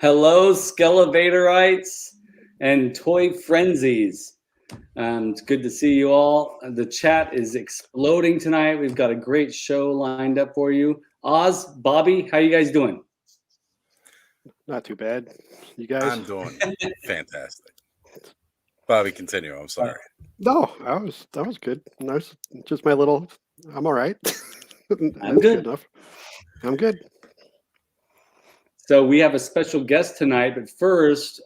Hello, Skelevaderites and toy frenzies. It's good to see you all. The chat is exploding tonight. We've got a great show lined up for you. Oz, Bobby, how you guys doing? Not too bad. You guys? I'm doing fantastic. Bobby, continue. I'm sorry. No, that was good. Nice. Just my little. I'm all right. I'm good enough. I'm good. So we have a special guest tonight, but first,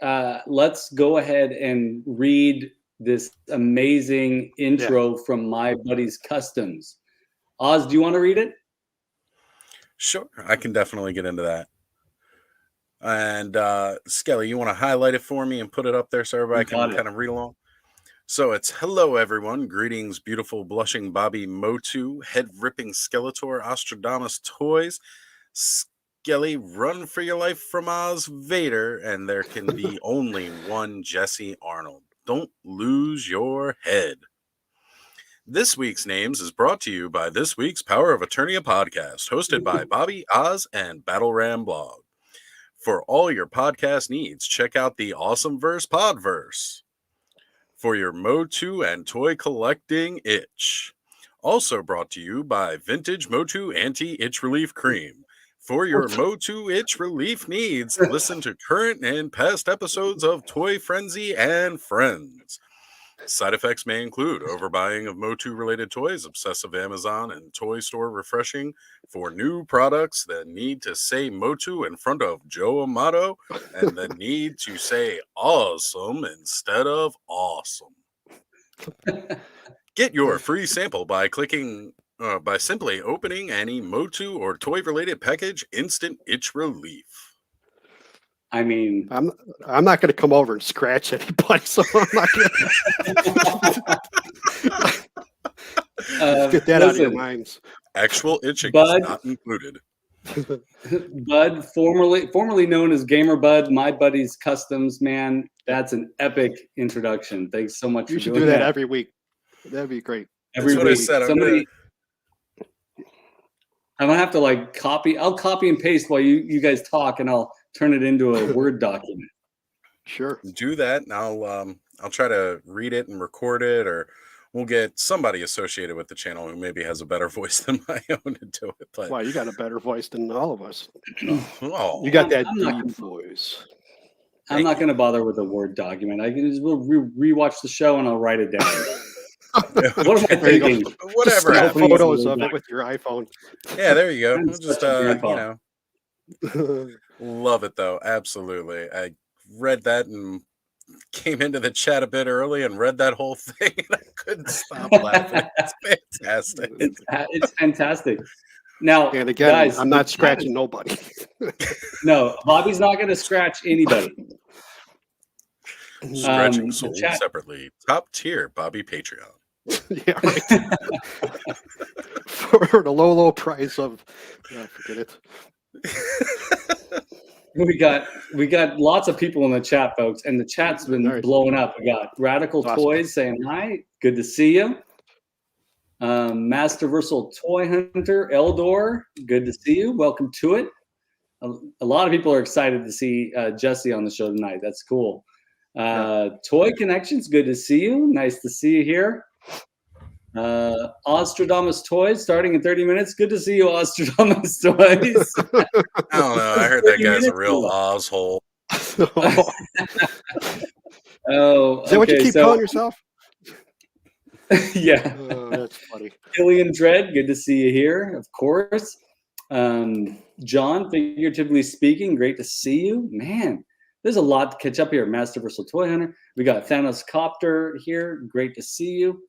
let's go ahead and read this amazing intro from My Buddy's Customs. Oz, do you want to read it? Sure, I can definitely get into that. And Skelly, you want to highlight it for me and put it up there so everybody can kind of read along? So it's hello, everyone. Greetings, beautiful, blushing Bobby Motu, head-ripping Skeletor, Ostradamus Toys. Skelly, run for your life from Oz Vader, and there can be only one Jesse Arnold. Don't lose your head. This week's Names is brought to you by this week's Power of Eternia podcast, hosted by Bobby, Oz, and Battle Ram Blog. For all your podcast needs, check out the Awesomeverse Podverse. For your Motu and toy collecting itch. Also brought to you by Vintage Motu Anti-Itch Relief Cream. For your Motu itch relief needs, listen to current and past episodes of Toy Frenzy and Friends. Side effects may include overbuying of Motu-related toys, obsessive Amazon and toy store refreshing for new products that need to say Motu in front of Joe Amato, and the need to say awesome instead of awesome. Get your free sample by clicking, by simply opening any Motu or toy-related package. Instant itch relief. I mean, I'm not going to come over and scratch anybody, so I'm not going to get that out of your minds. Actual itching is not included. Bud, formerly known as Gamer Bud, My Buddy's Customs, man, that's an epic introduction. Thanks so much for doing that. You should do that every week. That'd be great. Every week. Somebody, I'm gonna have to like copy. I'll copy and paste while you guys talk, and I'll turn it into a Word document. Sure. Do that, and I'll try to read it and record it, or we'll get somebody associated with the channel who maybe has a better voice than my own to do it. But wow, you got a better voice than all of us. Oh, you got that deep voice. I'm not going to bother with a Word document. I can just rewatch the show and I'll write it down. What am I thinking? Whatever. Just photos of it with your iPhone. Yeah, there you go. Just love it though. Absolutely. I read that and came into the chat a bit early and read that whole thing, and I couldn't stop laughing. It's fantastic. It's fantastic. Now, and again, guys, I'm not scratching nobody. No, Bobby's not going to scratch anybody. Scratching sold separately. Top tier Bobby Patreon. Yeah, right. For the low price of forget it. We got lots of people in the chat, folks, and the chat's been blowing up. We got Radical Toys saying hi, good to see you. Masterversal Toy Hunter Eldor, good to see you. Welcome to it. A lot of people are excited to see Jesse on the show tonight. That's cool. Toy Connections, good to see you. Nice to see you here. Ostradamus Toys, starting in 30 minutes. Good to see you, Ostradamus Toys. I don't know. I heard that guy's a real Ozhole. Oh, is that what you keep calling yourself? Yeah. Oh, that's funny. Killian Dredd, good to see you here, of course. John, figuratively speaking, great to see you. Man, there's a lot to catch up here. Masterversal Toy Hunter. We got Thanos Copter here. Great to see you.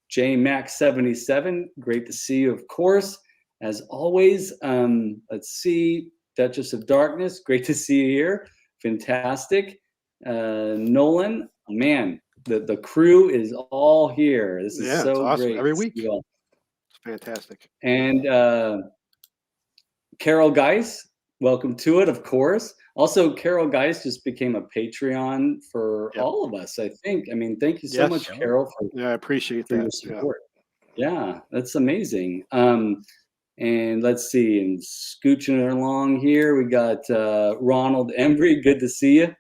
JMax77, great to see you, of course. As always, let's see. Duchess of Darkness, great to see you here. Fantastic. Nolan, man, the crew is all here. This is so awesome. great. Every week. It's fantastic. And Carol Geis, welcome to it, of course. Also, Carol Geis just became a Patreon for all of us, I think. I mean, thank you so much, Carol. I appreciate that. Support. Yeah, that's amazing. And let's see, and scooching along here, we got Ronald Embry. Good to see you.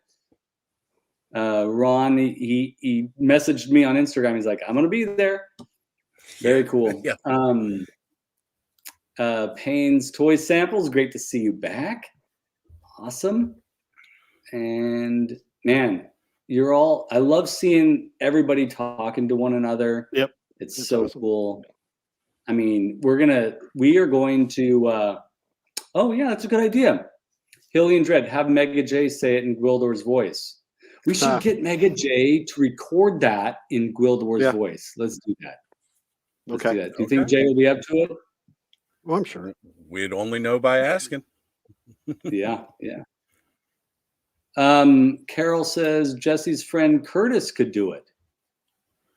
Ron, he messaged me on Instagram. He's like, I'm gonna be there. Very cool. Yeah. Payne's Toy Samples, great to see you back. Awesome. And man, I love seeing everybody talking to one another. Yep. It's so awesome. Cool. I mean, we are going to, oh yeah, that's a good idea. Hilly and Dread, have Mega J say it in Gwildor's voice. We should get Mega J to record that in Gwildor's voice. Let's do that. Let's do that. Do you think Jay will be up to it? Well, I'm sure. We'd only know by asking. Yeah. Carol says Jesse's friend Curtis could do it.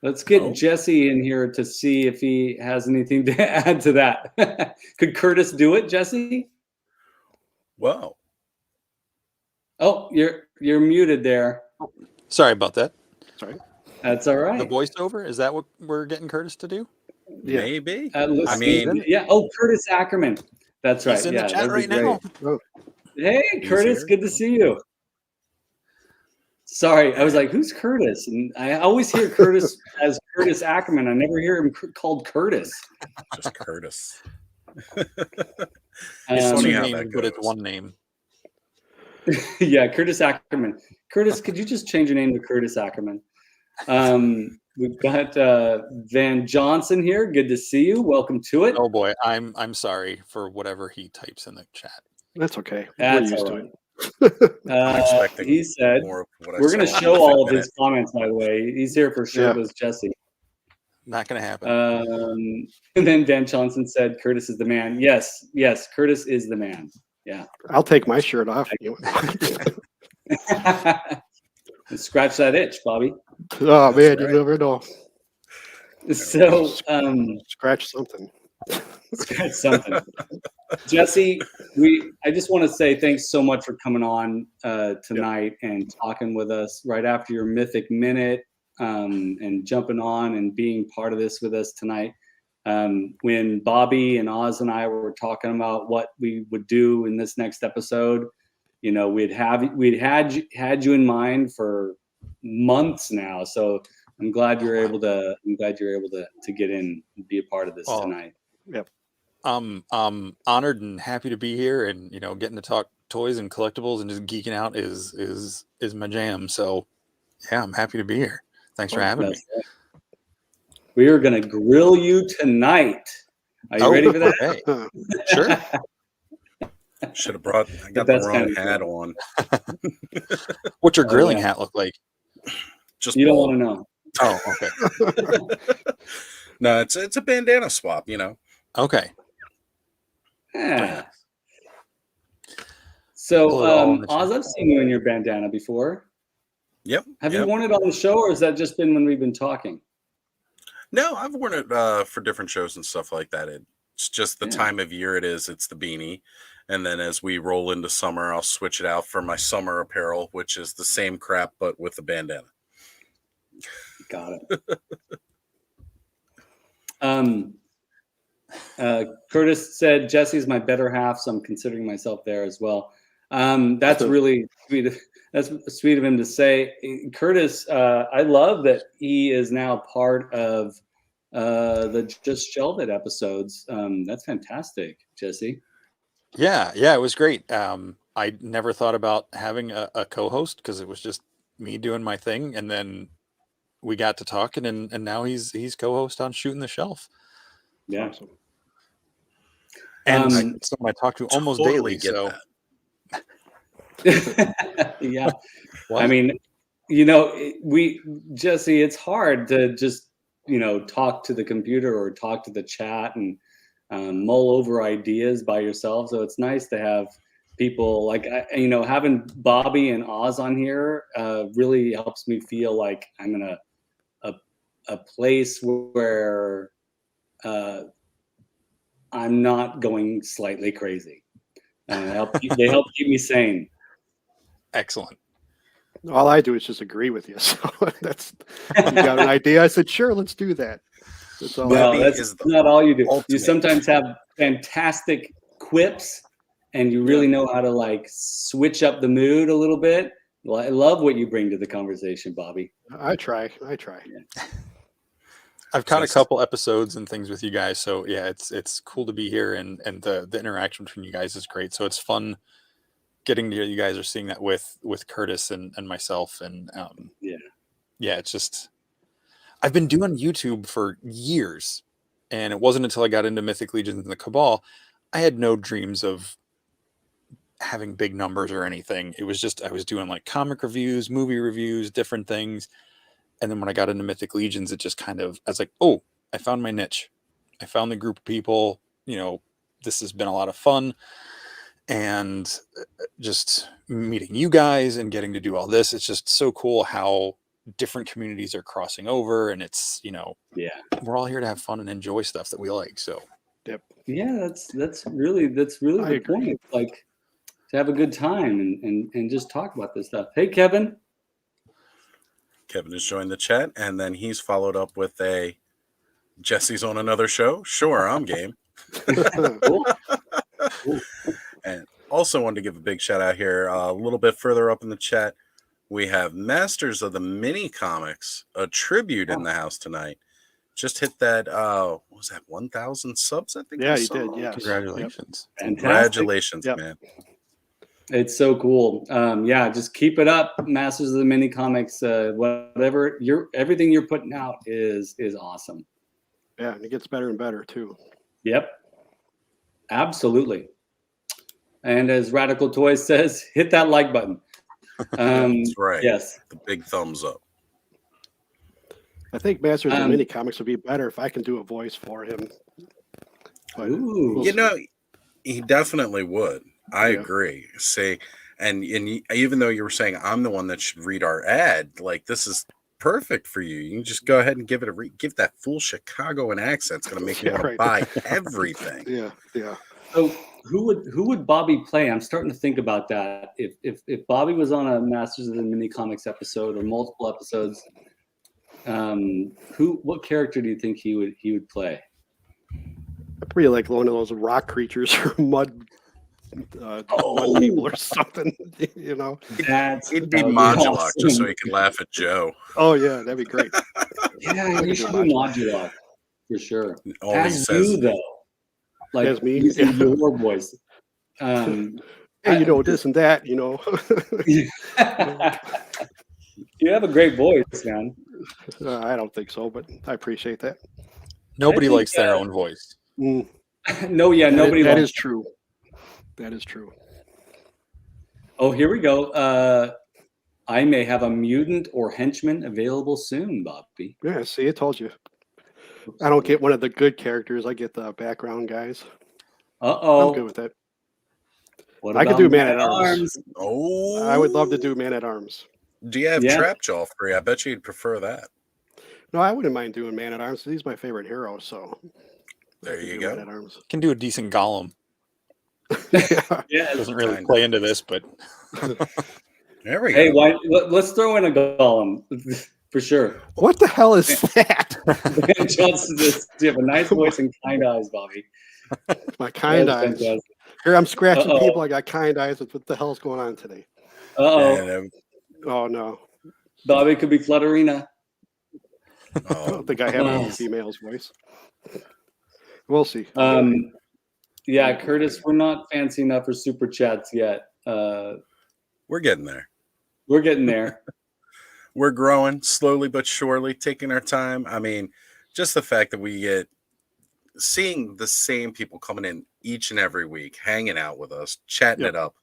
Let's get Jesse in here to see if he has anything to add to that. Could Curtis do it, Jesse? Wow. Oh, you're muted there. Sorry about that. Sorry. That's all right. The voiceover, is that what we're getting Curtis to do? Yeah. Maybe. I mean, yeah. Oh, Curtis Ackerman. That's right. He's in yeah, the chat right now. Hey, Curtis, good to see you. Sorry, I was like, who's Curtis? And I always hear Curtis as Curtis Ackerman. I never hear him called Curtis. Just Curtis. It's two names, but it's one name. Yeah, Curtis Ackerman. Curtis, could you just change your name to Curtis Ackerman? We've got Van Johnson here. Good to see you. Welcome to it. Oh boy, I'm sorry for whatever he types in the chat. That's okay. That's We're used all to right. it. He said, more of what I we're going to saw show in all of the his comments, by the way. He's here for sure with Jesse. Not going to happen. And then Van Johnson said, Curtis is the man. Yes, Curtis is the man. Yeah. I'll take my shirt off. Scratch that itch, Bobby. Oh, man, you never know. So, scratch something. Scratch something. Jesse, I just want to say thanks so much for coming on tonight and talking with us right after your Mythic Minute and jumping on and being part of this with us tonight. When Bobby and Oz and I were talking about what we would do in this next episode, you know, we'd had you in mind for months now. So I'm glad you're able to get in and be a part of this tonight. Yep. I'm honored and happy to be here, and you know, getting to talk toys and collectibles and just geeking out is my jam. So yeah, I'm happy to be here. Thanks for having me. We are going to grill you tonight. Are you ready for that? Okay. Sure. Should have brought. I got the wrong hat on. What's your grilling hat look like? Just you don't want to know. Oh, okay. No, it's a bandana swap. You know. Okay. Yeah. So, Oz, I've seen you in your bandana before. Yep. Have you worn it on the show, or has that just been when we've been talking? No, I've worn it for different shows and stuff like that. It's just the time of year it is. It's the beanie. And then as we roll into summer, I'll switch it out for my summer apparel, which is the same crap, but with a bandana. Got it. Curtis said, Jesse's my better half, so I'm considering myself there as well. That's really sweet. That's sweet of him to say. Curtis, I love that he is now part of the Just Shelve It episodes. That's fantastic, Jesse. Yeah, it was great. I never thought about having a co-host because it was just me doing my thing, and then we got to talking, and now he's co-host on Shooting the Shelf. Yeah. Awesome. And someone I talk to almost daily. So yeah. I mean, you know, Jesse, it's hard to just, you know, talk to the computer or talk to the chat and mull over ideas by yourself. So it's nice to have people like, you know, having Bobby and Oz on here really helps me feel like I'm in a place where I'm not going slightly crazy. They help keep me sane. Excellent. All I do is just agree with you. So that's, you got an idea? I said, sure, let's do that. That's all. No, that's not all you do. Ultimate. You sometimes have fantastic quips, and you really know how to like switch up the mood a little bit. Well, I love what you bring to the conversation, Bobby. I try. I've caught a couple episodes and things with you guys, so yeah, it's cool to be here, and the interaction between you guys is great. So it's fun getting to you guys are seeing that with Curtis and myself, and yeah, it's just I've been doing YouTube for years, and it wasn't until I got into Mythic Legions and the Cabal, I had no dreams of having big numbers or anything. It was just I was doing like comic reviews, movie reviews, different things. And then when I got into Mythic Legions, it just kind of, I was like, oh, I found my niche. I found the group of people, this has been a lot of fun. And just meeting you guys and getting to do all this, it's just so cool how different communities are crossing over. And it's, we're all here to have fun and enjoy stuff that we like. So, yeah, that's really the point. Like to have a good time and just talk about this stuff. Hey, Kevin. Kevin has joined the chat, and then he's followed up with a Jesse's on another show. Sure, I'm game. Cool. And also wanted to give a big shout out here. A little bit further up in the chat, we have Masters of the Mini Comics, a tribute in the house tonight. Just hit that, what was that, 1,000 subs, I think? Yeah, you did, yes. Congratulations. Yep. Congratulations, man. It's so cool. Just keep it up, Masters of the Mini Comics. Whatever everything you're putting out is awesome. Yeah, and it gets better and better too. Yep, absolutely. And as Radical Toys says, hit that like button. That's right. Yes, the big thumbs up. I think Masters of the Mini Comics would be better if I can do a voice for him. But he definitely would. I agree. Say, and even though you were saying I'm the one that should read our ad, like this is perfect for you. You can just go ahead and give it give that full Chicagoan accent. It's going to make you want to buy everything. Yeah. So who would Bobby play? I'm starting to think about that. If Bobby was on a Masters of the Mini Comics episode or multiple episodes, what character do you think he would play? Pretty like one of those rock creatures or mud people or something, It'd be Modulok, awesome. Just so he could laugh at Joe. Oh yeah, that'd be great. Yeah, you should do Modulok for sure. As you though, like as me, your voice. Hey, this and that, You have a great voice, man. I don't think so, but I appreciate that. Nobody likes their own voice. Nobody. That is true. That is true. Oh, here we go. I may have a mutant or henchman available soon, Bobby. Yeah, see, I told you. I don't get one of the good characters. I get the background guys. I'm good with that. I could do Man at Arms. Oh, I would love to do Man at Arms. Do you have Trapjaw free? I bet you'd prefer that. No, I wouldn't mind doing Man at Arms. He's my favorite hero, so there you go. Man at Arms. Can do a decent Gollum. Yeah, it doesn't really play into this, but there we go. Let's throw in a Gollum for sure. What the hell is that? You have a nice voice and kind eyes, Bobby. My kind eyes. Fantastic. Here I'm scratching people. I got kind eyes. What the hell's going on today? Oh no. Bobby could be Flutterina. I don't think I have a female's voice. We'll see. Yeah, Curtis, we're not fancy enough for super chats yet. We're getting there. We're getting there. We're growing slowly but surely, taking our time. I mean, just the fact that we get seeing the same people coming in each and every week, hanging out with us, chatting it up.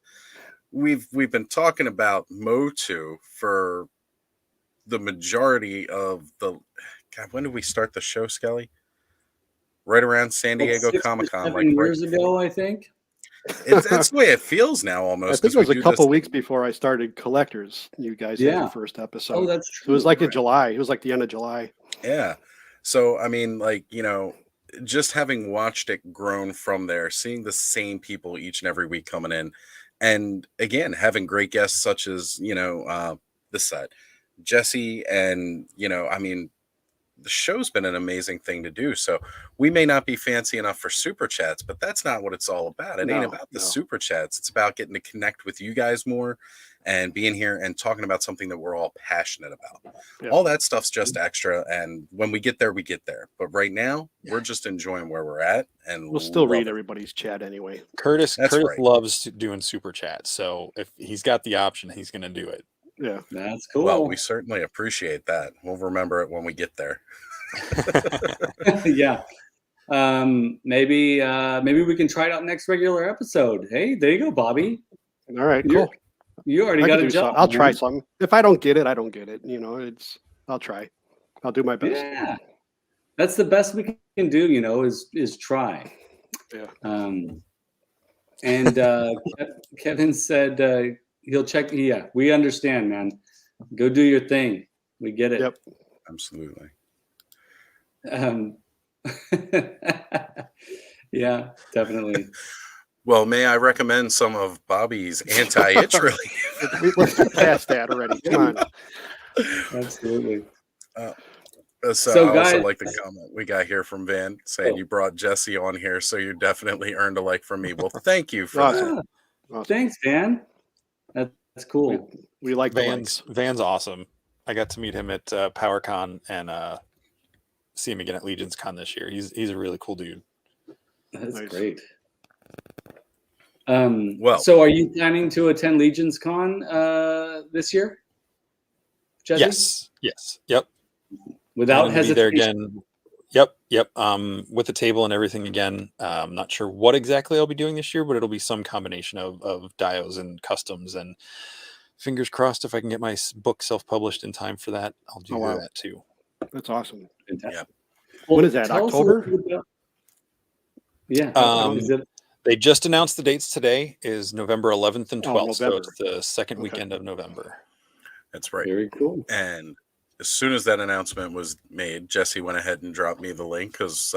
We've been talking about Motu for the majority of the. God, when did we start the show, Skelly? Right around San Diego Comic-Con, like years ago, I think. That's the way it feels now, almost. I think it was a couple weeks before I started Collectors. You guys had the first episode. Oh, that's true. It was like in July. It was like the end of July. Yeah. So, I mean, like, just having watched it grown from there, seeing the same people each and every week coming in, and again, having great guests such as, this side, Jesse, and, I mean, the show's been an amazing thing to do. So we may not be fancy enough for super chats, but that's not what it's all about. It ain't about the super chats. It's about getting to connect with you guys more and being here and talking about something that we're all passionate about. Yeah. All that stuff's just extra. And when we get there, we get there. But right now, we're just enjoying where we're at. And we'll still read everybody's chat anyway. Curtis loves doing super chats. So if he's got the option, he's going to do it. Yeah, that's cool. Well, we certainly appreciate that. We'll remember it when we get there. Yeah. Maybe we can try it out next regular episode. Hey, there you go, Bobby. All right, cool. You already got a job. I'll try something. If I don't get it, I don't get it. You know, I'll try. I'll do my best. Yeah. That's the best we can do, you know, is try. Yeah. And Kevin said he'll check. Yeah, we understand, man. Go do your thing. We get it. Yep. Absolutely. Yeah, definitely. Well, may I recommend some of Bobby's anti-itch relief? Let's get past that already. Come on. Absolutely. So I guys, also like the comment we got here from Van saying you brought Jesse on here, so you definitely earned a like from me. Well, thank you for that. Awesome. Thanks, Van. That's cool. We like Van's awesome. I got to meet him at PowerCon and see him again at Legions Con this year. He's a really cool dude. That's great. Well, so are you planning to attend Legions Con this year, Jesse? Yes. Yep. Without hesitation. Be there again. Yep. With the table and everything again. I'm not sure what exactly I'll be doing this year, but it'll be some combination of dios and customs, and fingers crossed if I can get my book self-published in time for that, I'll do that too. That's awesome. Yeah. Well, when is that? October? Yeah. They just announced the dates today is November 11th and 12th. So it's the second weekend of November. That's right. Very cool. And as soon as that announcement was made, Jesse went ahead and dropped me the link because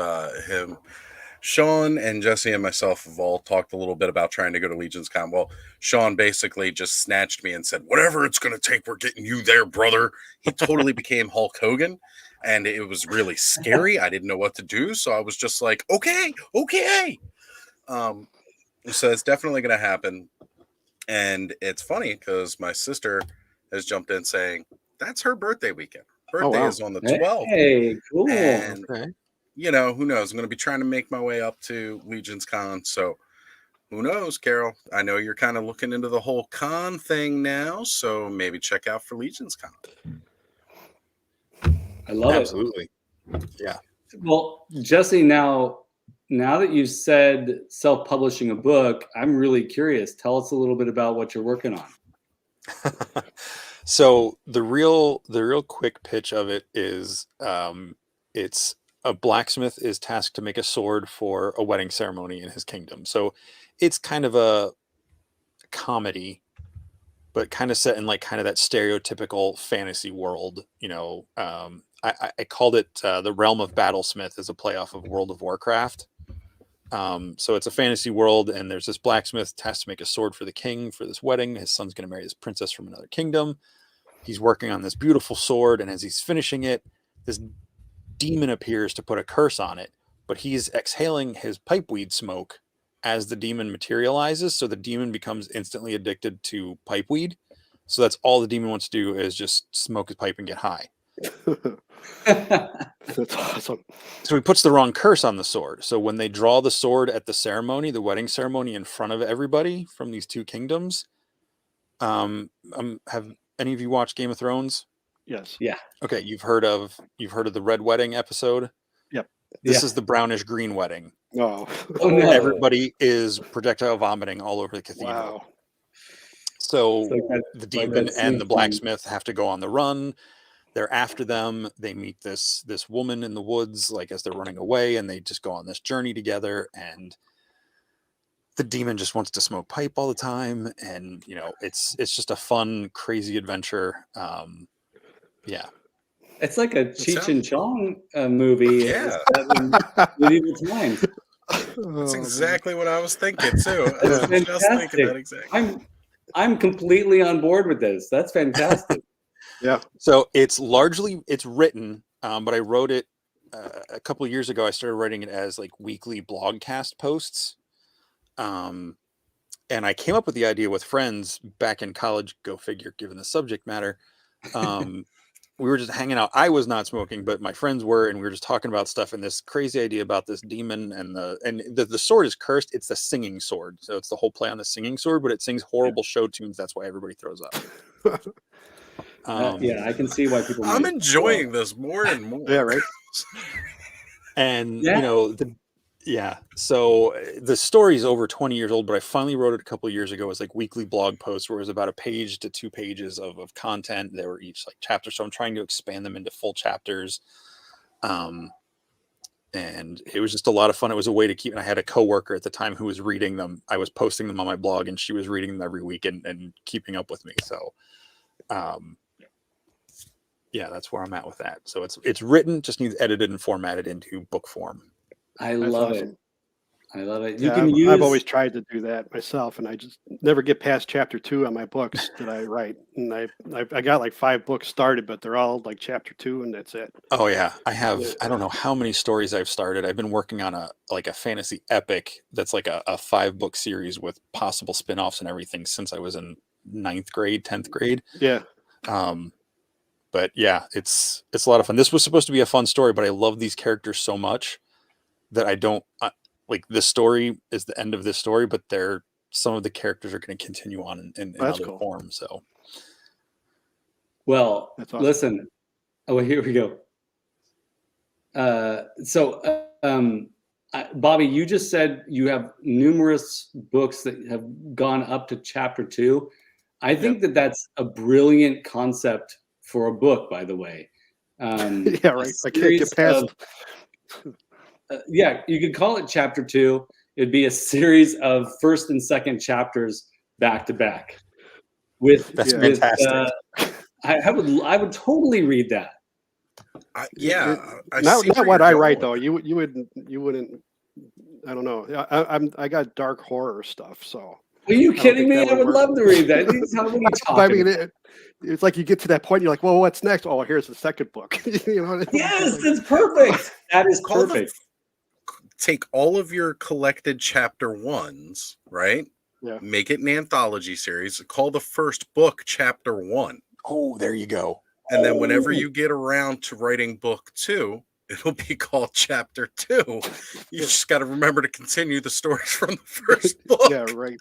Sean and Jesse and myself have all talked a little bit about trying to go to Legions Con. Well, Sean basically just snatched me and said, whatever it's going to take, we're getting you there, brother. He totally became Hulk Hogan, and it was really scary. I didn't know what to do, so I was just like, okay. So it's definitely going to happen. And it's funny because my sister has jumped in saying, that's her birthday weekend. Birthday is on the 12th. Hey, cool. And, you know, who knows? I'm going to be trying to make my way up to Legions Con. So who knows, Carol? I know you're kind of looking into the whole con thing now. So maybe check out for Legions Con. I love it. Absolutely. Yeah. Well, Jesse, now that you've said self-publishing a book, I'm really curious. Tell us a little bit about what you're working on. So the real quick pitch of it is it's a blacksmith is tasked to make a sword for a wedding ceremony in his kingdom. So it's kind of a comedy, but kind of set in like kind of that stereotypical fantasy world. You know, I called it the Realm of Battlesmith as a playoff of World of Warcraft. So it's a fantasy world, and there's this blacksmith tasked to make a sword for the king for this wedding. His son's going to marry this princess from another kingdom. He's working on this beautiful sword, and as he's finishing it, this demon appears to put a curse on it, but he's exhaling his pipeweed smoke as the demon materializes. So the demon becomes instantly addicted to pipeweed. So that's all the demon wants to do is just smoke his pipe and get high. That's awesome. So he puts the wrong curse on the sword. So when they draw the sword at the ceremony, the wedding ceremony, in front of everybody from these two kingdoms, have any of you watched Game of Thrones? Yes. Yeah. Okay, you've heard of the Red Wedding episode? Yep. This is the brownish green wedding. Oh no. Everybody is projectile vomiting all over the cathedral. Wow. So the demon and the blacksmith have to go on the run. They're after them. They meet this woman in the woods, like as they're running away, and they just go on this journey together. And the demon just wants to smoke pipe all the time, and you know, it's just a fun, crazy adventure. Yeah, it's like a Cheech and Chong movie. Yeah, medieval times. That's exactly what I was thinking too. I was just thinking that exactly. I'm completely on board with this. That's fantastic. Yeah. So it's written but I wrote it a couple of years ago. I started writing it as like weekly blogcast posts. And I came up with the idea with friends back in college, go figure, given the subject matter. We were just hanging out. I was not smoking, but my friends were, and we were just talking about stuff, and this crazy idea about this demon, and the sword is cursed. It's the singing sword. So it's the whole play on the singing sword, but it sings horrible show tunes. That's why everybody throws up. Yeah, I can see why people. I'm enjoying this more and more. Yeah, right. And you know, so the story's over 20 years old, but I finally wrote it a couple of years ago as like weekly blog posts where it was about a page to 2 pages of content. They were each like chapters. So I'm trying to expand them into full chapters. And it was just a lot of fun. It was a way to keep, and I had a coworker at the time who was reading them. I was posting them on my blog and she was reading them every week and keeping up with me. So, yeah, that's where I'm at with that. So it's written, just needs edited and formatted into book form. I love it. I love it. I've always tried to do that myself, and I just never get past chapter 2 on my books that I write. And I got like 5 books started, but they're all like chapter 2, and that's it. Oh yeah, I have. I don't know how many stories I've started. I've been working on a fantasy epic that's like a 5-book series with possible spin-offs and everything since I was in 9th grade, 10th grade. Yeah. But yeah, it's a lot of fun. This was supposed to be a fun story, but I love these characters so much that I don't like this story is the end of this story, but some of the characters are going to continue on in other forms. So, well, awesome. Listen. Oh, here we go. Bobby, you just said you have numerous books that have gone up to chapter 2. I think that's a brilliant concept for a book, by the way. Yeah, right. I can't get past. Yeah, you could call it chapter 2. It'd be a series of first and second chapters back to back. That's fantastic. I would totally read that. Not what I write though. You wouldn't. I don't know. I got dark horror stuff. So. Are you kidding me? I would love to read that. I mean, it's like you get to that point, you're like, well, what's next? Oh, here's the second book. You know? Yes, that's perfect. That is perfect. Take all of your collected chapter 1s, right? Yeah. Make it an anthology series. Call the first book chapter 1. Oh, there you go. And then whenever you get around to writing book 2, it'll be called chapter 2. You just got to remember to continue the stories from the first book. Yeah, right.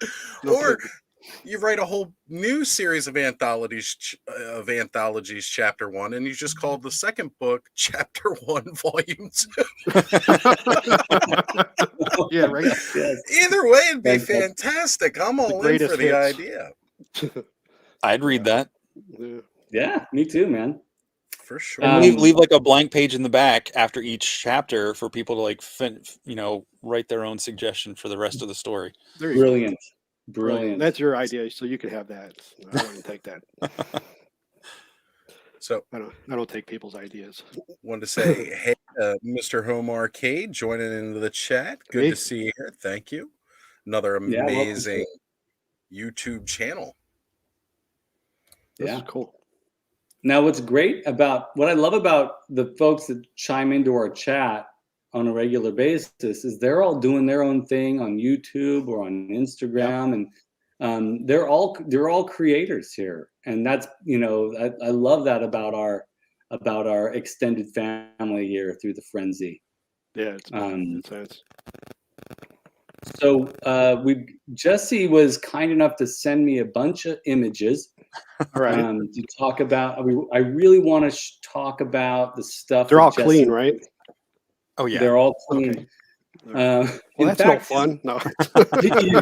You write a whole new series of anthologies, chapter 1, and you just call the second book chapter 1, volume 2. Yeah, right. Yes. Either way, it'd be fantastic. I'm all in for the idea. I'd read that. Yeah, me too, man. For sure. And leave like a blank page in the back after each chapter for people to like, write their own suggestion for the rest of the story. Brilliant. That's your idea, so you could have that. I wouldn't take that. So I don't take people's ideas. Wanted to say, hey, Mr. Home Arcade, joining into the chat. Good to see you here. Thank you. Another amazing YouTube channel. This is cool. Now, what I love about the folks that chime into our chat on a regular basis is they're all doing their own thing on YouTube or on Instagram, and they're all creators here, and that's I love that about our extended family here through the Frenzy. Yeah, it's So Jesse was kind enough to send me a bunch of images. All right. To talk about. I really want to talk about the stuff. They're all clean, right? Oh yeah, they're all clean. Okay. Well, that's no fun. No.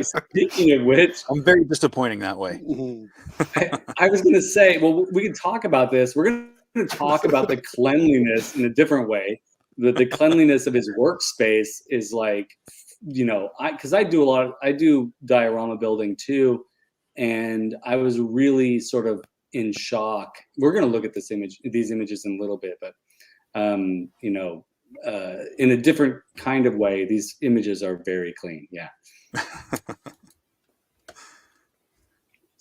Speaking of which, I'm very disappointing that way. I was going to say, well, we can talk about this. We're going to talk about the cleanliness in a different way. The cleanliness of his workspace is like, because I do diorama building too. And I was really sort of in shock. We're going to look at these images in a little bit, but in a different kind of way, these images are very clean. Yeah.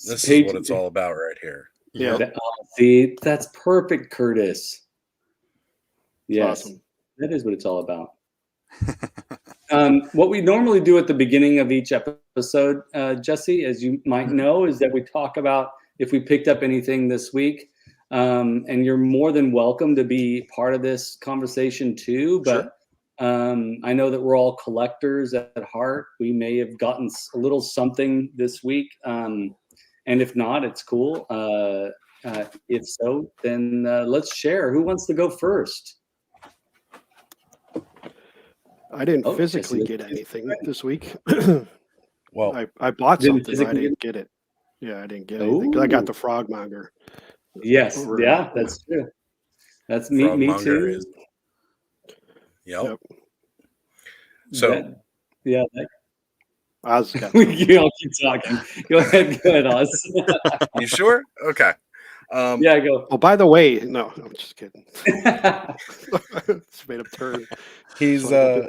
This is what it's all about right here. Yeah. See, that's perfect, Curtis. Yes, awesome. that is what it's all about. What we normally do at the beginning of each episode, Jesse, as you might know, is that we talk about if we picked up anything this week. And you're more than welcome to be part of this conversation too. But I know that we're all collectors at heart. We may have gotten a little something this week. And if not, it's cool. If so, then let's share. Who wants to go first? I didn't physically get anything this week. Well, I bought something, but I didn't get it. Yeah, I didn't get anything because I got the Frogmonger. Yes, yeah, that's true. That's me too. Yep. So, yeah. Oz got you all keep talking. Go ahead, Oz. You sure? Okay. Yeah, go. Oh, by the way, no, I'm just kidding. It's made him turn. He's I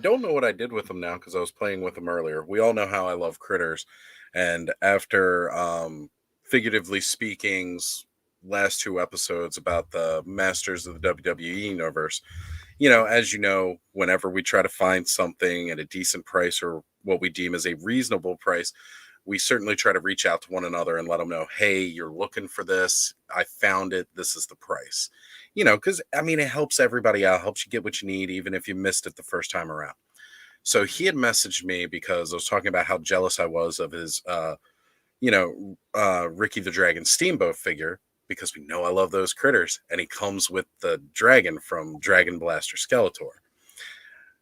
don't know what I did with him now because I was playing with him earlier. We all know how I love critters, and after figuratively speaking's last 2 episodes about the masters of the WWE universe, as you know, whenever we try to find something at a decent price or what we deem as a reasonable price, we certainly try to reach out to one another and let them know, hey, you're looking for this. I found it. This is the price. Because, it helps everybody out, helps you get what you need, even if you missed it the first time around. So he had messaged me because I was talking about how jealous I was of his, Ricky the Dragon Steamboat figure, because we know I love those critters. And he comes with the dragon from Dragon Blaster Skeletor.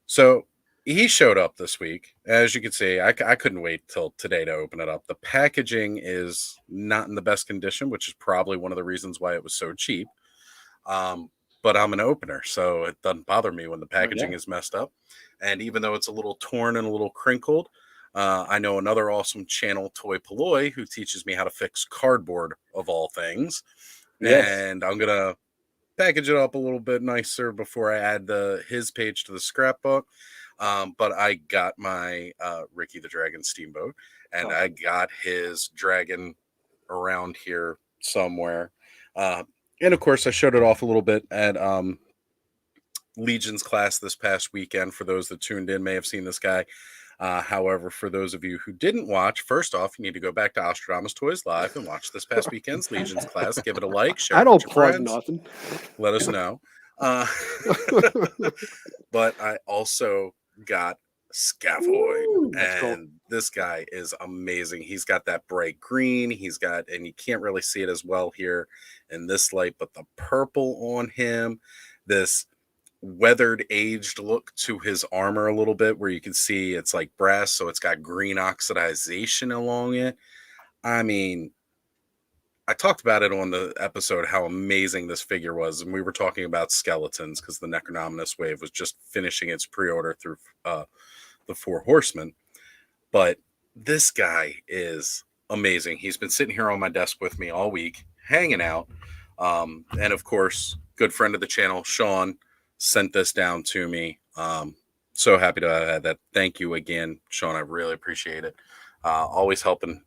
So he showed up this week. As you can see, I couldn't wait till today to open it up. The packaging is not in the best condition, which is probably one of the reasons why it was so cheap. But I'm an opener, so it doesn't bother me when the packaging is messed up. And even though it's a little torn and a little crinkled, I know another awesome channel, Toy Polloy, who teaches me how to fix cardboard of all things. Yes. And I'm going to package it up a little bit nicer before I add his page to the scrapbook. But I got my Ricky the Dragon Steamboat, and I got his dragon around here somewhere. And of course, I showed it off a little bit at Legion's class this past weekend. For those that tuned in, may have seen this guy. However, for those of you who didn't watch, first off, you need to go back to Ostradamus Toys Live and watch this past weekend's Legion's class. Give it a like, share it with your friends. Nothing. Let us know. But I also got Scavoid, and this guy is amazing. He's got that bright green. And you can't really see it as well here in this light, but the purple on him, this weathered, aged look to his armor a little bit, where you can see it's like brass, so it's got green oxidization along it. I talked about it on the episode, how amazing this figure was, and we were talking about skeletons because the Necronominus wave was just finishing its pre-order through the 4 Horsemen. But this guy is amazing. He's been sitting here on my desk with me all week, hanging out. And of course, good friend of the channel, Sean, sent this down to me. So happy to have had that. Thank you again, Sean. I really appreciate it. Always helping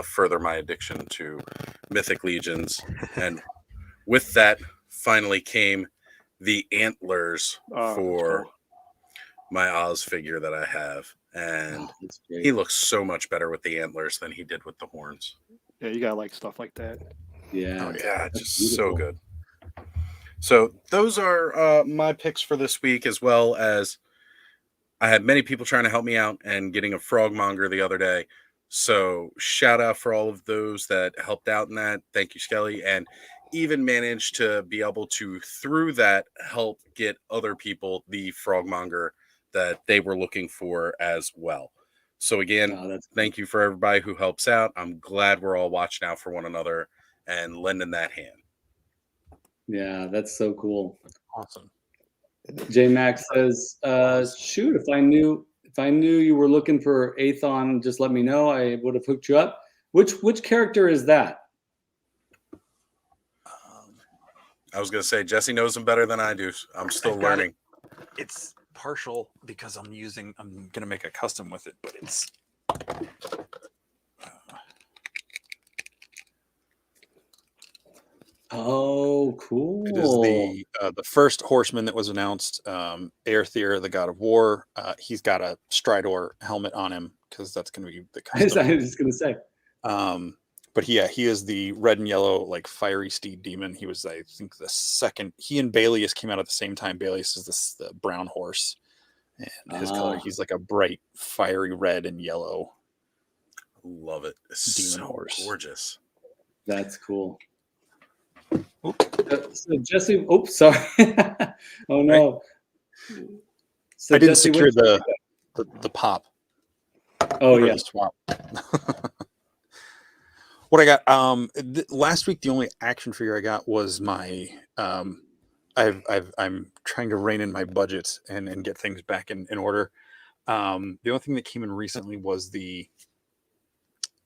further my addiction to Mythic Legions. And with that finally came the antlers for my Oz figure that I have. And he looks so much better with the antlers than he did with the horns. Yeah, you gotta like stuff like that. Yeah. Oh, yeah, just beautiful. So good. So those are my picks for this week, as well as I had many people trying to help me out and getting a Frogmonger the other day. So shout out for all of those that helped out in that. Thank you, Skelly. And even managed to be able to, through that, help get other people the Frogmonger that they were looking for as well. So again, thank you for everybody who helps out. I'm glad we're all watching out for one another and lending that hand. Yeah, that's so cool. Awesome. J Max says, shoot, if I knew you were looking for Athon, just let me know. I would have hooked you up. Which character is that? I was going to say, Jesse knows him better than I do. I'm still learning. It's partial because I'm going to make a custom with it, but it's... Oh, Oh, cool. It is the first horseman that was announced. Aerthir, the god of war. He's got a Stridor helmet on him because that's going to be the custom. I was just going to say. But yeah, he is the red and yellow, like fiery steed demon. He was, I think, the second. He and Balius came out at the same time. Balius is the brown horse, and his color, he's like a bright, fiery red and yellow. Love it. It's demon so horse. Gorgeous. That's cool. So Jesse, oops, sorry. Oh no. So I didn't Jesse, secure the pop. Oh or yeah. the swap. What I got last week, the only action figure I got was my I'm trying to rein in my budget and get things back in order. The only thing that came in recently was the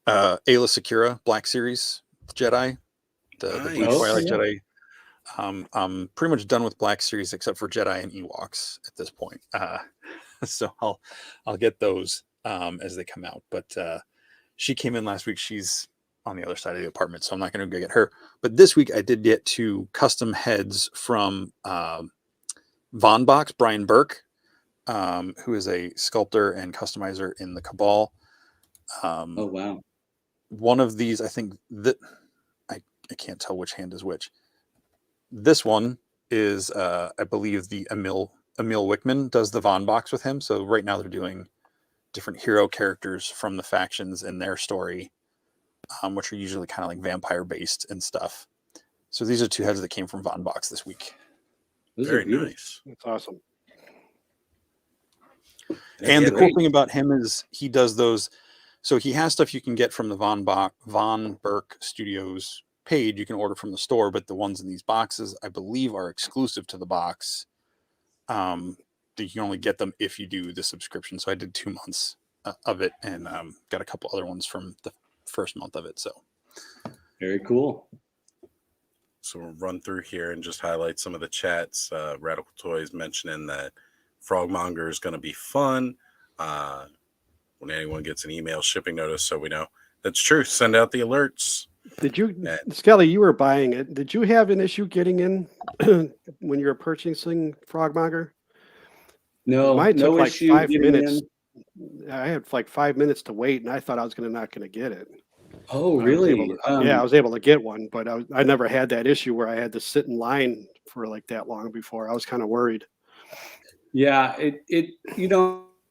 Ayla Secura Black Series Jedi, the Blue Twilight Jedi. I'm pretty much done with Black Series except for Jedi and Ewoks at this point. So I'll get those as they come out. But she came in last week. She's on the other side of the apartment, so I'm not going to go get her. But this week I did get 2 custom heads from Von Box, Brian Burke, who is a sculptor and customizer in the Cabal. Oh wow. One of these, I think that I can't tell which hand is which. This one is, I believe, the Emil Wickman does the Von Box with him. So right now they're doing different hero characters from the factions in their story, which are usually kind of like vampire based and stuff. So these are 2 heads that came from Von Box this week. Very nice. That's awesome. And the cool thing about him is he does those. So he has stuff you can get from the Von Burke Studios page. You can order from the store, but the ones in these boxes, I believe, are exclusive to the box. That you can only get them if you do the subscription. So I did 2 months of it, and got a couple other ones from the first month of it. So very cool. So we'll run through here and just highlight some of the chats. Radical Toys mentioning that Frogmonger is going to be fun. When anyone gets an email shipping notice, so we know that's true. Send out the alerts. Did you, Skelly, you were buying it. Did you have an issue getting in when you were purchasing Frogmonger? No, mine took like issue 5 minutes. In. I had like 5 minutes to wait, and I thought I was not going to get it. Oh, really? Yeah, I was able to get one, but I never had that issue where I had to sit in line for like that long before. I was kind of worried. Yeah, it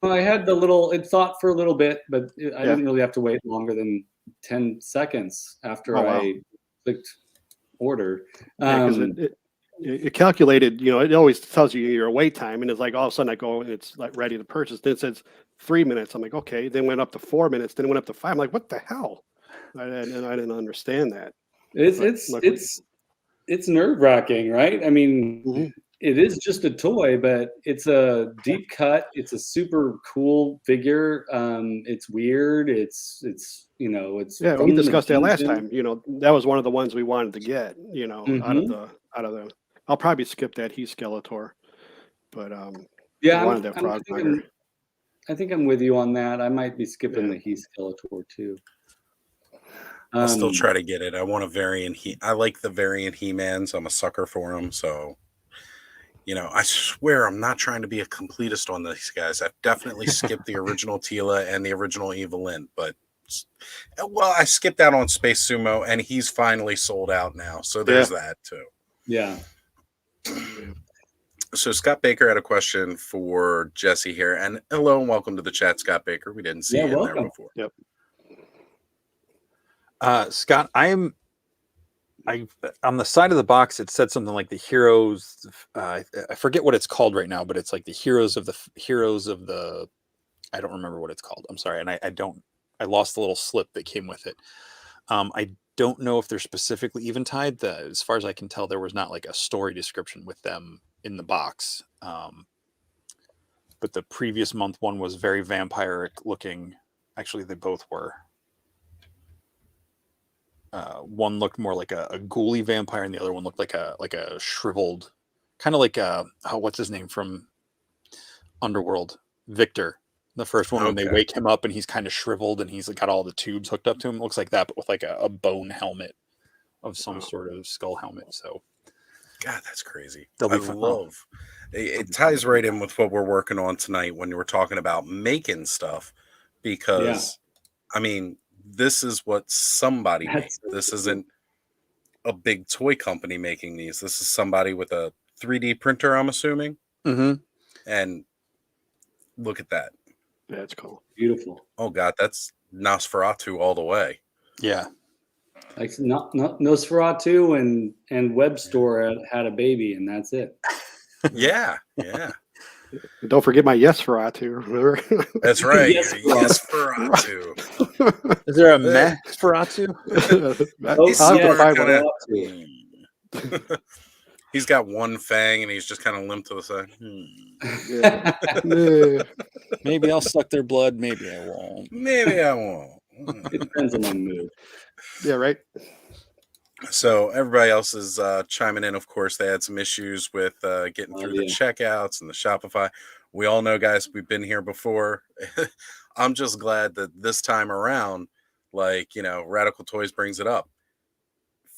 I had it thought for a little bit, but I didn't really have to wait longer than 10 seconds after I clicked order. Because it calculated, it always tells you your wait time, and it's like all of a sudden I go and it's like ready to purchase. Then it says 3 minutes. I'm like, okay. Then went up to 4 minutes. Then it went up to 5. I'm like, what the hell? And I didn't understand that. It's nerve-wracking, right? I mean, It is just a toy, but it's a deep cut. It's a super cool figure. It's weird. It's we discussed that last time. That was one of the ones we wanted to get. Out of the. I'll probably skip that He Skeletor, but I wanted that Frogmonger. I think I'm with you on that. I might be skipping the He Skeletor too. I'll still try to get it. I want a variant. I like the variant He-Mans. I'm a sucker for them. So, I swear I'm not trying to be a completist on these guys. I've definitely skipped the original Tila and the original Evelyn, but I skipped out on Space Sumo, and he's finally sold out now. So there's that too. Yeah. So Scott Baker had a question for Jesse here, and hello and welcome to the chat, Scott Baker. We didn't see you in there before. Yep. Scott, on the side of the box, it said something like the heroes. I forget what it's called right now, but it's like the heroes of the. I don't remember what it's called. I'm sorry, and I lost the little slip that came with it. I don't know if they're specifically Eventide. As far as I can tell, there was not like a story description with them in the box. But the previous month one was very vampiric looking. Actually, they both were. One looked more like a ghouly vampire, and the other one looked like a shriveled, kind of like what's his name from Underworld, Victor. The first one, when they wake him up and he's kind of shriveled and he's got all the tubes hooked up to him, looks like that, but with like a bone helmet of some sort of skull helmet. So God, that's crazy. They'll I be fun. love it. Ties right in with what we're working on tonight when you were talking about making stuff, because I mean, this is what somebody made. That's so This cool. isn't a big toy company making these. This is somebody with a 3D printer, I'm assuming. Mm-hmm. And look at that. That's cool. Beautiful. Oh God, that's Nosferatu all the way. Yeah. Like Nosferatu and Web Store had a baby, and that's it. Yeah, yeah. And don't forget my yes Ferratu. Remember? That's right. Yes, Nosferatu. Is there a meh Ferratu? I'll have to find one. Kinda- He's got one fang and he's just kind of limp to the side. Yeah. Yeah. Maybe I'll suck their blood. Maybe I won't. Maybe I won't. It depends on my mood. Yeah, right. So everybody else is chiming in. Of course, they had some issues with getting through the checkouts and the Shopify. We all know, guys, we've been here before. I'm just glad that this time around, like, you know, Radical Toys brings it up.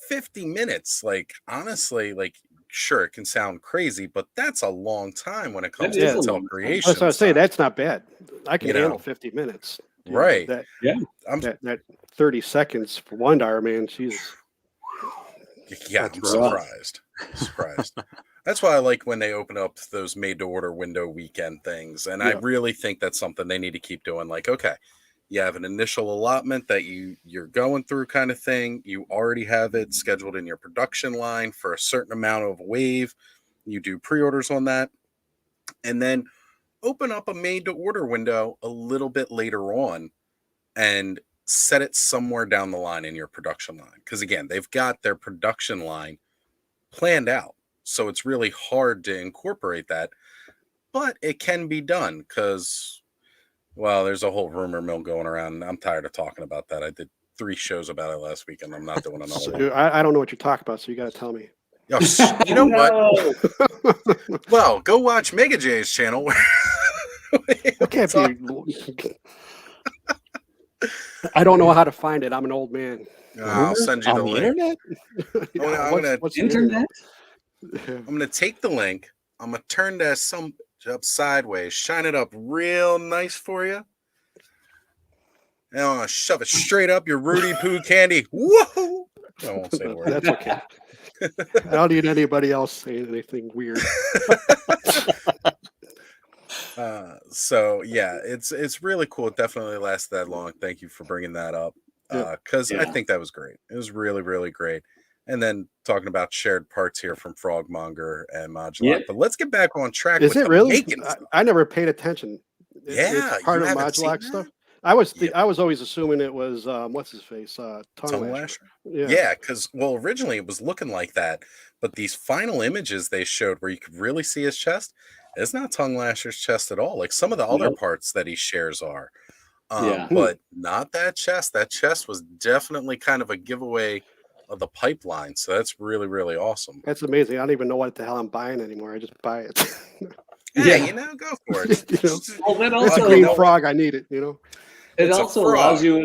50 minutes, like, honestly, like, sure, it can sound crazy, but that's a long time when it comes That to is a Intel long time. creation. That's what I say. stuff. That's not bad. I can You know. handle 50 minutes. You know, Right. that, I'm that 30 seconds for one hour, man. Jesus. Yeah, That's I'm rough. surprised. That's why I like when they open up those made-to-order window weekend things, and I Yeah. really think that's something they need to keep doing. Like, okay, you have an initial allotment that you're going through, kind of thing. You already have it scheduled in your production line for a certain amount of wave. You do pre-orders on that, and then open up a made-to-order window a little bit later on, and set it somewhere down the line in your production line. Because again, they've got their production line planned out. So it's really hard to incorporate that. But it can be done because, well, there's a whole rumor mill going around. I'm tired of talking about that. I did 3 shows about it last week and I'm not doing another one. So, I don't know what you're talking about, so you got to tell me. Oh, you know what? Well, go watch Mega J's channel. I can't be. I don't know how to find it. I'm an old man. I'll send you on the the link. internet. What's the Internet? I'm gonna take the link. I'm gonna turn that some up sideways, shine it up real nice for you, and I'm gonna shove it straight up your Rudy Poo candy. Whoa! I won't say the word. That's okay. I don't need anybody else saying anything weird. So yeah, it's really cool. It definitely lasted that long. Thank you for bringing that up, because I think that was great. It was really, really great. And then talking about shared parts here from Frogmonger and Modular. Yep. But let's get back on track. Is with it the really? making stuff. I never paid attention. Yeah, It's part you of haven't seen Modular that? stuff. I was Yeah. I was always assuming it was what's his face, Tongue Tongue Lasher. Lasher? Yeah, because originally it was looking like that, but these final images they showed where you could really see his chest, it's not Tongue Lasher's chest at all. Like some of the other Nope. parts that he shares are. Yeah. But not that chest. That chest was definitely kind of a giveaway of the pipeline. So that's really, really awesome. That's amazing. I don't even know what the hell I'm buying anymore. I just buy it. Hey, Yeah. you know, go for it. You know, Well, that it's a also green frog. I need it. You know. it It's a also allows frog. you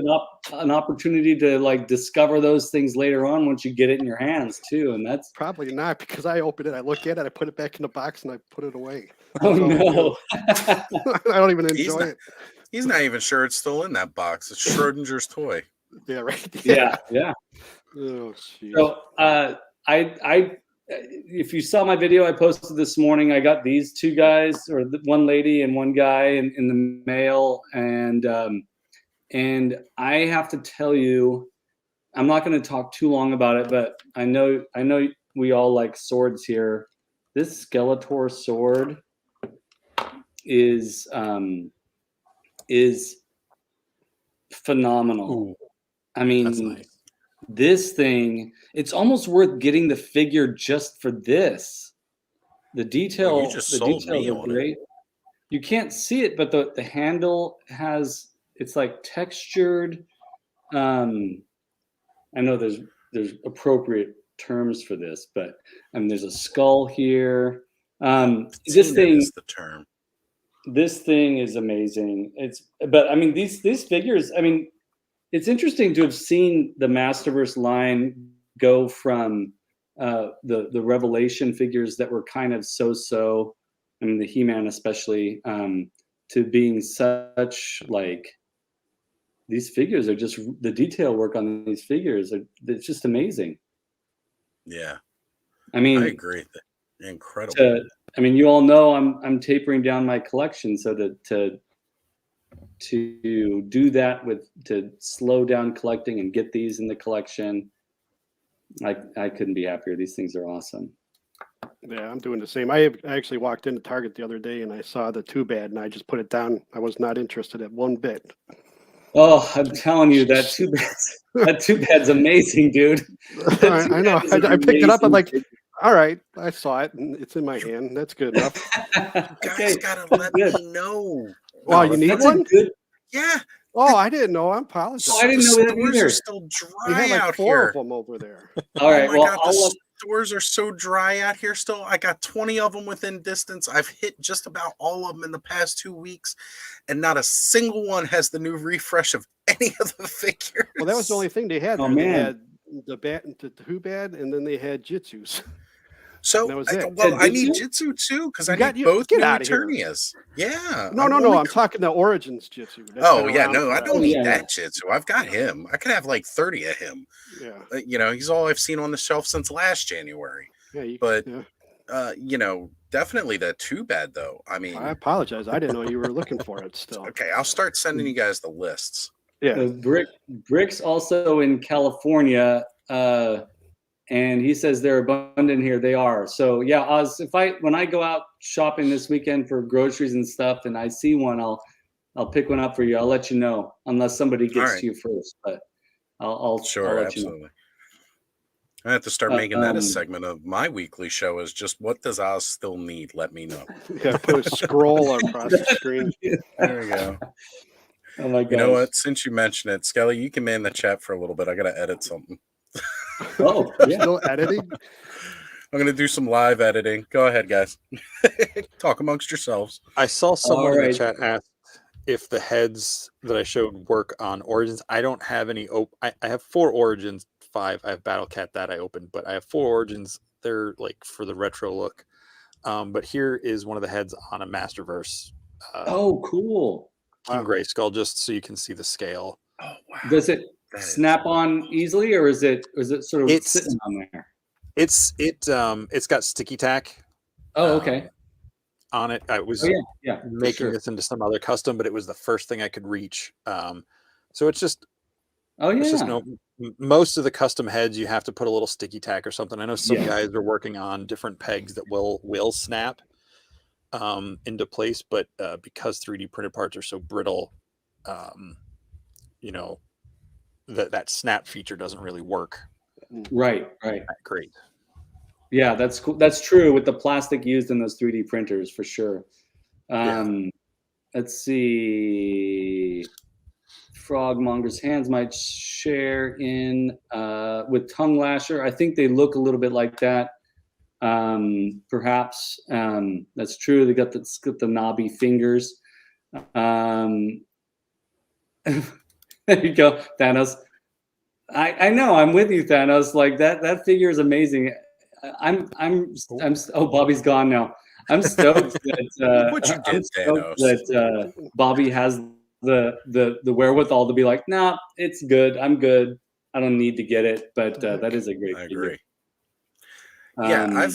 an opportunity to like discover those things later on once you get it in your hands too, and that's Probably not, because I open it, I look at it, I put it back in the box, and I put it away. oh That's all I do. no. I don't even enjoy it. He's not even sure it's still in that box. It's Schrodinger's toy. Yeah, right. Yeah, yeah. Oh, jeez. So I if you saw my video I posted this morning, I got these 2 guys, or one lady and one guy in the mail, and I have to tell you, I'm not going to talk too long about it, but I know we all like swords here. This Skeletor sword is phenomenal. Ooh, I mean, that's nice. this thing, it's almost worth getting the figure just for this. The detail, Well, you just sold me details are on it. great. You can't see it, but the handle it's like textured. I know there's appropriate terms for this, but there's a skull here. This thing is the term. This thing is amazing. But I mean these figures, I mean, it's interesting to have seen the Masterverse line go from the Revelation figures that were kind of so. I mean, the He-Man especially, to being such like, these figures are just, the detail work on these figures it's just amazing. Yeah, I mean, I agree. Incredible. I mean, you all know I'm tapering down my collection, so to do that to slow down collecting and get these in the collection, I couldn't be happier. These things are awesome. Yeah, I'm doing the same. I actually walked into Target the other day and I saw the Too Bad and I just put it down. I was not interested at one bit. Oh, I'm telling you, that Too Bad's amazing, dude. I know. I picked it up. I'm like, all right, I saw it and it's in my hand. That's good enough. You guys gotta let me know. Well, you need one? Yeah. Oh, I didn't know. I apologize. Oh, I didn't know that stores either. are still We dry had like out 4 here. of them over there. All right, oh my well, God, the stores are so dry out here still. I got 20 of them within distance. I've hit just about all of them in the past 2 weeks, and not a single one has the new refresh of any of the figures. Well, that was the only thing they had. Oh, There. They man. had the Too Bad, and then they had Jitsus. So, that was it. well, I Did need you? Jitsu too, because I got need you- both get new outta here. Eternias. Yeah. No, I'm talking the Origins Jitsu. That's Oh, been yeah, around no, I forever. don't need yeah. that Jitsu. I've got him. I could have like 30 of him. Yeah, You know, he's all I've seen on the shelf since last January. yeah. But, yeah. you know, definitely the Too Bad, though. I mean, I apologize. I didn't know you were looking for it still. okay, I'll start sending you guys the lists. Yeah. Brick's also in California, and he says they're abundant here. They are. So yeah, Oz, when I go out shopping this weekend for groceries and stuff, and I see one, I'll pick one up for you. I'll let you know, unless somebody gets to you first. But I'll let Absolutely. you know. I have to start making that a segment of my weekly show. Is just, what does Oz still need? Let me know. Yeah, put a scroll across the screen. There we go. Oh my god! You know what? Since you mentioned it, Skelly, you can man the chat for a little bit. I gotta edit something. Oh, yeah. Still editing? I'm gonna do some live editing. Go ahead, guys. Talk amongst yourselves. I saw someone in Alright. the chat ask if the heads that I showed work on Origins. I don't have any. I have 4 Origins, 5. I have Battle Cat that I opened, but I have 4 Origins. They're like for the retro look. But here is one of the heads on a Masterverse. Oh, cool. King Grayskull, just so you can see the scale. Oh wow! Does it snap on easily, or is it sort of sitting on there? It's got sticky tack. Oh, okay. On it. I was making this into some other custom, but it was the first thing I could reach. So it's just it's just most of the custom heads you have to put a little sticky tack or something. I know some guys are working on different pegs that will snap into place, but because 3D printed parts are so brittle, you know, that snap feature doesn't really work. Right. Great. Yeah, that's cool. That's true with the plastic used in those 3D printers for sure. Let's see. Frogmonger's hands might share in with Tongue Lasher. I think they look a little bit like that. Perhaps that's true. They got the knobby fingers. There you go, Thanos. I know, I'm with you, Thanos. Like that figure is amazing. Oh, Bobby's gone now. I'm stoked that what you did, Thanos. That Bobby has the wherewithal to be like, nah, it's good. I'm good. I don't need to get it. But that is a great figure. Agree. Yeah,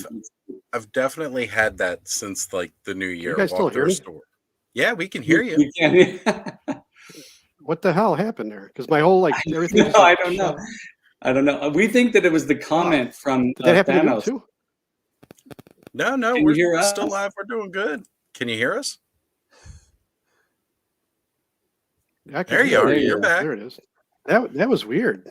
I've definitely had that since like the new year. You guys still hear me? Store. Yeah, we can hear you. We can. What the hell happened there? Because my whole everything. I don't know. We think that it was the comment from Did that happen to you Thanos. too? No, Can we're you hear us? still live. We're doing good. Can you hear us? There you are. You're back. There it is. That was weird.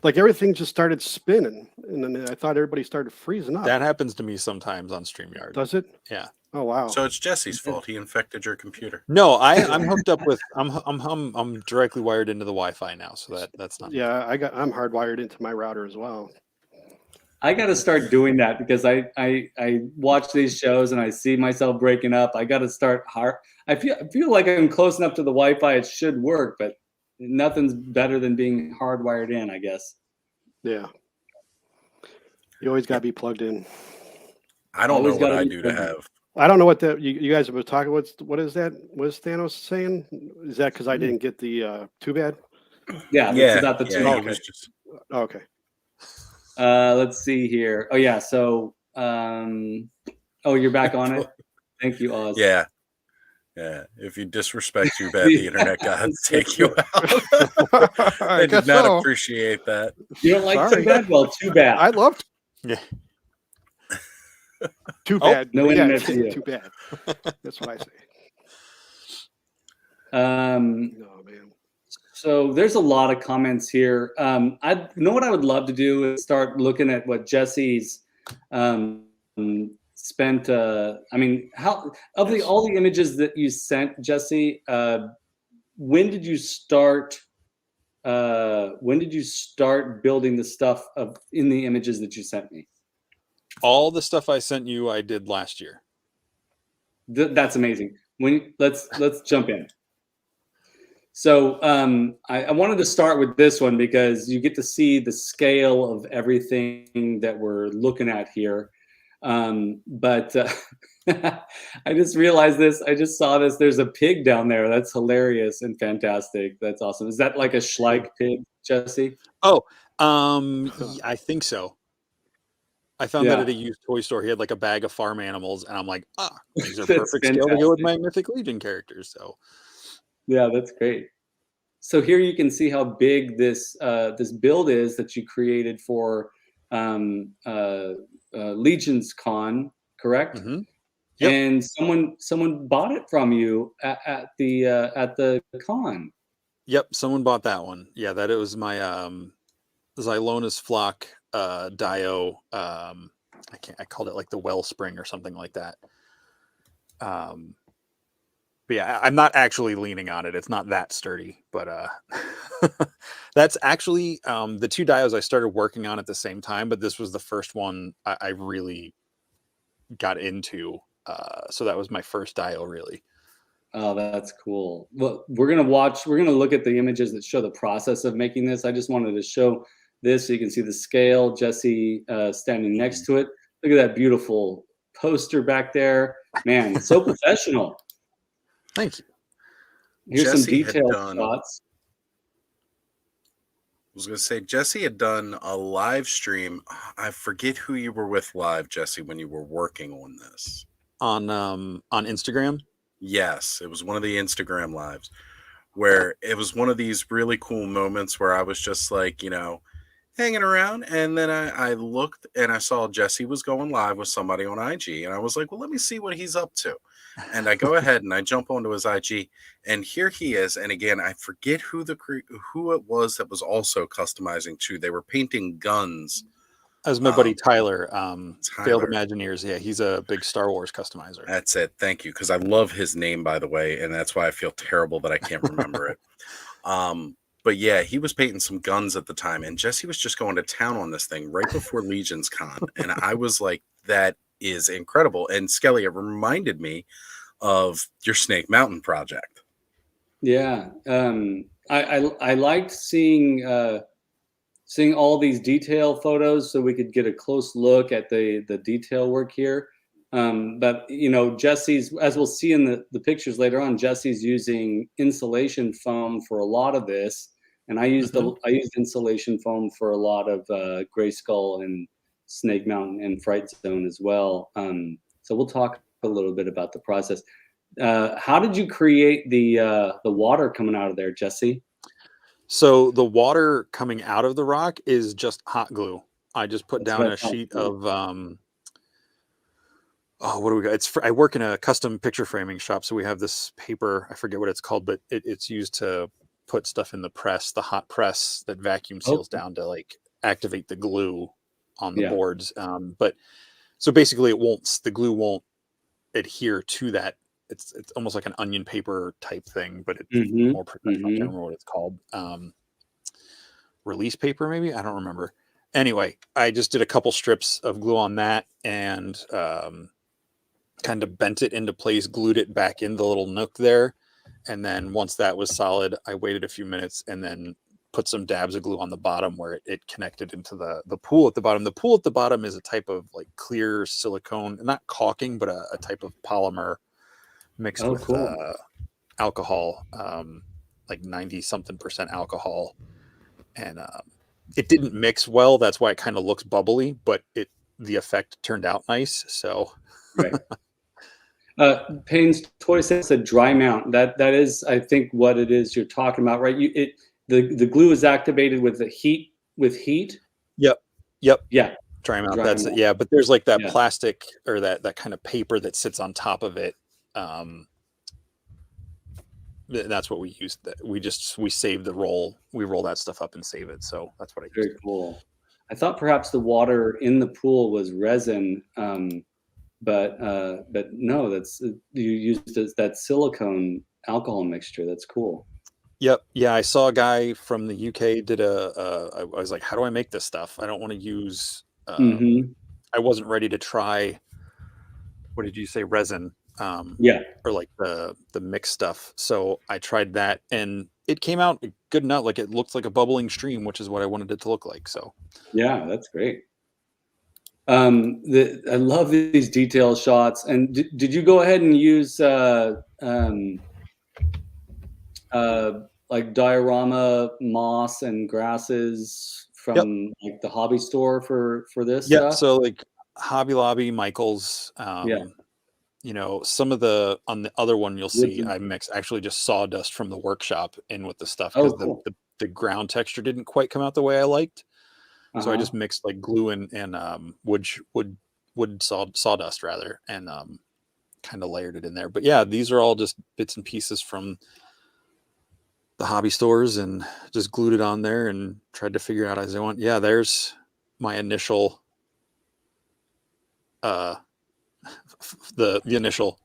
Like everything just started spinning, and then I thought everybody started freezing up. That happens to me sometimes on StreamYard. Does it? Yeah. Oh wow. So it's Jesse's fault. He infected your computer. No, I'm hooked up with I'm directly wired into the Wi-Fi now, so that's not. Yeah, I'm hardwired into my router as well. I got to start doing that because I watch these shows and I see myself breaking up. I got to start hard. I feel like I'm close enough to the Wi-Fi. It should work, but nothing's better than being hardwired in, I guess. Yeah. You always got to be plugged in. I don't know Always what gotta I be do to plugged in. have. I don't know what that you guys were talking. What is that? What is Thanos saying? Is that because I didn't get the too bad? Yeah, it's Yeah, about the yeah. two. He Okay. was just Okay. Let's see here. Oh yeah, so you're back on it. Thank you, Oz. yeah, yeah. If you disrespect too bad, the internet gods take you out. I They guess did not so. appreciate that. You don't like Sorry. too bad? Well, too bad. I loved Yeah. too Oh, bad. no yeah, internet for you. too bad. That's what I say. Um, No, man. so there's a lot of comments here. I know what I would love to do is start looking at what Jesse's spent. I mean, how of the Yes. all the images that you sent, Jesse? When did you start? When did you start building the stuff in the images that you sent me? all the stuff I sent you, I did last year. That's amazing. Let's jump in. So I wanted to start with this one because you get to see the scale of everything that we're looking at here. But I just realized this. I just saw this. There's a pig down there. That's hilarious and fantastic. That's awesome. Is that like a Schleich pig, Jesse? Oh, I think so. I found that Yeah. at a used toy store. He had like a bag of farm animals, and I'm like, these are That's perfect scale to go with fantastic. my Mythic Legion characters. So Yeah, that's great. So here you can see how big this this build is that you created for Legion's Con, correct? Yep. And someone bought it from you at the con. Yep, someone bought that one. Yeah, that it was my Xylona's flock Dio. I called it like the Wellspring or something like that. But yeah, I'm not actually leaning on it. It's not that sturdy, but that's actually the two dios I started working on at the same time, but this was the first one I really got into. So that was my first dio, really. Oh, that's cool. Well, we're gonna look at the images that show the process of making this. I just wanted to show this so you can see the scale, Jesse standing next to it. Look at that beautiful poster back there. Man, so professional. Thank you. Here's some Jesse had detailed done- shots. I was going to say, Jesse had done a live stream. I forget who you were with live, Jesse, when you were working on this. On Instagram? Yes, it was one of the Instagram lives where it was one of these really cool moments where I was just like, hanging around. And then I looked and I saw Jesse was going live with somebody on IG. And I was like, well, let me see what he's up to. And I go ahead and I jump onto his IG. And here he is. And again, I forget who it was that was also customizing too. They were painting guns. That was my buddy Tyler, Failed Tyler. Imagineers. Yeah, he's a big Star Wars customizer. That's it. Thank you. Because I love his name, by the way. And that's why I feel terrible that I can't remember it. But yeah, he was painting some guns at the time, and Jesse was just going to town on this thing right before Legion's Con. And I was like, that is incredible. And Skelly, it reminded me of your Snake Mountain project. Yeah. I liked seeing all these detail photos so we could get a close look at the detail work here. But Jesse's, as we'll see in the pictures later on, Jesse's using insulation foam for a lot of this. And I used insulation foam for a lot of Gray Skull and Snake Mountain and Fright Zone as well. So we'll talk a little bit about the process. How did you create the water coming out of there, Jesse? So the water coming out of the rock is just hot glue. I just put down a sheet of what do we got? I work in a custom picture framing shop, so we have this paper. I forget what it's called, but it's used to put stuff in the press, the hot press that vacuum seals down to like activate the glue on the boards. But so basically, the glue won't adhere to that. It's almost like an onion paper type thing, but it's more professional. I can't remember what it's called. Release paper, maybe? I don't remember. Anyway, I just did a couple strips of glue on that and kind of bent it into place, glued it back in the little nook there. And then once that was solid, I waited a few minutes and then put some dabs of glue on the bottom where it connected into the pool at the bottom. The pool at the bottom is a type of like clear silicone, not caulking, but a type of polymer mixed with alcohol, like 90-something% alcohol. And it didn't mix well. That's why it kind of looks bubbly, but the effect turned out nice. So right. Payne's Toy said dry mount. That is, I think, what it is you're talking about, right? The glue is activated with the heat. With heat. Yep. Yeah. Dry mount. That's it. Yeah, but there's like that plastic or that kind of paper that sits on top of it. That's what we used. We save the roll. We roll that stuff up and save it. So that's what I used. Very cool. I thought perhaps the water in the pool was resin, but no, you used that silicone alcohol mixture. That's cool. Yep. Yeah, I saw a guy from the UK did I was like, how do I make this stuff? I don't want to use. I wasn't ready to try. What did you say? Resin. Or like the mixed stuff. So I tried that and it came out good enough. Like it looked like a bubbling stream, which is what I wanted it to look like. So yeah, that's great. I love these detail shots. And did you go ahead and use like diorama moss and grasses from like the hobby store for this stuff? So like Hobby Lobby, Michael's, you know, some of on the other one you'll see I mix actually just sawdust from the workshop in with the stuff because the ground texture didn't quite come out the way I liked. So I just mixed like glue and wood sawdust rather, and kind of layered it in there. But yeah, these are all just bits and pieces from the hobby stores and just glued it on there and tried to figure out as I went. Yeah, there's my initial the initial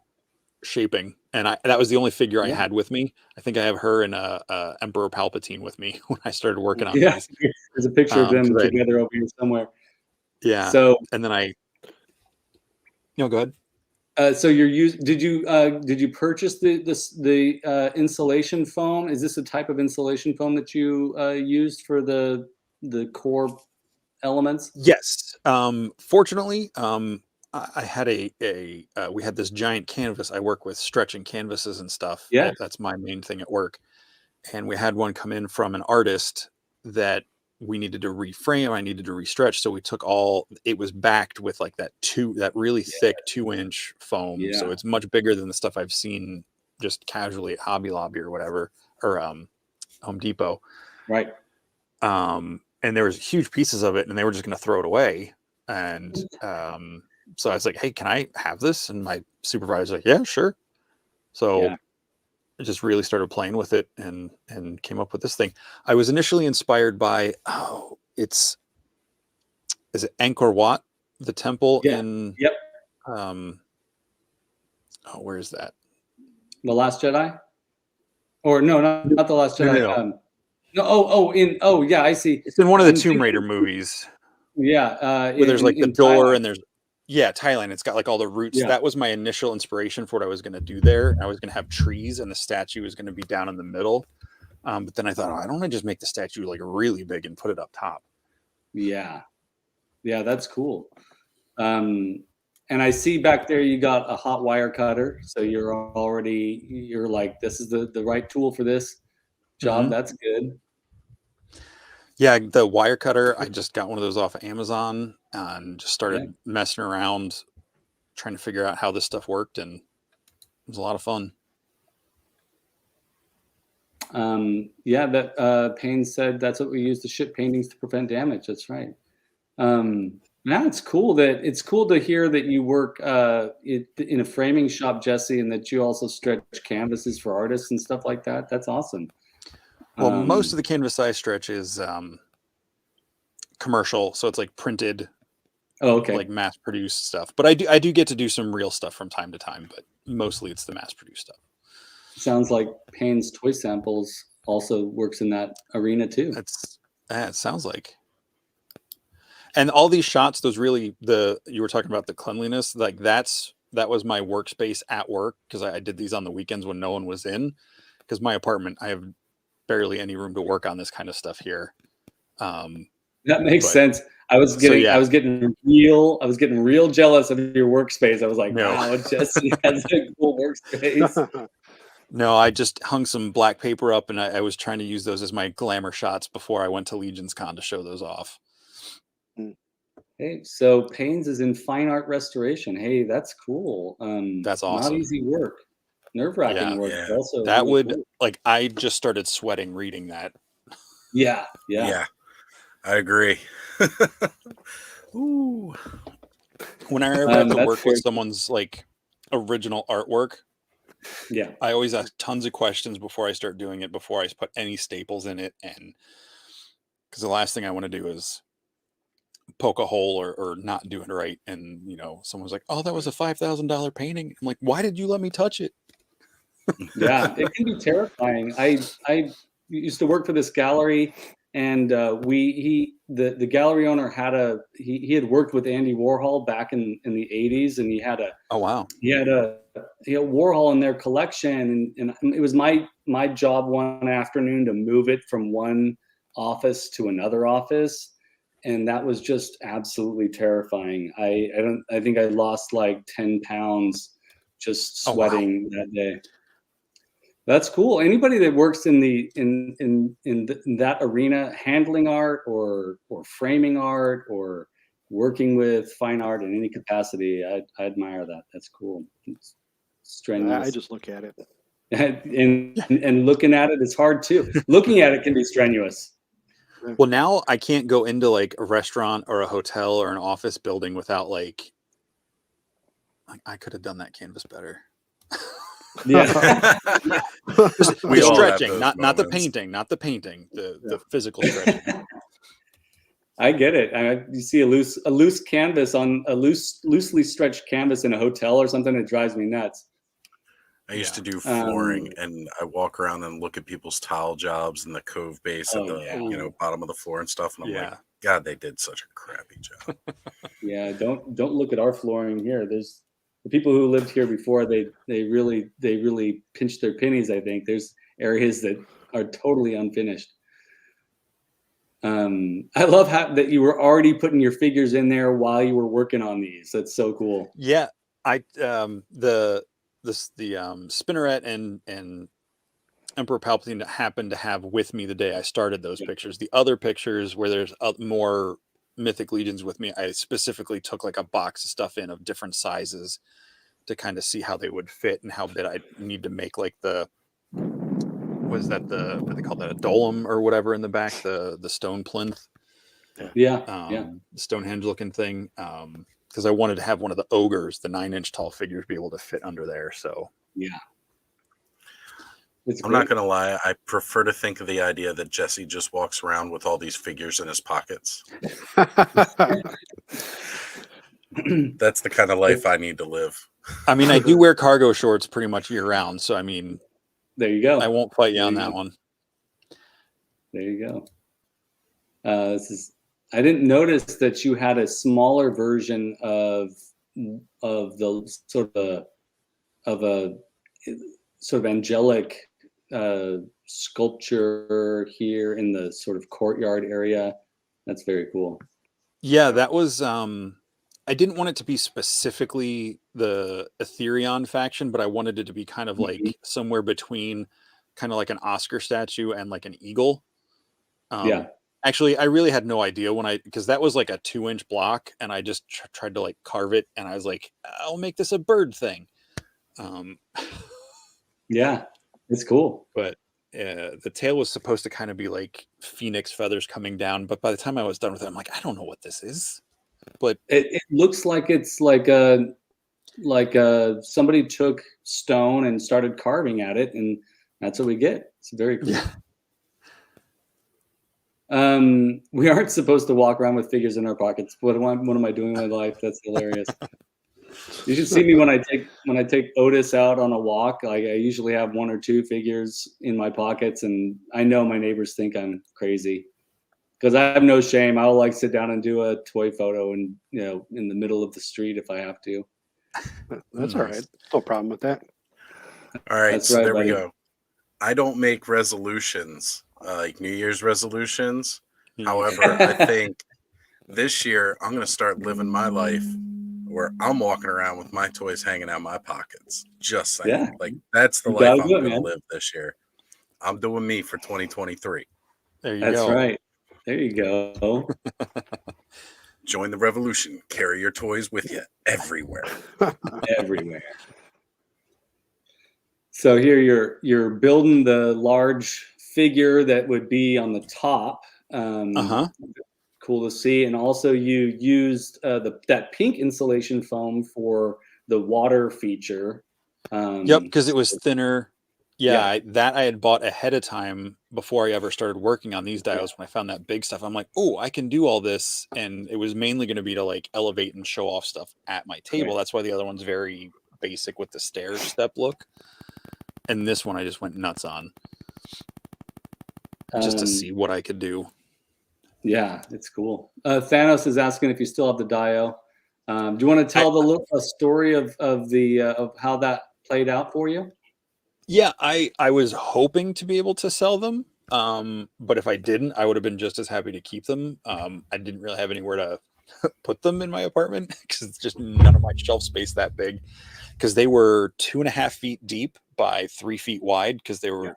shaping, and that was the only figure I had with me. I think I have her and Emperor Palpatine with me when I started working on these. There's a picture of them together over here somewhere. Yeah. So and then go ahead. So did you purchase the insulation foam? Is this a type of insulation foam that you used for the core elements? Yes. Fortunately, I had we had this giant canvas. I work with stretching canvases and stuff. Yeah. That's my main thing at work. And we had one come in from an artist that we needed to reframe. I needed to restretch. So we took it was backed with like that really thick 2-inch foam. Yeah. So it's much bigger than the stuff I've seen just casually at Hobby Lobby or whatever, or Home Depot. Right. And there was huge pieces of it and they were just going to throw it away. And, so I was like, hey, can I have this? And my supervisor's like, yeah, sure. So I just really started playing with it and came up with this thing. I was initially inspired by, is it Angkor Wat, the temple in, where is that? The Last Jedi? Or no, not The Last Jedi. No. Yeah, I see. It's in one of the Tomb Raider movies. Yeah. Where there's like the door Thailand. and there's, Thailand. It's got like all the roots. Yeah. That was my initial inspiration for what I was going to do there. I was going to have trees and the statue was going to be down in the middle. But then I thought, I don't want to just make the statue like really big and put it up top. Yeah. Yeah, that's cool. And I see back there you got a hot wire cutter. So you're like, this is the right tool for this job. Mm-hmm. That's good. Yeah, the wire cutter, I just got one of those off of Amazon and just started messing around, trying to figure out how this stuff worked, and it was a lot of fun. Payne said that's what we use to ship paintings to prevent damage. That's right. Now it's cool to hear that you work in a framing shop, Jesse, and that you also stretch canvases for artists and stuff like that. That's awesome. Well, most of the canvas I stretch is commercial, so it's like printed, like mass-produced stuff. But I do get to do some real stuff from time to time, but mostly it's the mass-produced stuff. Sounds like Payne's Toy Samples also works in that arena too. It sounds like. And all these shots, those really you were talking about the cleanliness, like that was my workspace at work because I did these on the weekends when no one was in. Because my apartment, I have barely any room to work on this kind of stuff here. That makes But- sense. I was So, getting yeah. I was getting real jealous of your workspace. I was like, No. wow, Jesse has a cool workspace. No, I just hung some black paper up, and I was trying to use those as my glamour shots before I went to Legion's Con to show those off. Hey, so Payne's is in fine art restoration. Hey, that's cool. That's Not awesome. easy work. Nerve-wracking Yeah. work. Yeah. But also That really would cool. like I just started sweating reading that. Yeah. I agree. Ooh. Whenever I have to That's work fair. with someone's like original artwork, Yeah. I always ask tons of questions before I start doing it, before I put any staples in it, and because the last thing I want to do is poke a hole or not do it right, and someone's like, "Oh, that was a $5,000 painting." I'm like, "Why did you let me touch it?" Yeah, it can be terrifying. I used to work for this gallery, and the gallery owner he had worked with Andy Warhol back in the 80s, and he had Oh wow. Warhol in their collection, and it was my job one afternoon to move it from one office to another office, and that was just absolutely terrifying. I think I lost like 10 pounds just Oh, wow. sweating that day. That's cool. Anybody that works in that arena, handling art or framing art or working with fine art in any capacity, I admire that. That's cool. It's strenuous. I just look at it. and looking at it is hard too. Looking at it can be strenuous. Well, now I can't go into like a restaurant or a hotel or an office building without like I could have done that canvas better. Yeah. We The all have stretching, those not the moments. painting, the physical stretching. I get it. You see a loose canvas on a loosely stretched canvas in a hotel or something, it drives me nuts. I used to do flooring, and I walk around and look at people's tile jobs and the cove base at the bottom of the floor and stuff, and I'm like, God, they did such a crappy job. Yeah, don't look at our flooring here. There's the people who lived here before. They really pinched their pennies. I think there's areas that are totally unfinished. I love that you were already putting your figures in there while you were working on these. That's so cool. Yeah, the Spinneret and Emperor Palpatine happened to have with me the day I started those pictures. The other pictures where there's more Mythic Legions with me, I specifically took like a box of stuff in of different sizes to kind of see how they would fit and how big I need to make like what they call that, a dolem or whatever in the back, the stone plinth. Stonehenge looking thing. Because I wanted to have one of the ogres, the 9-inch tall figures, be able to fit under there. So I'm not gonna lie, I prefer to think of the idea that Jesse just walks around with all these figures in his pockets. That's the kind of life I need to live. I mean, I do wear cargo shorts pretty much year round, so I mean, there you go. I won't fight you on that one. There you go. I didn't notice that you had a smaller version of the sort of angelic sculpture here in the sort of courtyard area. That's very cool. Yeah, that was I didn't want it to be specifically the Etherion faction, but I wanted it to be kind of like somewhere between kind of like an Oscar statue and like an eagle. Actually, I really had no idea because that was like a 2-inch block, and I just tried to like carve it, and I was like, I'll make this a bird thing. Yeah, it's cool. But the tail was supposed to kind of be like phoenix feathers coming down, but by the time I was done with it, I'm like, I don't know what this is. But it looks like it's like somebody took stone and started carving at it, and that's what we get. It's very cool. Yeah. We aren't supposed to walk around with figures in our pockets. What am I doing with my life? That's hilarious. You should see me when I take Otis out on a walk. Like I usually have 1 or 2 figures in my pockets, and I know my neighbors think I'm crazy because I have no shame. I'll like sit down and do a toy photo, and in the middle of the street if I have to. That's all right. No problem with that. All right, That's so right, there buddy. we go. I don't make resolutions, like New Year's resolutions. Me However, I think this year I'm going to start living my life where I'm walking around with my toys hanging out my pockets. Just saying. Yeah. Like, that's the You life gotta I'm do it, going to man. live this year. I'm doing me for 2023. There you That's go. right. There you go. Join the revolution. Carry your toys with you everywhere. Everywhere. So here you're building the large figure that would be on the top. Cool to see. And also you used that pink insulation foam for the water feature. Yep, because it was thinner. Yeah. That I had bought ahead of time before I ever started working on these diodes. When I found that big stuff, I'm like, oh, I can do all this. And it was mainly going to be to like elevate and show off stuff at my table. Right. That's why the other one's very basic with the stair step look. And this one I just went nuts on just to see what I could do. Yeah, it's cool. Thanos is asking if you still have the dio. Do you want to tell a story of how that played out for you? Yeah, I was hoping to be able to sell them. But if I didn't, I would have been just as happy to keep them. I didn't really have anywhere to put them in my apartment because it's just none of my shelf space that big. Because they were 2.5 feet deep by 3 feet wide, because they were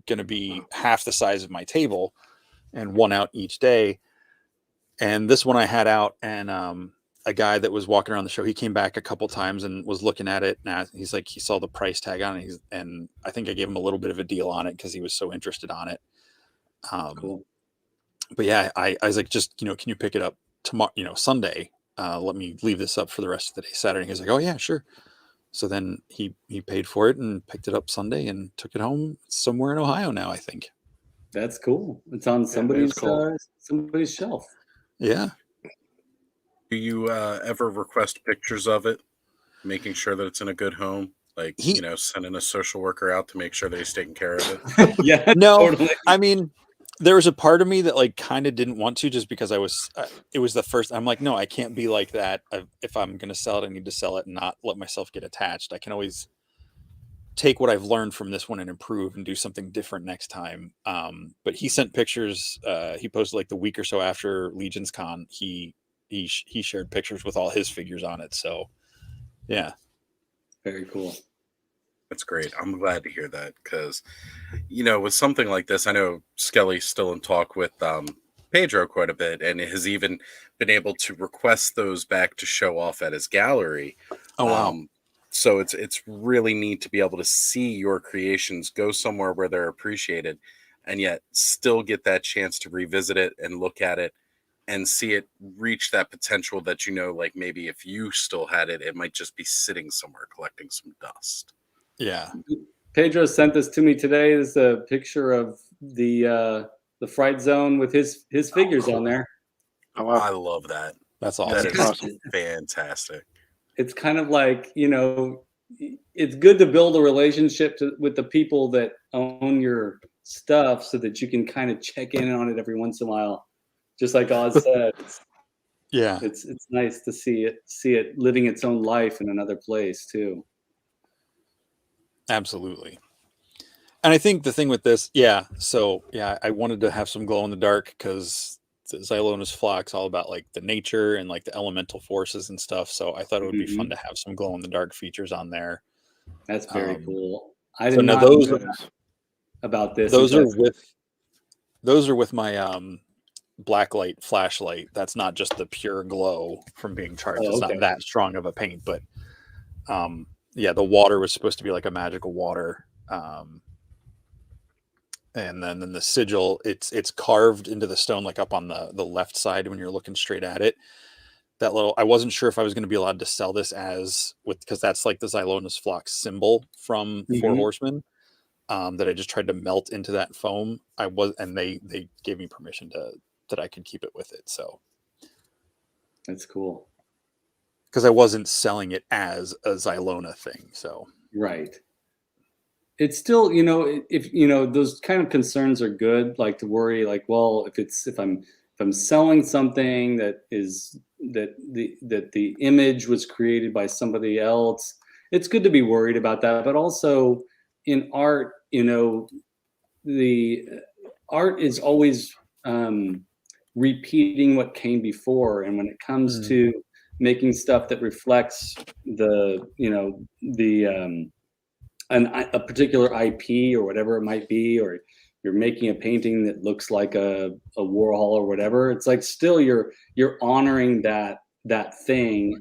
going to be half the size of my table and one out each day. And this one I had out, and a guy that was walking around the show, he came back a couple times and was looking at it. And he's like, he saw the price tag on it. And I think I gave him a little bit of a deal on it because he was so interested on it. Cool. But yeah, I was like, just, can you pick it up tomorrow, Sunday? Let me leave this up for the rest of the day, Saturday. He's like, oh yeah, sure. So then he paid for it and picked it up Sunday and took it home. It's somewhere in Ohio now, I think. That's cool. It's on somebody's cool. Somebody's shelf. Yeah. Do you ever request pictures of it, making sure that it's in a good home? Like, sending a social worker out to make sure that he's taking care of it? Yeah, no, totally. I mean, there was a part of me that like kind of didn't want to, just because it was the first, I'm like, no, I can't be like that. If I'm going to sell it, I need to sell it and not let myself get attached. I can always take what I've learned from this one and improve and do something different next time. But he sent pictures. He posted like the week or so after Legion's Con. He shared pictures with all his figures on it. So yeah, very cool. That's great. I'm glad to hear that, because with something like this, I know Skelly's still in talk with Pedro quite a bit, and has even been able to request those back to show off at his gallery. Oh wow. So it's really neat to be able to see your creations go somewhere where they're appreciated, and yet still get that chance to revisit it and look at it and see it reach that potential that, like maybe if you still had it, it might just be sitting somewhere collecting some dust. Yeah. Pedro sent this to me today. This is a picture of the Fright Zone with his figures on there. Oh, wow. I love that. That's awesome. That is awesome. Fantastic. It's kind of like, it's good to build a relationship with the people that own your stuff so that you can kind of check in on it every once in a while. Just like Oz said, Yeah. it's nice to see it living its own life in another place too. Absolutely. And I think the thing with this, I wanted to have some glow in the dark, because the Xylona's flock's all about like the nature and like the elemental forces and stuff. So I thought it would be fun to have some glow in the dark features on there. That's very cool. I So did now not those know that about this. those are with my blacklight flashlight. That's not just the pure glow from being charged. It's not that strong of a paint, but the water was supposed to be like a magical water. And then the sigil, it's carved into the stone, like up on the left side when you're looking straight at it. That little, I wasn't sure if I was going to be allowed to sell this because that's like the Xylona's flock symbol from Four Horsemen, that I just tried to melt into that foam. And they gave me permission that I could keep it with it. So that's cool. Because I wasn't selling it as a Xylona thing. So right. It's still, if those kind of concerns are good, like to worry, like, well, if I'm selling something that the image was created by somebody else, it's good to be worried about that. But also in art, you know, the art is always repeating what came before, and when it comes to making stuff that reflects the, you know, the a particular IP or whatever it might be, or you're making a painting that looks like a Warhol or whatever, it's like still you're honoring that thing.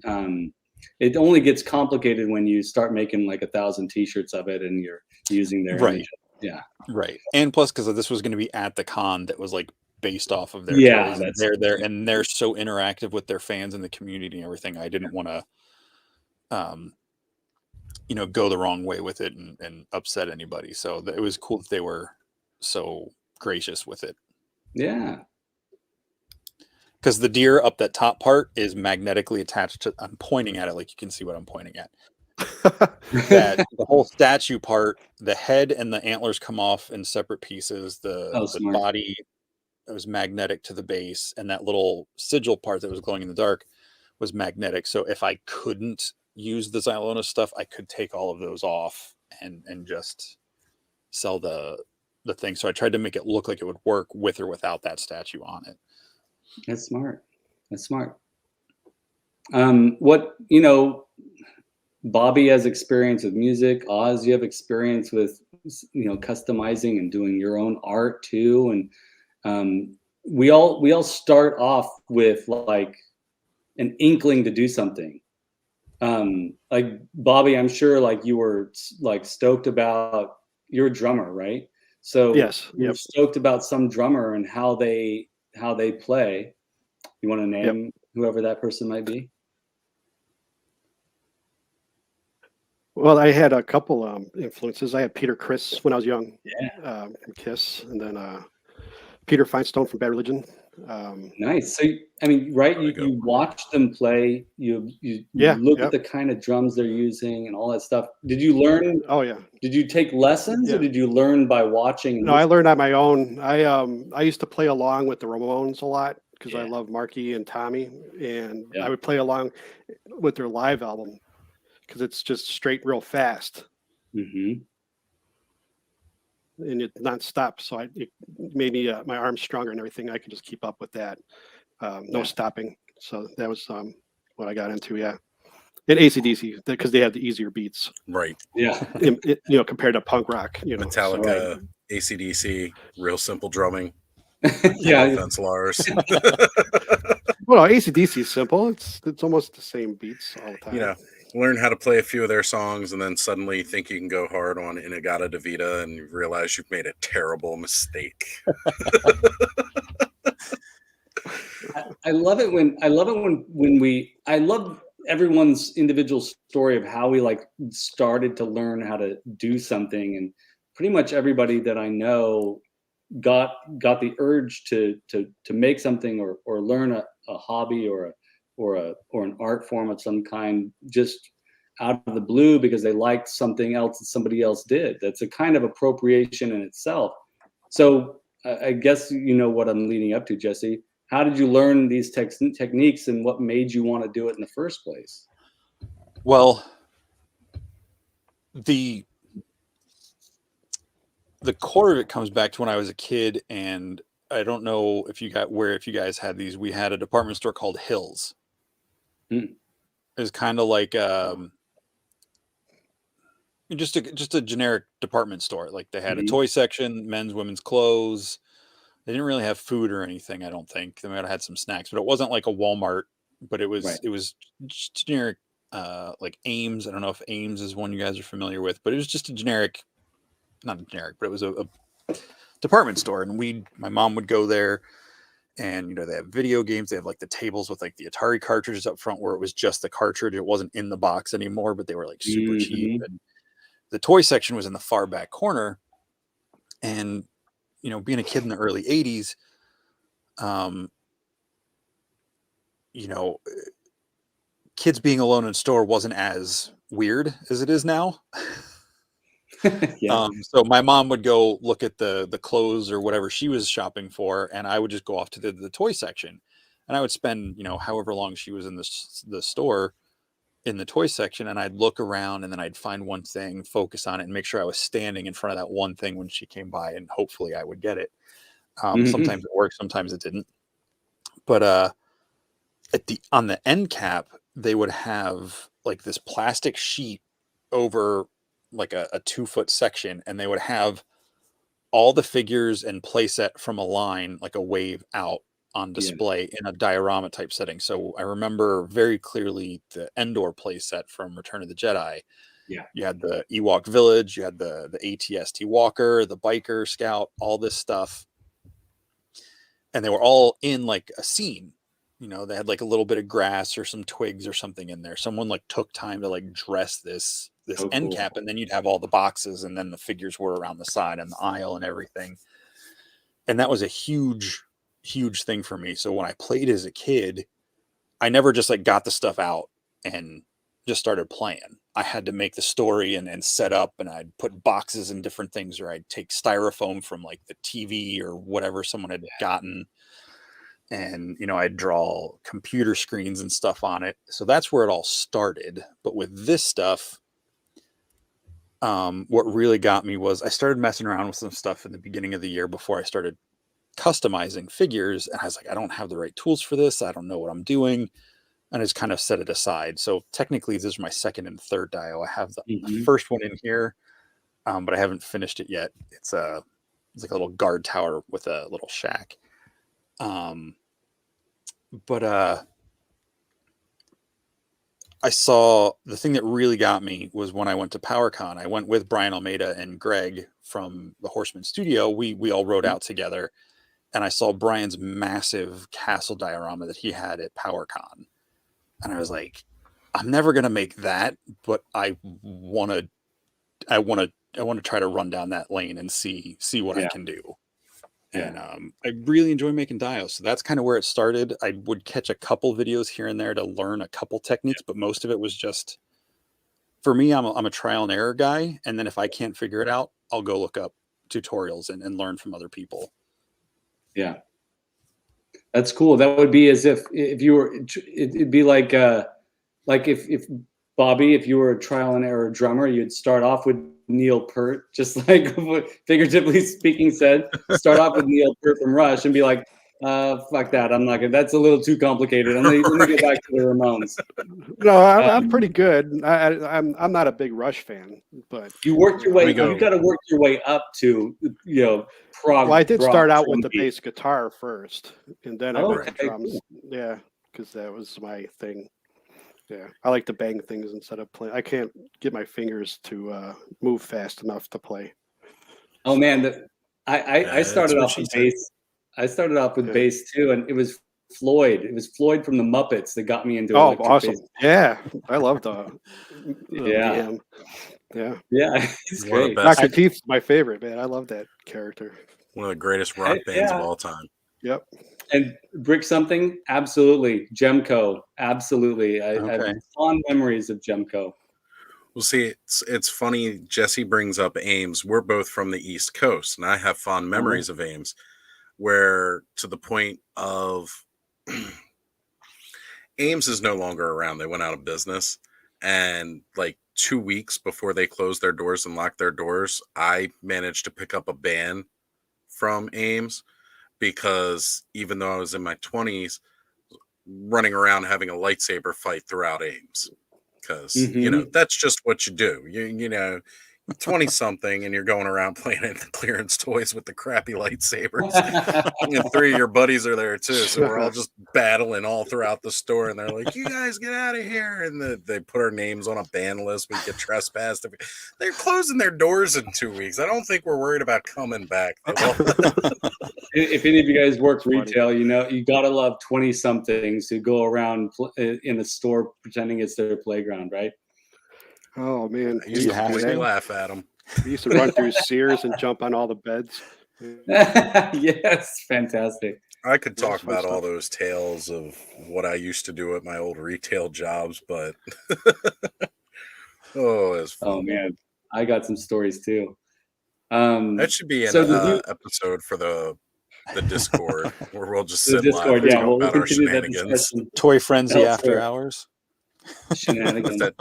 It only gets complicated when you start making like 1,000 t-shirts of it and you're using their Right. image. Yeah. Right. And plus, because this was going to be at the con that was like based off of their Yeah, toys. And they're there and they're so interactive with their fans and the community and everything. I didn't want to, you know, go the wrong way with it and upset anybody. So it was cool that they were so gracious with it. Yeah. Because the deer up that top part is magnetically attached to, I'm pointing at it like you can see what I'm pointing at. That the whole statue part, the head and the antlers come off in separate pieces. The body was magnetic to the base, and that little sigil part that was glowing in the dark was magnetic. So if I couldn't use the Xylona stuff, I could take all of those off and just sell the thing. So I tried to make it look like it would work with or without that statue on it. That's smart. That's smart. What, you know, Bobby has experience with music. Oz, you have experience with, you know, customizing and doing your own art too. And we all start off with like an inkling to do something. Like Bobby, I'm sure like you were like stoked about, you're a drummer, right? So yes, you're stoked about some drummer and how they play. You want to name whoever that person might be? Well, I had a couple influences. I had Peter Criss when I was young, from Kiss, and then Peter Feinstone from Bad Religion. Nice. So, I mean, right? You watch them play. You look at the kind of drums they're using and all that stuff. Did you learn? Oh yeah. Did you take lessons or did you learn by watching? No, I learned on my own. I used to play along with the Ramones a lot because I love Marky and Tommy, and I would play along with their live album because it's just straight real fast. Mm-hmm. And it's non-stop, so it made me my arms stronger and everything. I could just keep up with that, no stopping. So that was what I got into. Yeah, and AC/DC because they have the easier beats, right? Yeah, you know, compared to punk rock. You know, Metallica, AC/DC, real simple drumming. Yeah, no offense, Lars. Well, AC/DC is simple. It's almost the same beats all the time. You know, learn how to play a few of their songs and then suddenly think you can go hard on Inagata Davida and you realize you've made a terrible mistake. I love it when I love everyone's individual story of how we like started to learn how to do something, and pretty much everybody that I know got the urge to make something or learn a hobby or an art form of some kind just out of the blue because they liked something else that somebody else did. That's a kind of appropriation in itself. So I guess you know what I'm leading up to, Jesse. How did you learn these techniques and what made you want to do it in the first place? Well, the core of it comes back to when I was a kid, and I don't know if you guys had these. We had a department store called Hills. It was kind of like just a generic department store. Like they had a toy section, men's, women's clothes. They didn't really have food or anything, I don't think. They might have had some snacks, but it wasn't like a Walmart. But it was just generic, like Ames. I don't know if Ames is one you guys are familiar with, but it was just a generic. Not generic, but it was a department store, and my mom would go there, and you know they have video games. They have like the tables with like the Atari cartridges up front, where it was just the cartridge. It wasn't in the box anymore, but they were like super cheap. And the toy section was in the far back corner, and you know, being a kid in the early '80s, you know, kids being alone in a store wasn't as weird as it is now. So my mom would go look at the clothes or whatever she was shopping for, and I would just go off to the toy section, and I would spend, you know, however long she was in the store in the toy section, and I'd look around, and then I'd find one thing, focus on it, and make sure I was standing in front of that one thing when she came by, and hopefully I would get it. Sometimes it worked, sometimes it didn't. But on the end cap, they would have like this plastic sheet over like a 2-foot section, and they would have all the figures and playset from a line, like a wave out on display in a diorama type setting. So I remember very clearly the Endor playset from Return of the Jedi. Yeah. You had the Ewok Village, you had the ATST Walker, the Biker Scout, all this stuff. And they were all in like a scene. You know, they had like a little bit of grass or some twigs or something in there. Someone like took time to like dress this end cap, and then you'd have all the boxes, and then the figures were around the side and the aisle and everything. And that was a huge thing for me. So when I played as a kid, I never just like got the stuff out and just started playing. I had to make the story and set up, and I'd put boxes and different things, or I'd take styrofoam from like the TV or whatever someone had gotten. And, you know, I'd draw computer screens and stuff on it. So that's where it all started. But with this stuff, what really got me was I started messing around with some stuff in the beginning of the year before I started customizing figures. And I was like, I don't have the right tools for this. I don't know what I'm doing. And I just kind of set it aside. So technically, this is my second and third dio. I have the first one in here, but I haven't finished it yet. It's like a little guard tower with a little shack. But I saw the thing that really got me was when I went to PowerCon. I went with Brian Almeida and Greg from the Horseman Studio. We all rode out together, and I saw Brian's massive castle diorama that he had at PowerCon. And I was like, I'm never going to make that, but I want to try to run down that lane and see what I can do. And I really enjoy making dios. So that's kind of where it started. I would catch a couple videos here and there to learn a couple techniques, but most of it was just, for me, I'm a trial and error guy. And then if I can't figure it out, I'll go look up tutorials and learn from other people. Yeah. That's cool. That would be as if you were, it'd be like if Bobby, if you were a trial and error drummer, you'd start off with Neil Peart, just like figuratively speaking said, start off with Neil Peart from Rush and be like, fuck that. I'm not gonna, that's a little too complicated. Let me get back to the Ramones. No, I'm pretty good. I'm not a big Rush fan, but you worked your way, you got to work your way up to, you know, prog. Well, I did start out with the beat. bass guitar first, and then I went to drums. Cool. Yeah, because that was my thing. Yeah, I like to bang things instead of play. I can't get my fingers to move fast enough to play. Oh man, I started off with bass. I started off with bass too, and it was Floyd. It was Floyd from the Muppets that got me into. Oh, awesome! Bass. Yeah, I love the He's great. Dr. Teeth's my favorite, man. I love that character. One of the greatest rock bands of all time. Yep. And Brick Something, absolutely. Gemco, absolutely. I have fond memories of Gemco. Well, see, it's funny. Jesse brings up Ames. We're both from the East Coast, and I have fond memories of Ames, where to the point of Ames is no longer around. They went out of business, and like 2 weeks before they closed their doors and locked their doors, I managed to pick up a band from Ames. Because even though I was in my 20s, running around having a lightsaber fight throughout Ames, because you know that's just what you do. You know, 20-something, and you're going around playing at the clearance toys with the crappy lightsabers. And 3 of your buddies are there too, so we're all just battling all throughout the store. And they're like, "You guys get out of here!" And they put our names on a ban list. We get trespassed. They're closing their doors in 2 weeks. I don't think we're worried about coming back. If any of you guys work retail, you know you gotta love 20-somethings who go around in a store pretending it's their playground, right? Oh man, You laugh at them. We used to run through Sears and jump on all the beds. Yes, fantastic. I could talk about all those tales of what I used to do at my old retail jobs, but it's fun. Oh man, I got some stories too. That should be an episode for the Discord where we'll just sit live and talk about our shenanigans. Toy Frenzy after hours. Shenanigans. That-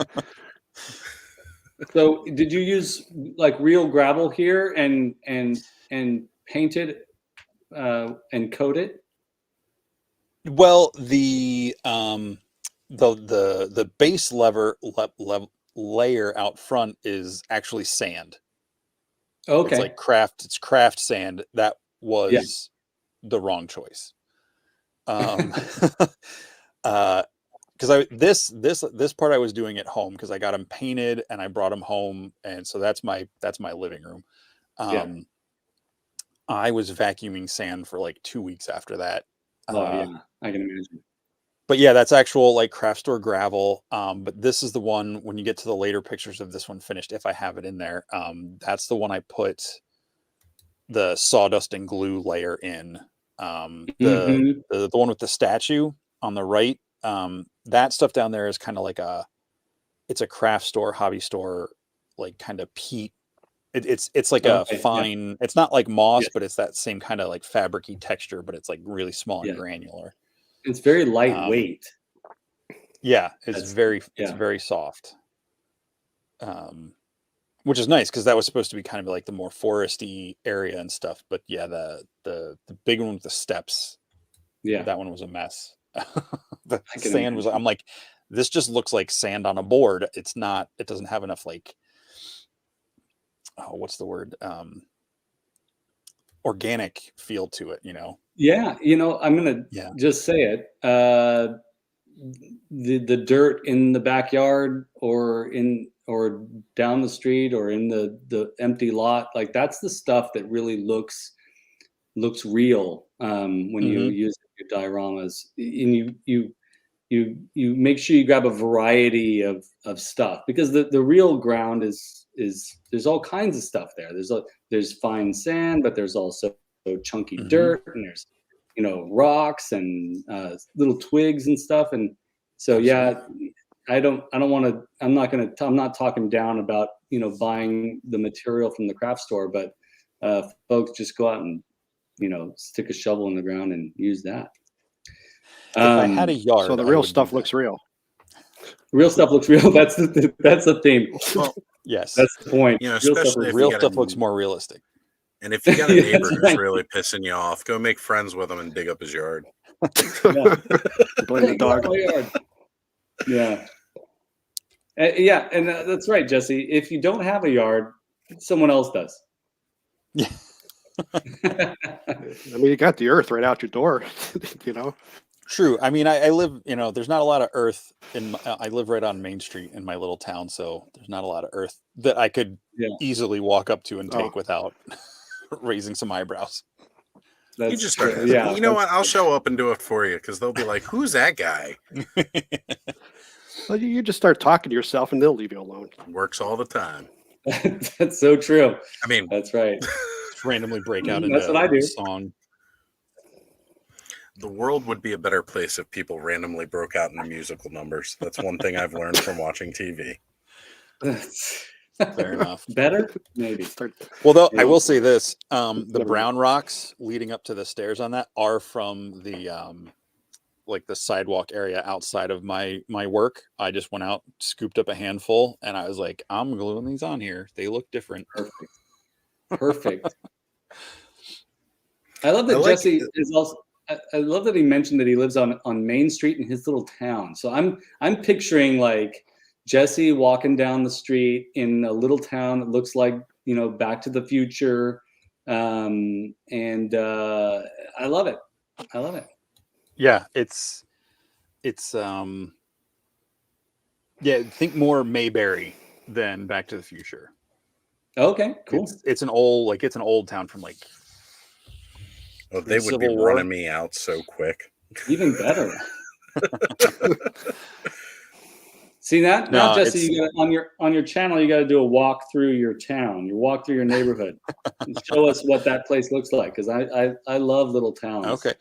So did you use like real gravel here and paint it and coat it? Well, the base layer out front is actually sand. It's Okay. like craft sand. That was the wrong choice. Because this part I was doing at home because I got them painted and I brought them home, and so that's my living room. I was vacuuming sand for like 2 weeks after that. Oh yeah, I can imagine. But yeah, that's actual like craft store gravel. But this is the one when you get to the later pictures of this one finished, if I have it in there. That's the one I put the sawdust and glue layer in. The one with the statue on the right. That stuff down there is kind of like it's a craft store, hobby store, like kind of peat. It's like a fine. It's not like moss, but it's that same kind of like fabricy texture, but it's like really small and granular. It's very lightweight. Yeah, it's very soft. Which is nice because that was supposed to be kind of like the more foresty area and stuff. But yeah, the big one with the steps, that one was a mess. The sand was. I'm like, this just looks like sand on a board. It's not. It doesn't have enough like. Oh, what's the word? Organic feel to it, you know? Yeah, I'm gonna just say it. The dirt in the backyard or down the street or in the empty lot, like that's the stuff that really looks real when you use your dioramas. And you make sure you grab a variety of stuff, because the real ground is there's all kinds of stuff there. There's fine sand, but there's also chunky dirt, and there's rocks and little twigs and stuff. And so I'm not talking down about buying the material from the craft store, but folks, just go out and stick a shovel in the ground and use that. If I had a yard, so the real stuff looks real. Real stuff looks real. That's the theme. Well, yes, that's the point. Especially if real stuff looks more realistic. And if you got a neighbor who's really pissing you off, go make friends with him and dig up his yard. Blame the dog. Yeah. And that's right, Jesse. If you don't have a yard, someone else does. Yeah. I mean, you got the earth right out your door, True. I mean, I live, there's not a lot of earth I live right on Main Street in my little town. So there's not a lot of earth that I could easily walk up to and take without raising some eyebrows. You just start, you know what? I'll show up and do it for you, because they'll be like, who's that guy? Well, you just start talking to yourself and they'll leave you alone. Works all the time. That's so true. I mean, that's right. Just randomly break out into that's what I do. a song. The world would be a better place if people randomly broke out into musical numbers. That's one thing I've learned from watching TV. Fair enough. Better? Maybe. Well, though, I will say this. The brown rocks leading up to the stairs on that are from the like the sidewalk area outside of my work. I just went out, scooped up a handful, and I was like, I'm gluing these on here. They look different. Perfect. I love that Jesse is also. I love that he mentioned that he lives on Main Street in his little town. So I'm picturing like Jesse walking down the street in a little town that looks like Back to the Future, and I love it. I love it. Yeah, it's think more Mayberry than Back to the Future. Okay, cool. It's an old town from like. Oh, they would be running me out so quick. Even better. See that? Now, Jesse, you got on your channel, you got to do a walk through your town. You walk through your neighborhood. And show us what that place looks like, because I love little towns. Okay.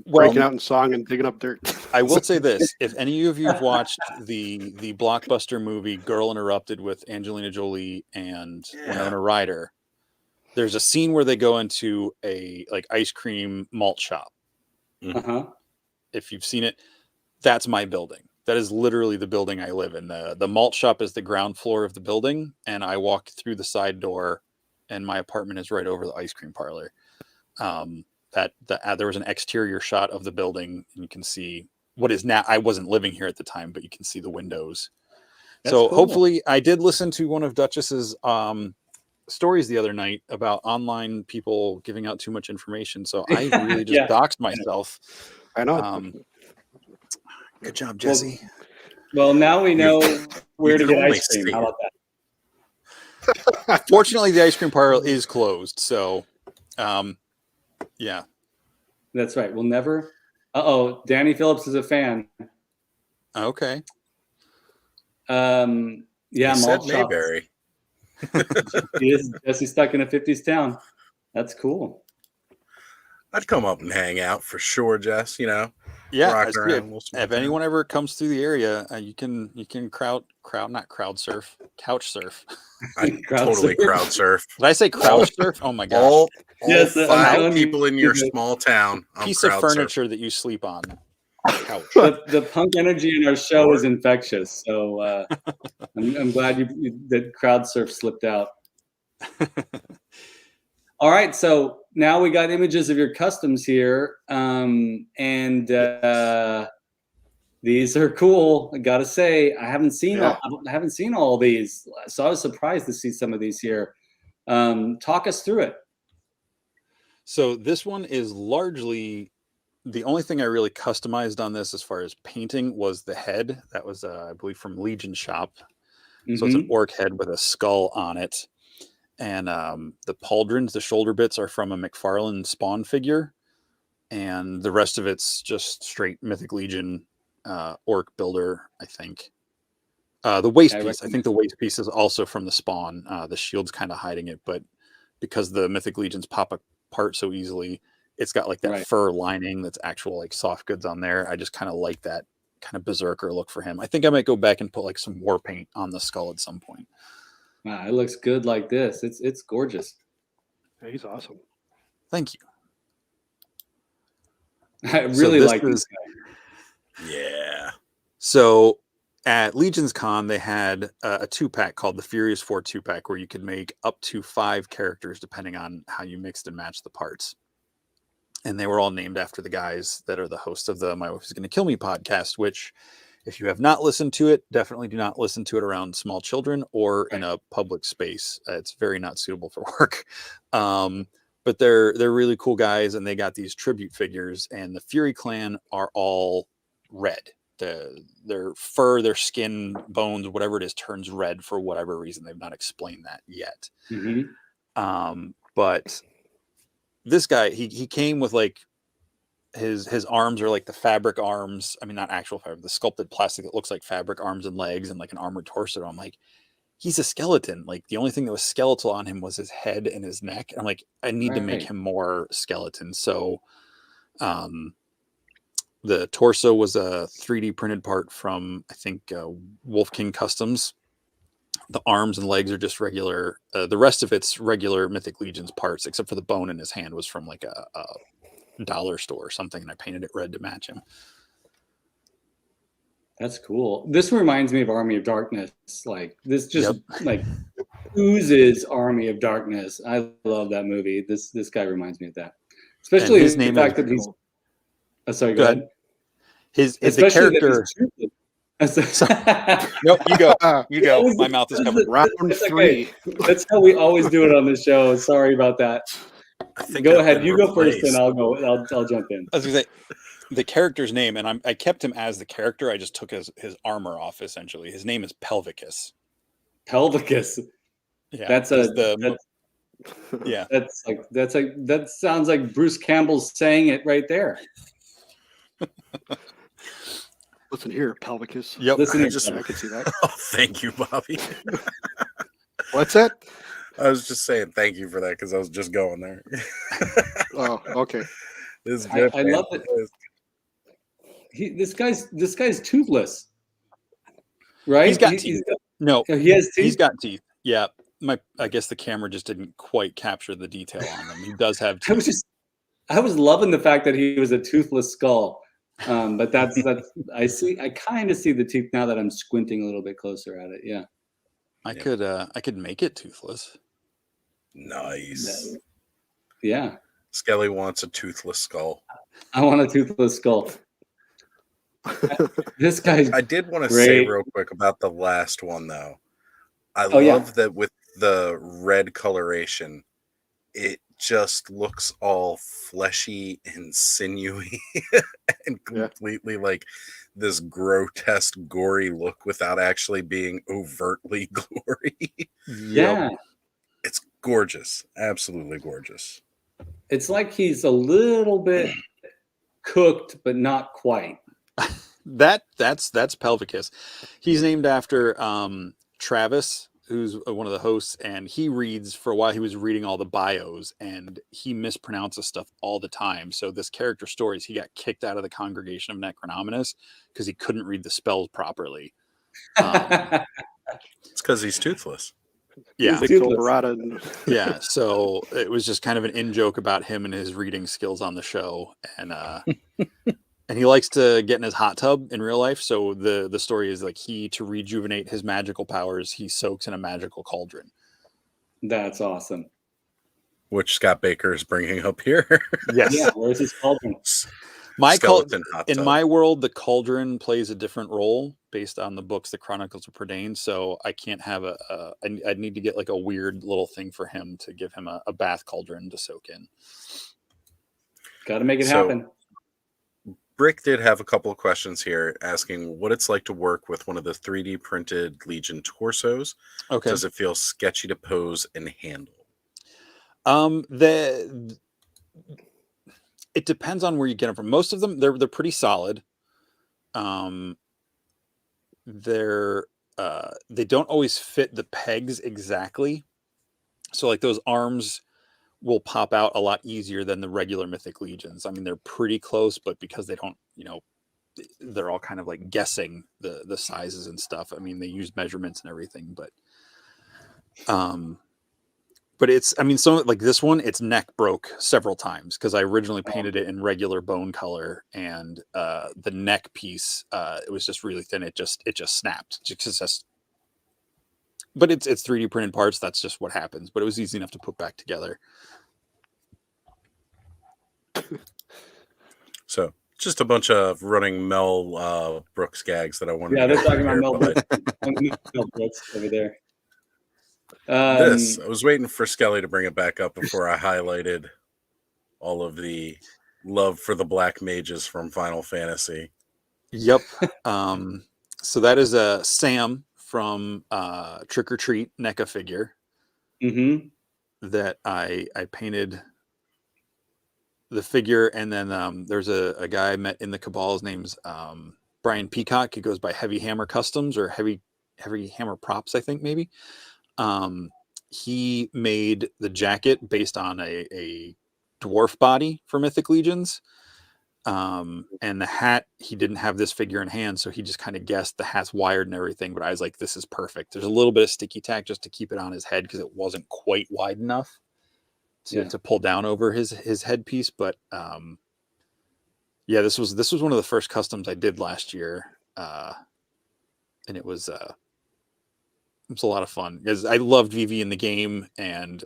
Well, breaking out in song and digging up dirt. I will say this: if any of you have watched the blockbuster movie "Girl Interrupted" with Angelina Jolie and Winona Ryder, there's a scene where they go into a like ice cream malt shop. Uh-huh. If you've seen it, that's my building. That is literally the building I live in. The malt shop is the ground floor of the building, and I walk through the side door, and my apartment is right over the ice cream parlor. There was an exterior shot of the building, and you can see what is now. I wasn't living here at the time, but you can see the windows. That's so cool. hopefully, I did listen to one of Duchess's stories the other night about online people giving out too much information. So I really just doxed myself. I know. Good job, Jesse. Well, now we know where to can get only ice cream. see How about that? Fortunately, the ice cream parlor is closed. So, yeah. That's right. We'll never. Uh-oh, Danny Phillips is a fan. Okay. Yeah, He said malt shop. Mayberry. He is Jesse stuck in a 50s town. That's cool. I'd come up and hang out for sure, Jess. You know, Yeah. rocking around. If anyone ever comes through the area, you can couch surf. I totally crowd surf. Did I say crowd surf? Oh my gosh. All Yes, I'm 5 telling you, people in your small town. Piece of furniture that you sleep on. Couch. The punk energy in our show is infectious. So I'm glad that crowd surf slipped out. All right, so now we got images of your customs here, and these are cool. I gotta say, I haven't seen all these, so I was surprised to see some of these here. Talk us through it. So this one is largely the only thing I really customized on this as far as painting was the head. That was, I believe, from Legion Shop. So it's an orc head with a skull on it. And the pauldrons, the shoulder bits, are from a McFarlane Spawn figure. And the rest of it's just straight Mythic Legion orc builder, I think. The waist piece, I think the waist piece is also from the Spawn. The shield's kind of hiding it, but because the Mythic Legions pop apart so easily, it's got like that fur lining that's actual like soft goods on there. I just kind of like that kind of berserker look for him. I think I might go back and put like some war paint on the skull at some point. Wow, it looks good like this. It's gorgeous. Yeah, he's awesome. Thank you. I really like this guy. Yeah. So at Legion's Con, they had a 2-pack called the Furious 4 2-pack where you could make up to 5 characters depending on how you mixed and matched the parts. And they were all named after the guys that are the hosts of the My Wife Is Gonna Kill Me podcast, which if you have not listened to it, definitely do not listen to it around small children or in a public space. It's very not suitable for work. But they're really cool guys, and they got these tribute figures, and the Fury Clan are all red. Their fur, their skin, bones, whatever it is, turns red for whatever reason. They've not explained that yet. But this guy, he came with like his arms are like the fabric arms. I mean, not actual fabric, the sculpted plastic that looks like fabric arms and legs and like an armored torso. I'm like, he's a skeleton. Like the only thing that was skeletal on him was his head and his neck. I'm like, I need to make him more skeleton. So the torso was a 3D printed part from, I think, Wolf King Customs. The arms and legs are just regular. The rest of it's regular Mythic Legions parts, except for the bone in his hand was from like a dollar store or something, and I painted it red to match him. That's cool. This reminds me of Army of Darkness. Like this just like oozes Army of Darkness. I love that movie. This guy reminds me of that. Especially his the name fact that he's sorry, go ahead. His the character. Nope, you go. You go. My mouth is covered. Round 3. That's how we always do it on this show. Sorry about that. Go ahead. You go first, and I'll go. I'll jump in. I was gonna say the character's name, and I kept him as the character. I just took his armor off. Essentially, his name is Pelvicus. Pelvicus. Yeah, that sounds like Bruce Campbell's saying it right there. Listen here, Pelvicus. Yep. Listen, I can see that. Oh, thank you, Bobby. What's that? I was just saying thank you for that because I was just going there. Oh, okay. This is good. I love it. This guy's toothless, right? He's got teeth. No, he has teeth. He's got teeth. Yeah, I guess the camera just didn't quite capture the detail on him. He does have teeth. I was loving the fact that he was a toothless skull. But that's I kind of see the teeth now that I'm squinting a little bit closer at it. Yeah. I could make it toothless. Nice. Yeah. Skelly wants a toothless skull. I want a toothless skull. This guy's I did want to great. say real quick about the last one though. I Oh, yeah. love that with the red coloration, it just looks all fleshy and sinewy and completely like this grotesque, gory look without actually being overtly gory. Yeah. It's gorgeous. Absolutely gorgeous. It's like he's a little bit cooked, but not quite. That's Pelvicus. He's named after Travis, who's one of the hosts, and he reads, for a while he was reading all the bios, and he mispronounces stuff all the time. So this character stories, he got kicked out of the congregation of Necronominus because he couldn't read the spells properly. It's because he's toothless. Yeah. Yeah. So it was just kind of an in-joke about him and his reading skills on the show. And and he likes to get in his hot tub in real life. So the story is like to rejuvenate his magical powers, he soaks in a magical cauldron. That's awesome. Which Scott Baker is bringing up here. Yes. Yeah, where's his cauldron? In my world, the cauldron plays a different role based on the books, the Chronicles of Prydain. So I can't have I'd need to get like a weird little thing for him to give him a bath cauldron to soak in. Got to make it happen. Brick did have a couple of questions here asking what it's like to work with one of the 3D printed Legion torsos. Okay. Does it feel sketchy to pose and handle? It depends on where you get them from. Most of them, they're pretty solid. They don't always fit the pegs exactly. So like those arms will pop out a lot easier than the regular Mythic Legions. I mean, they're pretty close, but because they don't, they're all kind of like guessing the sizes and stuff. I mean, they use measurements and everything, but it's, I mean, some like this one, its neck broke several times because I originally painted it in regular bone color, and the neck piece, it was just really thin. It just snapped. But it's 3D printed parts. That's just what happens. But it was easy enough to put back together. So just a bunch of running Mel Brooks gags that I wanted. Yeah, they're talking about Mel Brooks over there. I was waiting for Skelly to bring it back up before I highlighted all of the love for the black mages from Final Fantasy. Yep. So that is a Sam from Trick or Treat NECA figure that I painted the figure, and then there's a guy I met in the Cabal. His name's Brian Peacock. He goes by Heavy Hammer Customs or Heavy Hammer Props, I think maybe. He made the jacket based on a dwarf body for Mythic Legions. And the hat, he didn't have this figure in hand, so he just kind of guessed the hat's wired and everything, but I was like, this is perfect. There's a little bit of sticky tack just to keep it on his head because it wasn't quite wide enough to pull down over his headpiece. But yeah, this was one of the first customs I did last year. And it was a lot of fun because I loved VV in the game, and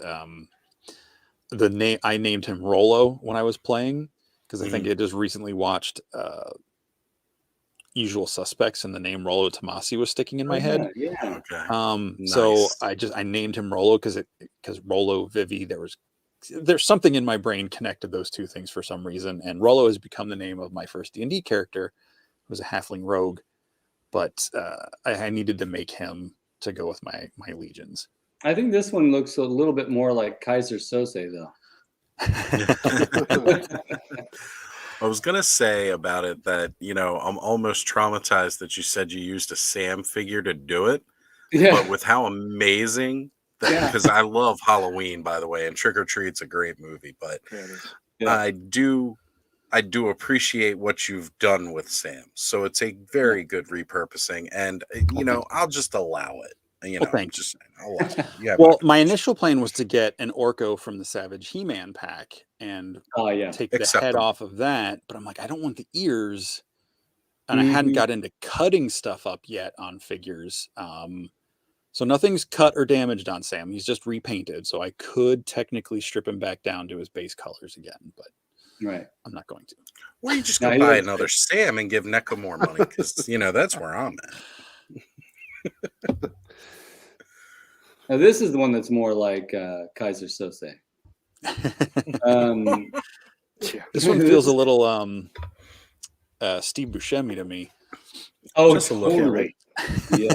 I named him Rolo when I was playing because I think I just recently watched Usual Suspects, and the name Rolo Tomasi was sticking in my head. Yeah. Okay. Nice. So I named him Rolo because Rolo Vivi, there's something in my brain connected those two things for some reason, and Rolo has become the name of my first D&D character, who was a halfling rogue, but I needed to make him to go with my legions. I think this one looks a little bit more like Kaiser Sose, though. I was going to say about it that, I'm almost traumatized that you said you used a Sam figure to do it. Yeah. But with how amazing that, because I love Halloween, by the way, and Trick or Treat's a great movie, but I do appreciate what you've done with Sam. So it's a very good repurposing, and I'll just allow it. Thank you. Well, my initial plan was to get an Orko from the Savage He-Man pack, and Oh yeah. take the head Acceptable. off of that. But I'm like, I don't want the ears. And I Mm-hmm. hadn't got into cutting stuff up yet on figures. So nothing's cut or damaged on Sam. He's just repainted. So I could technically strip him back down to his base colors again, but Right. I'm not going to. Or you just No, go he buy looks another good. Sam and give NECA more money, because that's where I'm at. Now this is the one that's more like Kaiser Sose. This one feels a little Steve Buscemi to me. Oh, Just a little. totally. Yeah.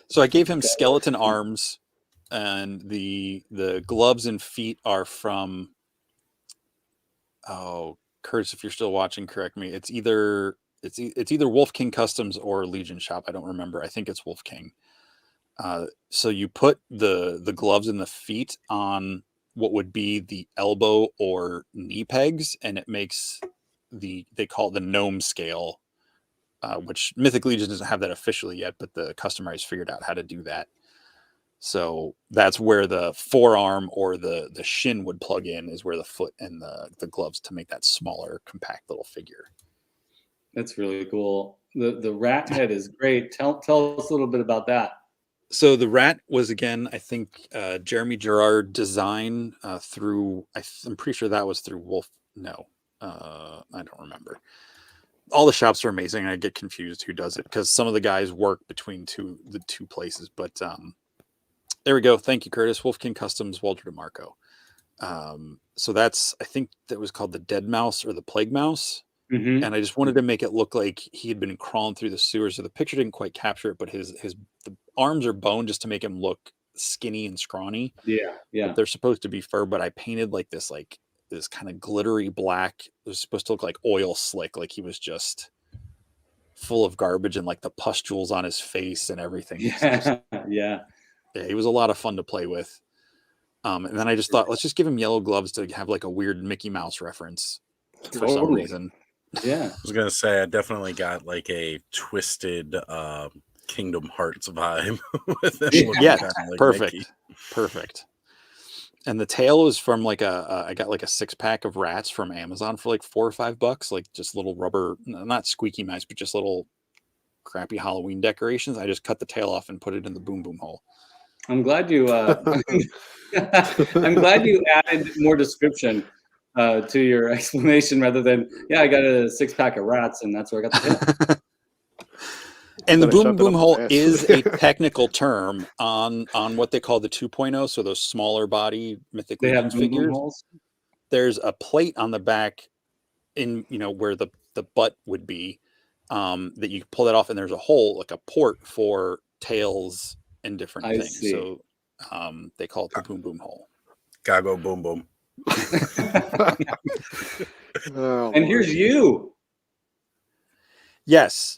So I gave him skeleton arms, and the gloves and feet are from, oh, Curtis, if you're still watching, correct me. It's either Wolf King Customs or Legion Shop. I don't remember. I think it's Wolf King. So you put the gloves and the feet on what would be the elbow or knee pegs, and it makes they call it the gnome scale, which Mythic Legion doesn't have that officially yet, but the customizers figured out how to do that. So that's where the forearm or the shin would plug in, is where the foot and the gloves, to make that smaller, compact little figure. That's really cool. The rat head is great. Tell us a little bit about that. So the rat was, again, I think Jeremy Gerard design through, I'm pretty sure that was through Wolf. No, I don't remember. All the shops are amazing. I get confused who does it, because some of the guys work between the two places. But there we go. Thank you, Curtis. Wolf King Customs, Walter DeMarco. So that's, I think that was called the Dead Mouse or the Plague Mouse. Mm-hmm. And I just wanted to make it look like he had been crawling through the sewers. So the picture didn't quite capture it, but the arms are bone, just to make him look skinny and scrawny. Yeah, yeah. But they're supposed to be fur, but I painted this kind of glittery black. It was supposed to look like oil slick, like he was just full of garbage, and like the pustules on his face and everything. Yeah, yeah. He was a lot of fun to play with. And then I just thought, let's just give him yellow gloves to have like a weird Mickey Mouse reference for some reason. Yeah. I was gonna say, I definitely got like a twisted Kingdom Hearts vibe with them. Yeah, like perfect. Mickey. Perfect. And the tail is from I got like a 6-pack of rats from Amazon for like $4 or $5, like just little rubber, not squeaky mice, but just little crappy Halloween decorations. I just cut the tail off and put it in the boom boom hole. I'm glad you I'm glad you added more description to your explanation, rather than, I got a 6-pack of rats and that's where I got the tail. And the boom boom hole is a technical term on what they call the 2.0. So those smaller body Mythic Legions figures. Holes? There's a plate on the back in, where the butt would be, that you pull that off, and there's a hole, like a port for tails and different things. See. So they call it the boom boom hole. Gotta go boom boom. And here's you. Yes.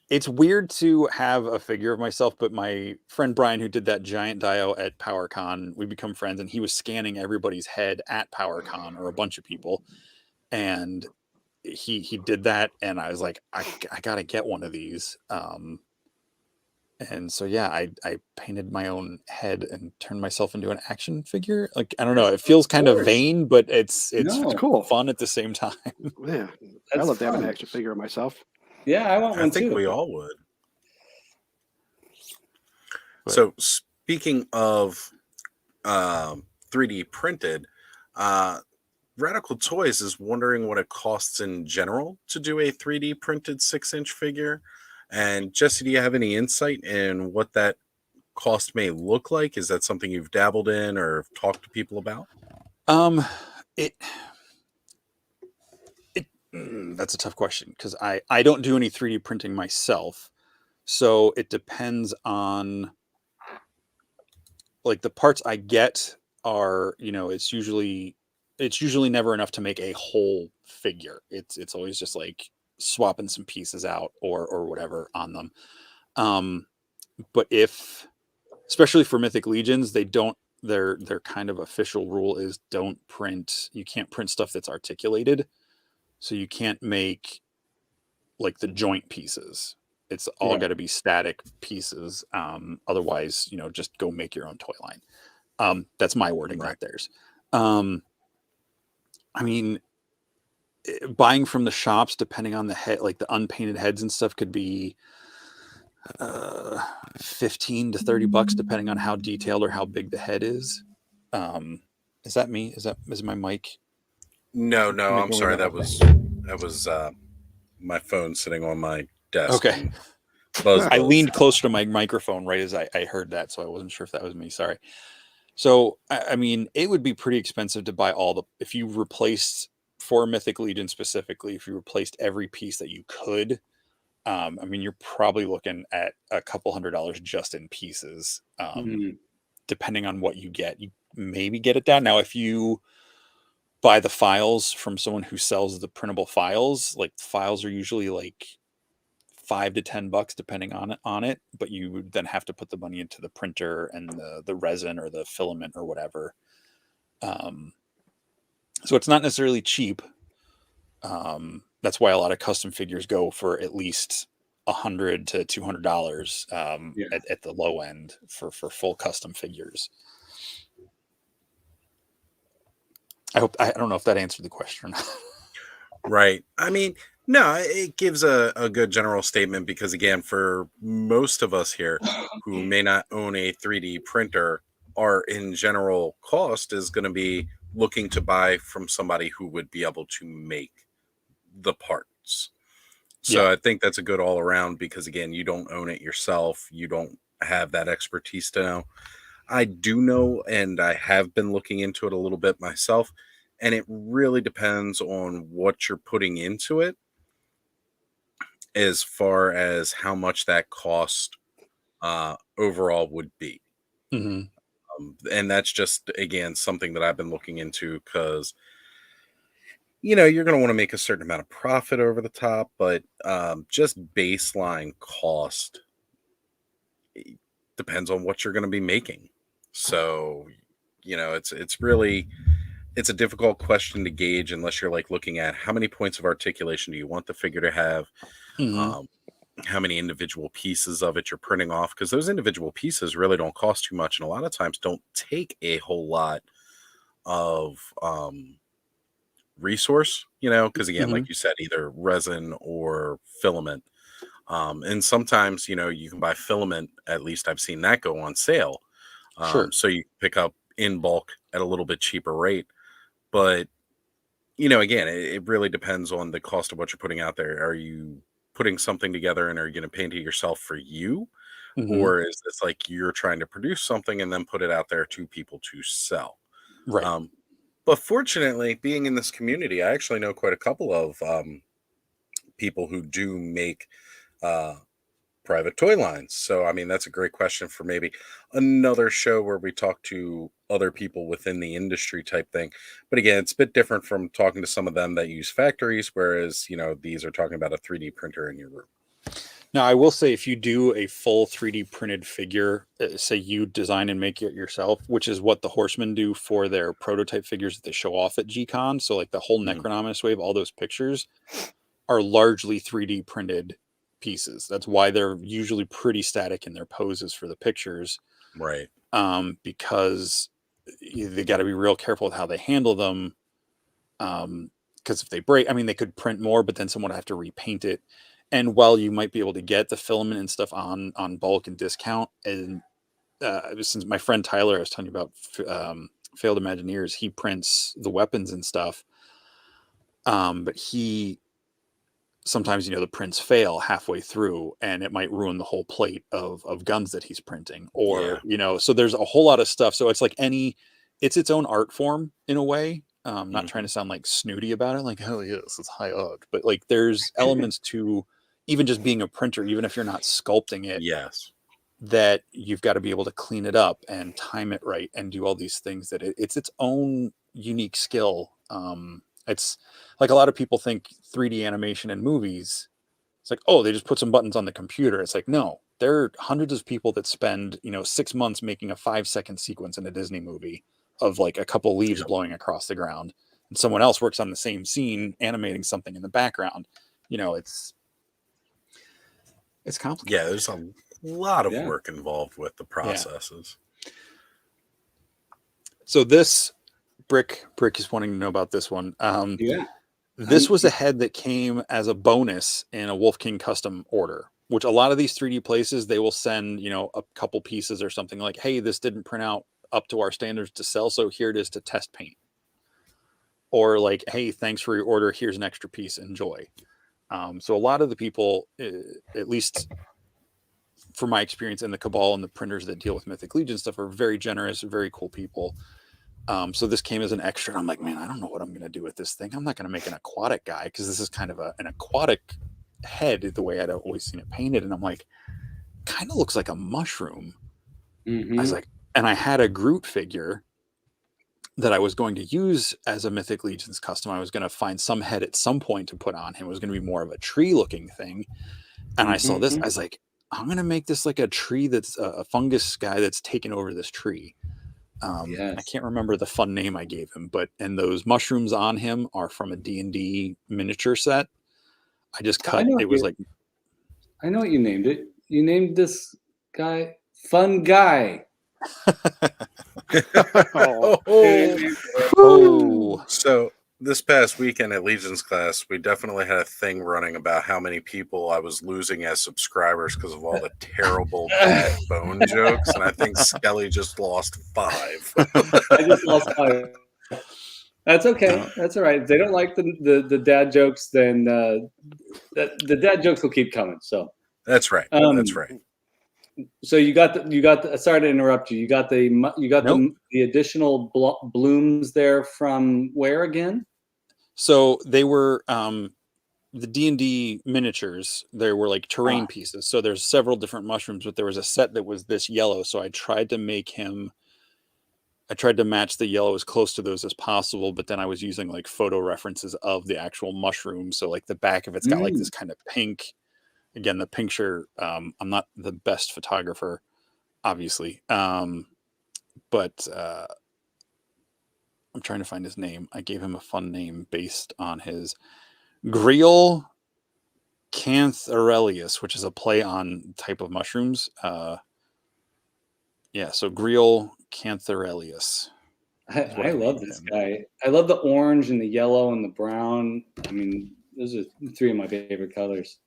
It's weird to have a figure of myself, but my friend Brian, who did that giant dio at PowerCon, we become friends, and he was scanning everybody's head at PowerCon, or a bunch of people. And he did that, and I was like, I gotta get one of these. And so, I painted my own head and turned myself into an action figure. Like, I don't know, it feels kind of vain, but it's cool, fun at the same time. Yeah, I love to have an action figure of myself. Yeah, I want one too. I think we all would. So speaking of 3D printed, Radical Toys is wondering what it costs in general to do a 3D printed 6-inch figure. And Jesse, do you have any insight in what that cost may look like? Is that something you've dabbled in or talked to people about? That's a tough question, because I don't do any 3D printing myself. So it depends on, like, the parts I get are, it's usually never enough to make a whole figure. It's always just like swapping some pieces out or whatever on them. But especially for Mythic Legions, they don't, their kind of official rule is you can't print stuff that's articulated. So you can't make like the joint pieces. It's all got to be static pieces. Otherwise, just go make your own toy line. That's my wording, not theirs. I mean, buying from the shops, depending on the head, like the unpainted heads and stuff, could be 15 to $30, depending on how detailed or how big the head is. Is that me? Is my mic? No, I'm Making sorry. me That was my phone sitting on my desk. Okay. And buzz. I leaned closer to my microphone right as I heard that, so I wasn't sure if that was me. Sorry. So, I mean, it would be pretty expensive to buy if you replaced, for Mythic Legion specifically, if you replaced every piece that you could, I mean, you're probably looking at a couple $100 just in pieces, depending on what you get. You maybe get it down. Now, if you buy the files from someone who sells the printable files, like files are usually like $5 to $10 depending on it, but you would then have to put the money into the printer and the resin or the filament or whatever. So it's not necessarily cheap. That's why a lot of custom figures go for at least $100 to $200 at the low end for full custom figures. I don't know if that answered the question. Right. I mean, no, it gives a good general statement because, again, for most of us here who may not own a 3D printer, our in general cost is going to be looking to buy from somebody who would be able to make the parts. So I think that's a good all around because, again, you don't own it yourself. You don't have that expertise to know. I do know, and I have been looking into it a little bit myself. And it really depends on what you're putting into it as far as how much that cost overall would be. And that's just, again, something that I've been looking into because, you're going to want to make a certain amount of profit over the top, but just baseline cost depends on what you're going to be making. So, it's really... it's a difficult question to gauge unless you're like looking at how many points of articulation do you want the figure to have, how many individual pieces of it you're printing off, because those individual pieces really don't cost too much and a lot of times don't take a whole lot of resource, because again, like you said, either resin or filament. And sometimes, you can buy filament, at least I've seen that go on sale. So you pick up in bulk at a little bit cheaper rate. But, again, it really depends on the cost of what you're putting out there. Are you putting something together and are you going to paint it yourself for you? Or is this like you're trying to produce something and then put it out there to people to sell? Right. But fortunately, being in this community, I actually know quite a couple of people who do make private toy lines. So, I mean, that's a great question for maybe another show where we talk to other people within the industry type thing. But again, it's a bit different from talking to some of them that use factories, whereas, these are talking about a 3D printer in your room. Now, I will say if you do a full 3D printed figure, say you design and make it yourself, which is what the Horsemen do for their prototype figures that they show off at G-Con. So like the whole Necronominus wave, all those pictures are largely 3D printed pieces. That's why they're usually pretty static in their poses for the pictures. Right. Because they got to be real careful with how they handle them. Because if they break, I mean, they could print more, but then someone would have to repaint it. And while you might be able to get the filament and stuff on bulk and discount, and since my friend Tyler, I was telling you about Failed Imagineers, he prints the weapons and stuff. But he sometimes, the prints fail halfway through and it might ruin the whole plate of guns that he's printing or, so there's a whole lot of stuff. So it's like it's its own art form in a way. Not trying to sound like snooty about it. Like, hell yes, it's high art, but like there's elements to even just being a printer, even if you're not sculpting it, that you've got to be able to clean it up and time it right and do all these things that it's its own unique skill. It's like a lot of people think 3D animation in movies, it's like, oh, they just put some buttons on the computer. It's like, no, there are hundreds of people that spend, 6 months making a 5-second sequence in a Disney movie of like a couple leaves blowing across the ground. And someone else works on the same scene, animating something in the background. It's complicated. Yeah, there's a lot of work involved with the processes. So this Brick is wanting to know about this one. Yeah. This was a head that came as a bonus in a Wolf King custom order, which a lot of these 3D places, they will send, you know, a couple pieces or something like, hey, this didn't print out up to our standards to sell, so here it is to test paint. Or like, hey, thanks for your order, here's an extra piece, enjoy. So a lot of the people, at least from my experience in the Cabal and the printers that deal with Mythic Legion stuff, are very generous, very cool people. So this came as an extra, and I'm like, man, I don't know what I'm going to do with this thing. I'm not going to make an aquatic guy because this is kind of an aquatic head the way I'd always seen it painted. And I'm like, kind of looks like a mushroom. I was like, and I had a Groot figure that I was going to use as a Mythic Legions custom. I was going to find some head at some point to put on him. It was going to be more of a tree looking thing. And I saw this, I was like, I'm going to make this like a tree that's a fungus guy that's taken over this tree. I can't remember the fun name I gave him, and those mushrooms on him are from a D&D miniature set. I just cut. It was like, I know what you named it. You named this guy Fun Guy. So this past weekend at Legion's class, we definitely had a thing running about how many people I was losing as subscribers because of all the terrible bad bone jokes, and I think Skelly just lost 5. I just lost 5. That's okay. That's all right. If they don't like the dad jokes, then the dad jokes will keep coming. So that's right. That's right. So you got the. Sorry to interrupt you. You got the additional blooms there from where again? So they were the D&D miniatures. There were like terrain pieces. So there's several different mushrooms, but there was a set that was this yellow. So I tried to match the yellow as close to those as possible, but then I was using like photo references of the actual mushroom. So like the back of it's got like this kind of pink. Again, the picture, I'm not the best photographer, obviously. But I'm trying to find his name. I gave him a fun name based on his Grial Canthorelius, which is a play on type of mushrooms. So Grial Canthorelius. I love this guy. I love the orange and the yellow and the brown. I mean, those are 3 of my favorite colors.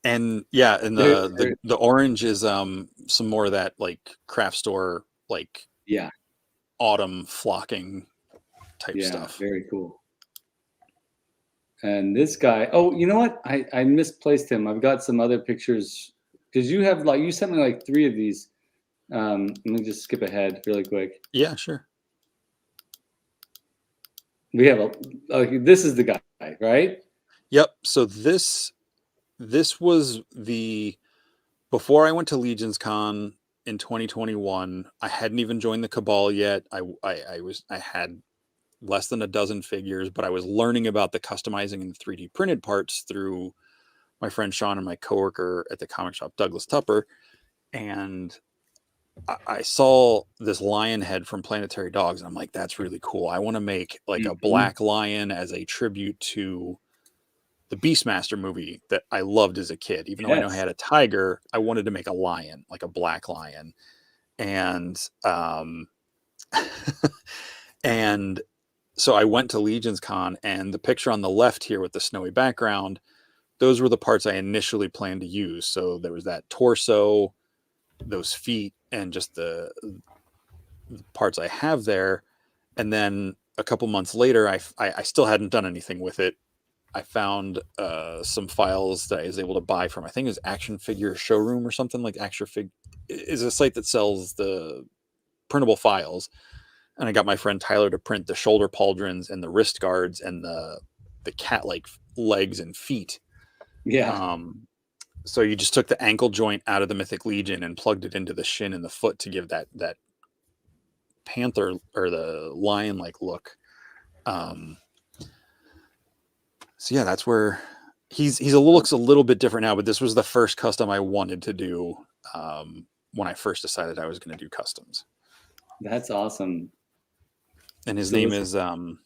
And the orange is some more of that like craft store like autumn flocking type stuff. Very cool. And this guy, you know what? I misplaced him. I've got some other pictures because you sent me like 3 of these. Let me just skip ahead really quick. Yeah, sure. We have this is the guy, right? Yep. So this was before I went to Legion's Con in 2021. I hadn't even joined the Cabal yet. I had less than a dozen figures, but I was learning about the customizing and the 3D printed parts through my friend Sean and my coworker at the comic shop, Douglas Tupper. And I saw this lion head from Planetary Dogs, and I'm like, that's really cool. I want to make like a black lion as a tribute to the Beastmaster movie that I loved as a kid. Even though I know I had a tiger, I wanted to make a lion, like a black lion. And and so I went to Legion's Con, and the picture on the left here with the snowy background, those were the parts I initially planned to use. So there was that torso, those feet, and just the parts I have there. And then a couple months later, I still hadn't done anything with it. I found some files that I was able to buy from, I think it was Action Figure Showroom or something like Action Fig is a site that sells the printable files. And I got my friend Tyler to print the shoulder pauldrons and the wrist guards and the cat-like legs and feet. Yeah. So you just took the ankle joint out of the Mythic Legion and plugged it into the shin and the foot to give that panther or the lion-like look. So yeah, that's where looks a little bit different now, but this was the first custom I wanted to do when I first decided I was going to do customs. That's awesome. And his name is I'm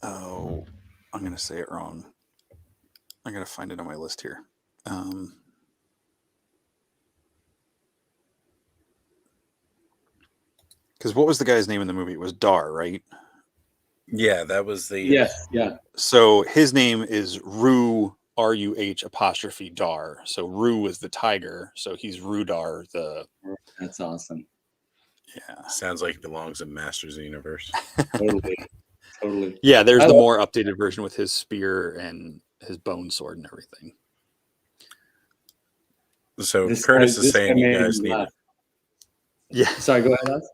going to say it wrong. I got to find it on my list here. Because what was the guy's name in the movie? It was Dar, right? Yeah, that was the Yes, yeah. So his name is Ruh, R-U-H apostrophe Dar. So Ruh is the tiger. So he's Rudar, the That's awesome. yeah. sounds like it belongs in Masters of the Universe. Totally. Totally. Yeah, there's I the love- more updated version with his spear and his bone sword and everything. So This Curtis guy- is this saying guy you made guys me need. laugh. Yeah. Sorry, go ahead, Alex.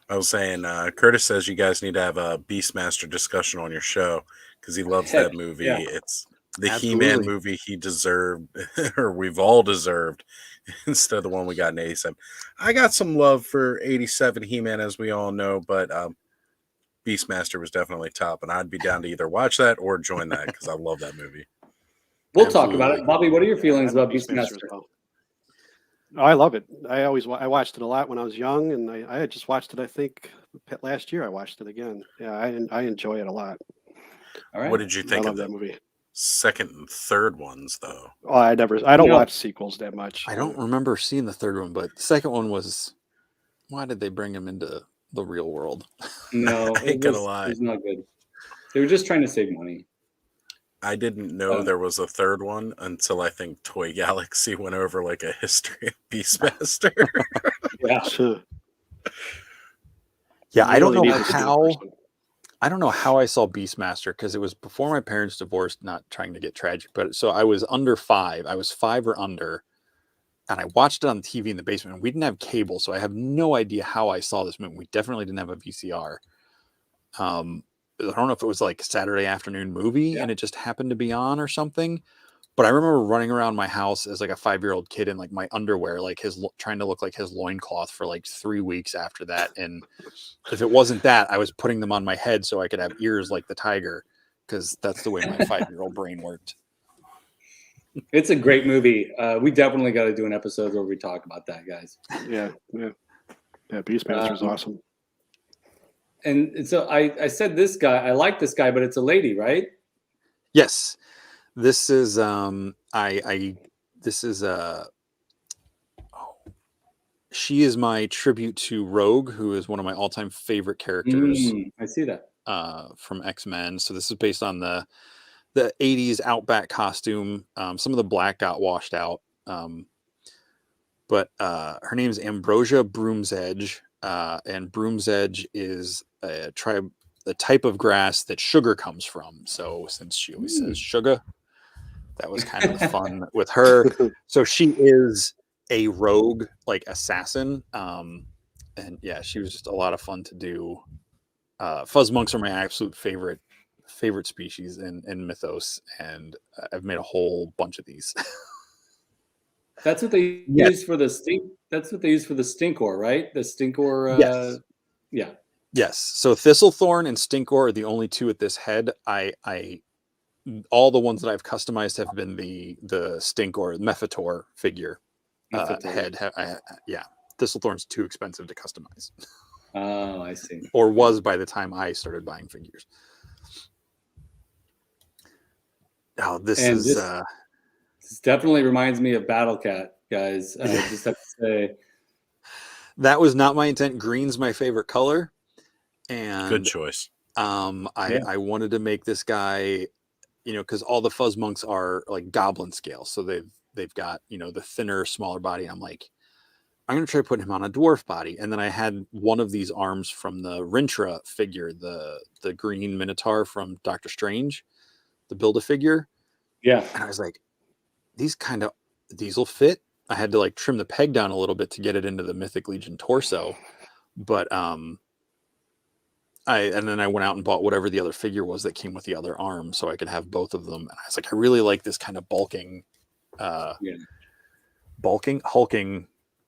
I was saying Curtis says you guys need to have a Beastmaster discussion on your show because he loves Heck, that movie. yeah. It's the Absolutely. He-Man movie he deserved, or we've all deserved, instead of the one we got in '87. I got some love for '87 He-Man, as we all know, but Beastmaster was definitely top, and I'd be down to either watch that or join that because I love that movie. We'll talk about it. Absolutely. Bobby, what are your feelings I love about Beastmaster? as well. Oh, I love it. I watched it a lot when I was young, and I had just watched it. I think last year I watched it again. Yeah, I enjoy it a lot. All right. What did you I think love of that the movie. second and third ones, though? Oh, I don't No. watch sequels that much. I don't remember seeing the third one, but the second one was why did they bring him into the real world? No, I ain't gonna lie. It was not good. They were just trying to save money. I didn't know there was a third one until I think Toy Galaxy went over like a history of Beastmaster. Yeah. Sure. Yeah, You I don't really know need to see the how. first one. I don't know how I saw Beastmaster because it was before my parents divorced, not trying to get tragic, but so I was under 5. I was 5 or under, and I watched it on TV in the basement. And we didn't have cable, so I have no idea how I saw this movie. We definitely didn't have a VCR. I don't know if it was like a Saturday afternoon movie and it just happened to be on or something. But I remember running around my house as like a 5-year-old kid in like my underwear, like trying to look like his loincloth for like 3 weeks after that. And if it wasn't that, I was putting them on my head so I could have ears like the tiger, because that's the way my 5-year-old brain worked. It's a great movie. We definitely got to do an episode where we talk about that, guys. Yeah. Beastmaster's awesome. And so I said this guy, I like this guy, but it's a lady, right? Yes. This is she is my tribute to Rogue, who is one of my all-time favorite characters I see that. from X-Men. So this is based on the 80s Outback costume. Some of the black got washed out. But her name is Ambrosia Broomsedge, and Broomsedge is a type of grass that sugar comes from. So since she always says sugar, that was kind of the fun with her. So she is a rogue, like assassin. And yeah, she was just a lot of fun to do. Fuzz monks are my absolute favorite species in Mythos, and I've made a whole bunch of these. That's what they use for the stink. That's what they use for the stinkor, right? The stinkor. Yes. Yeah. Yes. So Thistlethorn and Stinkor are the only two at this head. All the ones that I've customized have been the Stinkor Mephitor figure head. Yeah. Thistlethorn's too expensive to customize. Oh, I see. Or was by the time I started buying figures. Oh, this definitely reminds me of Battle Cat, guys. I just have to say. That was not my intent. Green's my favorite color. And good choice. I wanted to make this guy, because all the Fuzz monks are like goblin scale. So they've got, the thinner, smaller body. I'm like, I'm going to try putting him on a dwarf body. And then I had one of these arms from the Rintra figure, the green Minotaur from Doctor Strange, the Build-A-Figure. Yeah. And I was like, these will fit. I had to like trim the peg down a little bit to get it into the Mythic Legion torso. But and then I went out and bought whatever the other figure was that came with the other arm so I could have both of them. And I was like, I really like this kind of hulking,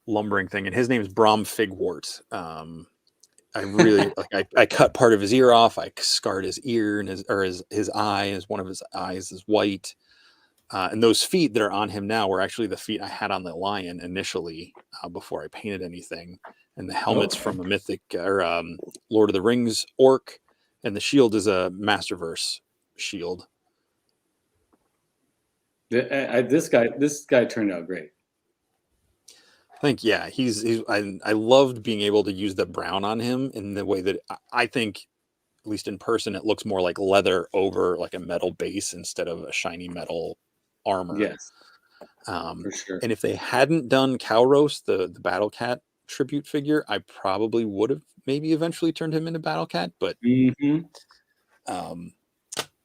lumbering thing. And his name is Brom Figwort. I really I cut part of his ear off. I scarred his ear and his eye, as one of his eyes is white. And those feet that are on him now were actually the feet I had on the lion initially before I painted anything. And the helmet's from a Mythic or Lord of the Rings orc, and the shield is a Masterverse shield. This guy turned out great. Yeah, I loved being able to use the brown on him in the way that I think, at least in person, it looks more like leather over like a metal base instead of a shiny metal armor. Yes, for sure. And if they hadn't done Cow Roast, the Battle Cat tribute figure, I probably would have maybe eventually turned him into Battle Cat. But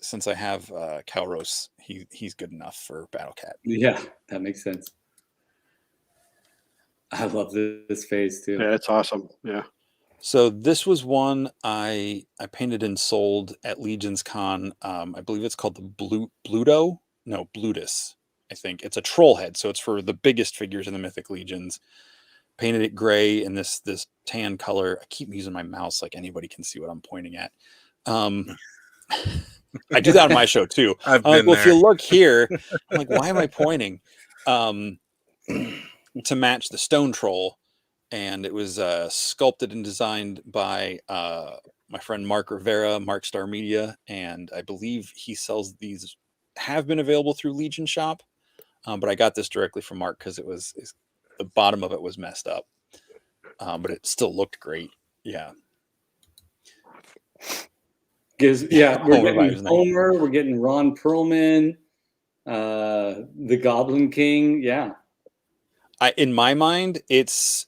since I have Cow Roast, he's good enough for Battle Cat. Yeah, that makes sense. I love this phase too. Yeah, it's awesome. Yeah. So this was one I painted and sold at Legion's Con. I believe it's called the Blutus. I think it's a troll head, so it's for the biggest figures in the Mythic Legions. Painted it gray in this tan color. I keep using my mouse like anybody can see what I'm pointing at. I do that on my show too. I've I'm like, been well, if there. you look here, I'm like, why am I pointing? To match the stone troll. And it was sculpted and designed by my friend Mark Rivera, Mark Star Media, and I believe he sells these. Have been available through Legion Shop, but I got this directly from Mark because the bottom of it was messed up, but it still looked great. Yeah. Yeah, we're Homer getting vibes, Homer, we're getting Ron Perlman, the Goblin King. Yeah. In my mind, he's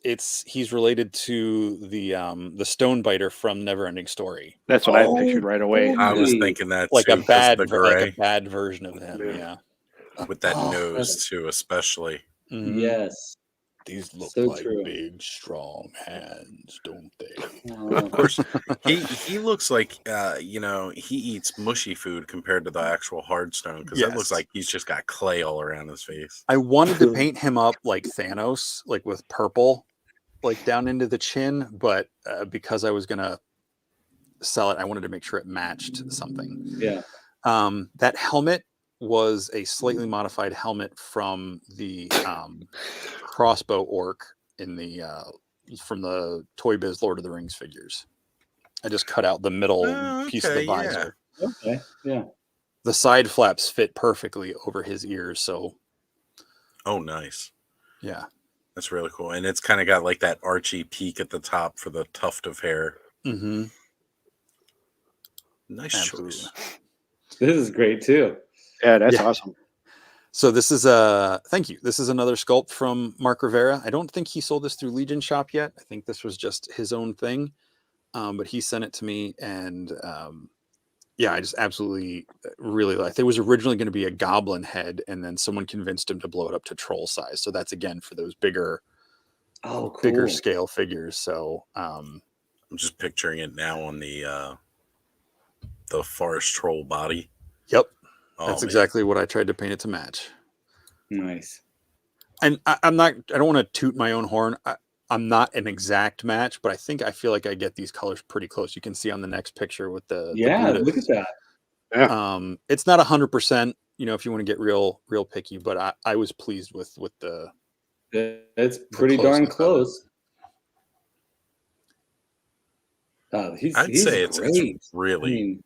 related to the Stonebiter from Neverending Story. That's what I pictured right away. I was thinking that Like too, a 'cause bad the gray like a bad version of him. Yeah. Yeah. with that Oh, nose too, especially. Mhm. Yes. These look So like true. big, strong hands, don't they? Of course, he looks like he eats mushy food compared to the actual hard stone, because it looks Yes. like he's just got clay all around his face. I wanted to paint him up like Thanos, like with purple, like down into the chin, but because I was gonna sell it, I wanted to make sure it matched something. Yeah. That helmet was a slightly modified helmet from the crossbow orc in the from the Toy Biz Lord of the Rings figures. I just cut out the middle piece of the visor. Yeah. Okay. Yeah. The side flaps fit perfectly over his ears, so Oh, nice. yeah. That's really cool. And it's kind of got like that archy peak at the top for the tuft of hair. Mm-hmm. Nice Absolutely. choice. This is great too. Yeah, that's awesome. So this is thank you. This is another sculpt from Mark Rivera. I don't think he sold this through Legion Shop yet. I think this was just his own thing. But he sent it to me, and yeah, I just absolutely really liked it. It was originally going to be a goblin head, and then someone convinced him to blow it up to troll size. So that's again for those bigger bigger scale figures. So I'm just picturing it now on the forest troll body. Yep. Oh, That's man. exactly what I tried to paint it to match. Nice. And I don't want to toot my own horn. I'm not an exact match, but I feel like I get these colors pretty close. You can see on the next picture with the look at that. Yeah. It's not 100%, if you want to get real picky, but I was pleased with the. It's pretty darn close. He's say great. it's really.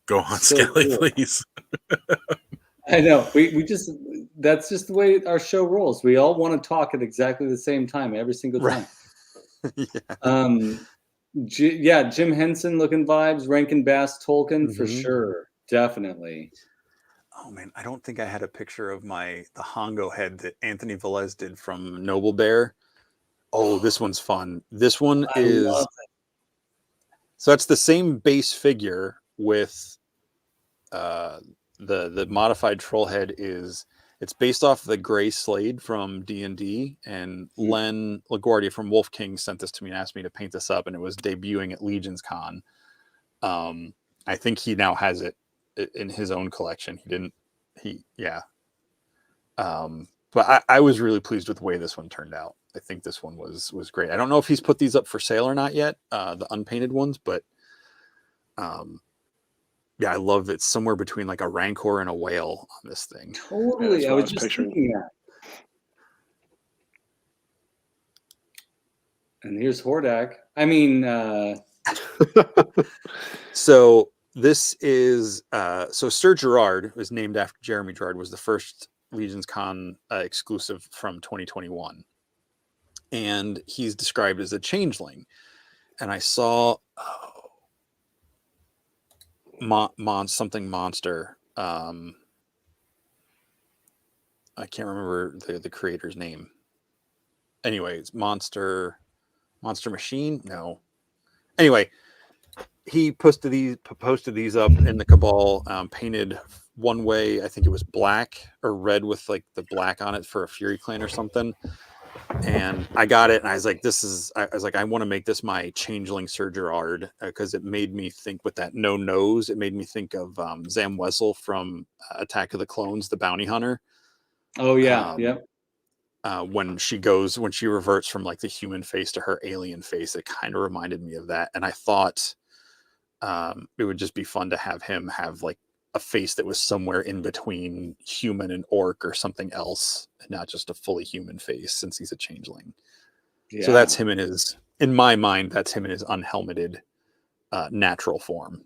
Go on, so Skelly, cool. please. I know. We just, that's just the way our show rolls. We all want to talk at exactly the same time every single time. Yeah. Jim Henson looking vibes, Rankin Bass Tolkien for Mhm. sure. Definitely. Oh man, I don't think I had a picture of the Hongo head that Anthony Velez did from Noble Bear. Oh, this one's fun. This one I love it. So that's the same base figure with the modified troll head it's based off the gray Slade from D&D, and Len LaGuardia from Wolf King sent this to me and asked me to paint this up, and it was debuting at Legion's Con. I think he now has it in his own collection. But I was really pleased with the way this one turned out. I think this one was great. I don't know if he's put these up for sale or not yet, the unpainted ones, but yeah, I love it. Somewhere between like a rancor and a whale on this thing. Totally. I was just thinking that. And here's Hordak. I mean, so this is so Sir Gerard was named after Jeremy Gerard, was the first Legion's Con exclusive from 2021, and he's described as a changeling. And I saw something monster. I can't remember the creator's name. Anyways, monster machine. No. Anyway, he posted these up in the Cabal, painted one way. I think it was black or red with like the black on it for a Fury Clan or something. And I got it, and I was like, I want to make this my changeling Sir Gerard, because it made me think with that no nose. It made me think of Zam Wessel from Attack of the Clones, the bounty hunter. Oh yeah, yep. When she reverts from like the human face to her alien face, it kind of reminded me of that. And I thought it would just be fun to have him have like a face that was somewhere in between human and orc or something else, and not just a fully human face, since he's a changeling. Yeah. So that's him in my mind, that's him in his unhelmeted natural form.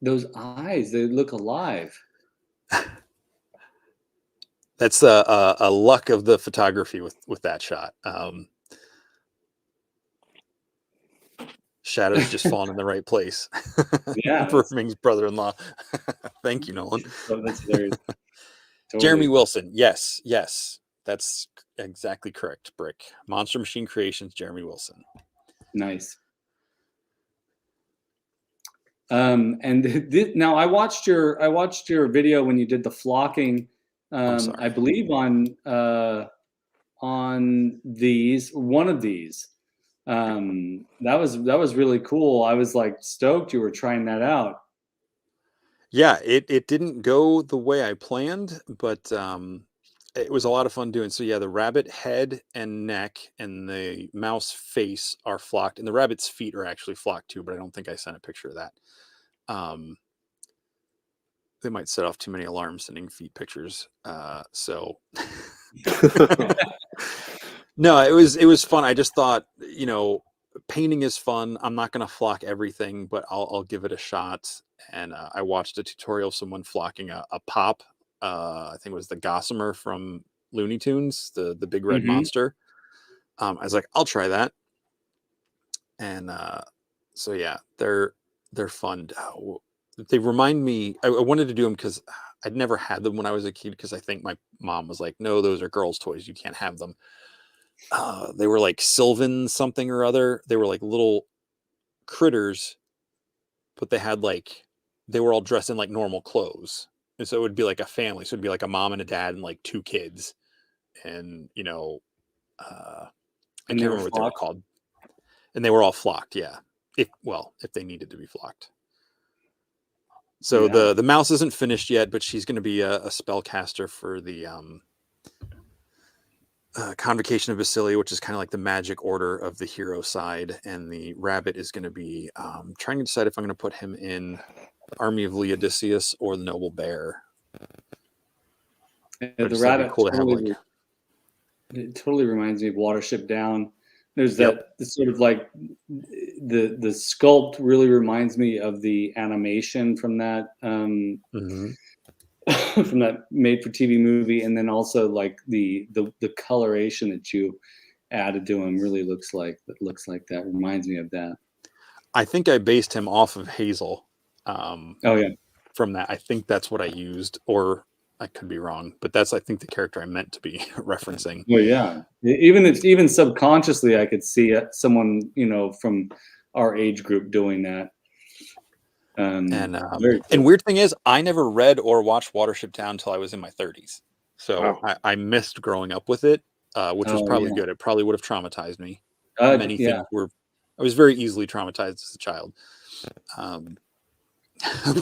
Those eyes, they look alive. That's a luck of the photography with that shot. Shadows just falling in the right place. Yeah. Ming's brother-in-law. Thank you, Nolan. Oh, that's hilarious. Totally. Jeremy Wilson. Yes. That's exactly correct, Brick. Monster Machine Creations, Jeremy Wilson. Nice. And now I watched your video when you did the flocking. I believe on these, one of these. That was really cool. I was like stoked you were trying that out. Yeah, it didn't go the way I planned, but it was a lot of fun doing. So yeah, the rabbit head and neck and the mouse face are flocked, and the rabbit's feet are actually flocked too, but I don't think I sent a picture of that. They might set off too many alarms sending feet pictures. So no, it was fun. I just thought, painting is fun. I'm not going to flock everything, but I'll give it a shot. And I watched a tutorial of someone flocking a pop. I think it was the Gossamer from Looney Tunes, the big red monster. I was like, I'll try that. And so yeah, they're fun. They remind me. I wanted to do them because I'd never had them when I was a kid, because I think my mom was like, no, those are girls' toys, you can't have them. They were like Sylvan something or other. They were like little critters, but they were all dressed in like normal clothes. And so it would be like a family. So it'd be like a mom and a dad and like two kids. And, I can't remember what they were called. And they were all flocked. Yeah. If they needed to be flocked. So yeah. The mouse isn't finished yet, but she's going to be a spellcaster for the Convocation of Basilia, which is kind of like the magic order of the hero side. And the rabbit is going to be trying to decide if I'm going to put him in Army of Leodicius or the Noble Bear. Yeah, the rabbit cool it totally reminds me of Watership Down. There's that sort of like the sculpt really reminds me of the animation from that from that made for TV movie, and then also like the coloration that you added to him really looks like that. Reminds me of that. I think I based him off of Hazel. Oh yeah. From that, I think that's what I used, or I could be wrong, but that's, I think, the character I meant to be referencing. Well, yeah. Even subconsciously, I could see someone, from our age group doing that. And weird thing is, I never read or watched Watership Down until I was in my 30s. So wow. I missed growing up with it, which was probably good. It probably would have traumatized me. Many things I was very easily traumatized as a child.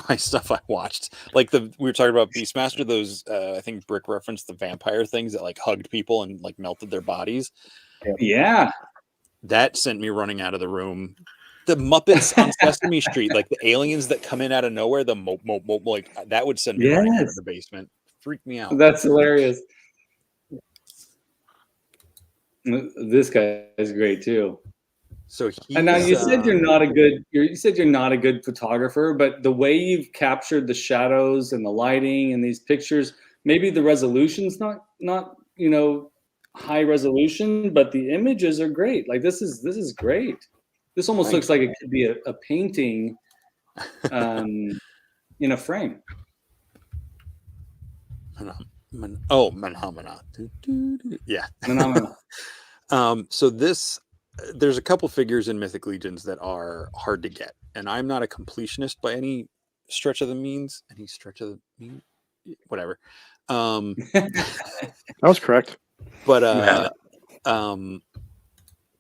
By stuff I watched, like we were talking about Beastmaster, those I think Brick referenced the vampire things that like hugged people and like melted their bodies. Yeah, that sent me running out of the room. The Muppets on Sesame Street, like the aliens that come in out of nowhere, the mope, like that would send me running out of the basement. Freak me out. That's hilarious. This guy is great too. So and now you said you're not a good photographer, but the way you've captured the shadows and the lighting and these pictures maybe the resolution's not you know, high resolution, but the images are great. Like this is great. This almost looks like it could be a painting in a frame. Manhamana. Yeah. Phenomenal. So this, there's a couple figures in Mythic Legions that are hard to get, and I'm not a completionist by any stretch of the means. Any stretch of the mean, whatever. That was correct. But You have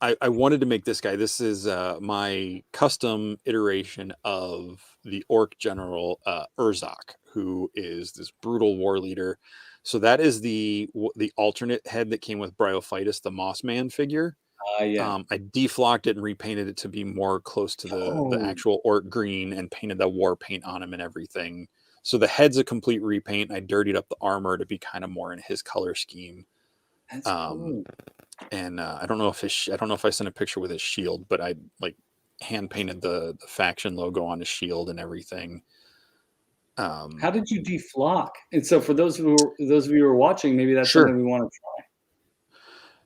I wanted to make this guy. This is my custom iteration of the Orc General Urzak, who is this brutal war leader. So that is the alternate head that came with Bryophytus, the Moss Man figure. Yeah. I deflocked it and repainted it to be more close to the actual Orc green, and painted the war paint on him and everything. So the head's a complete repaint. I dirtied up the armor to be kind of more in his color scheme. That's cool. And I don't know if I don't know if I sent a picture with his shield, but I like hand painted the faction logo on his shield and everything. How did you deflock? And so for those of you who are watching, maybe that's Sure. something we want to try.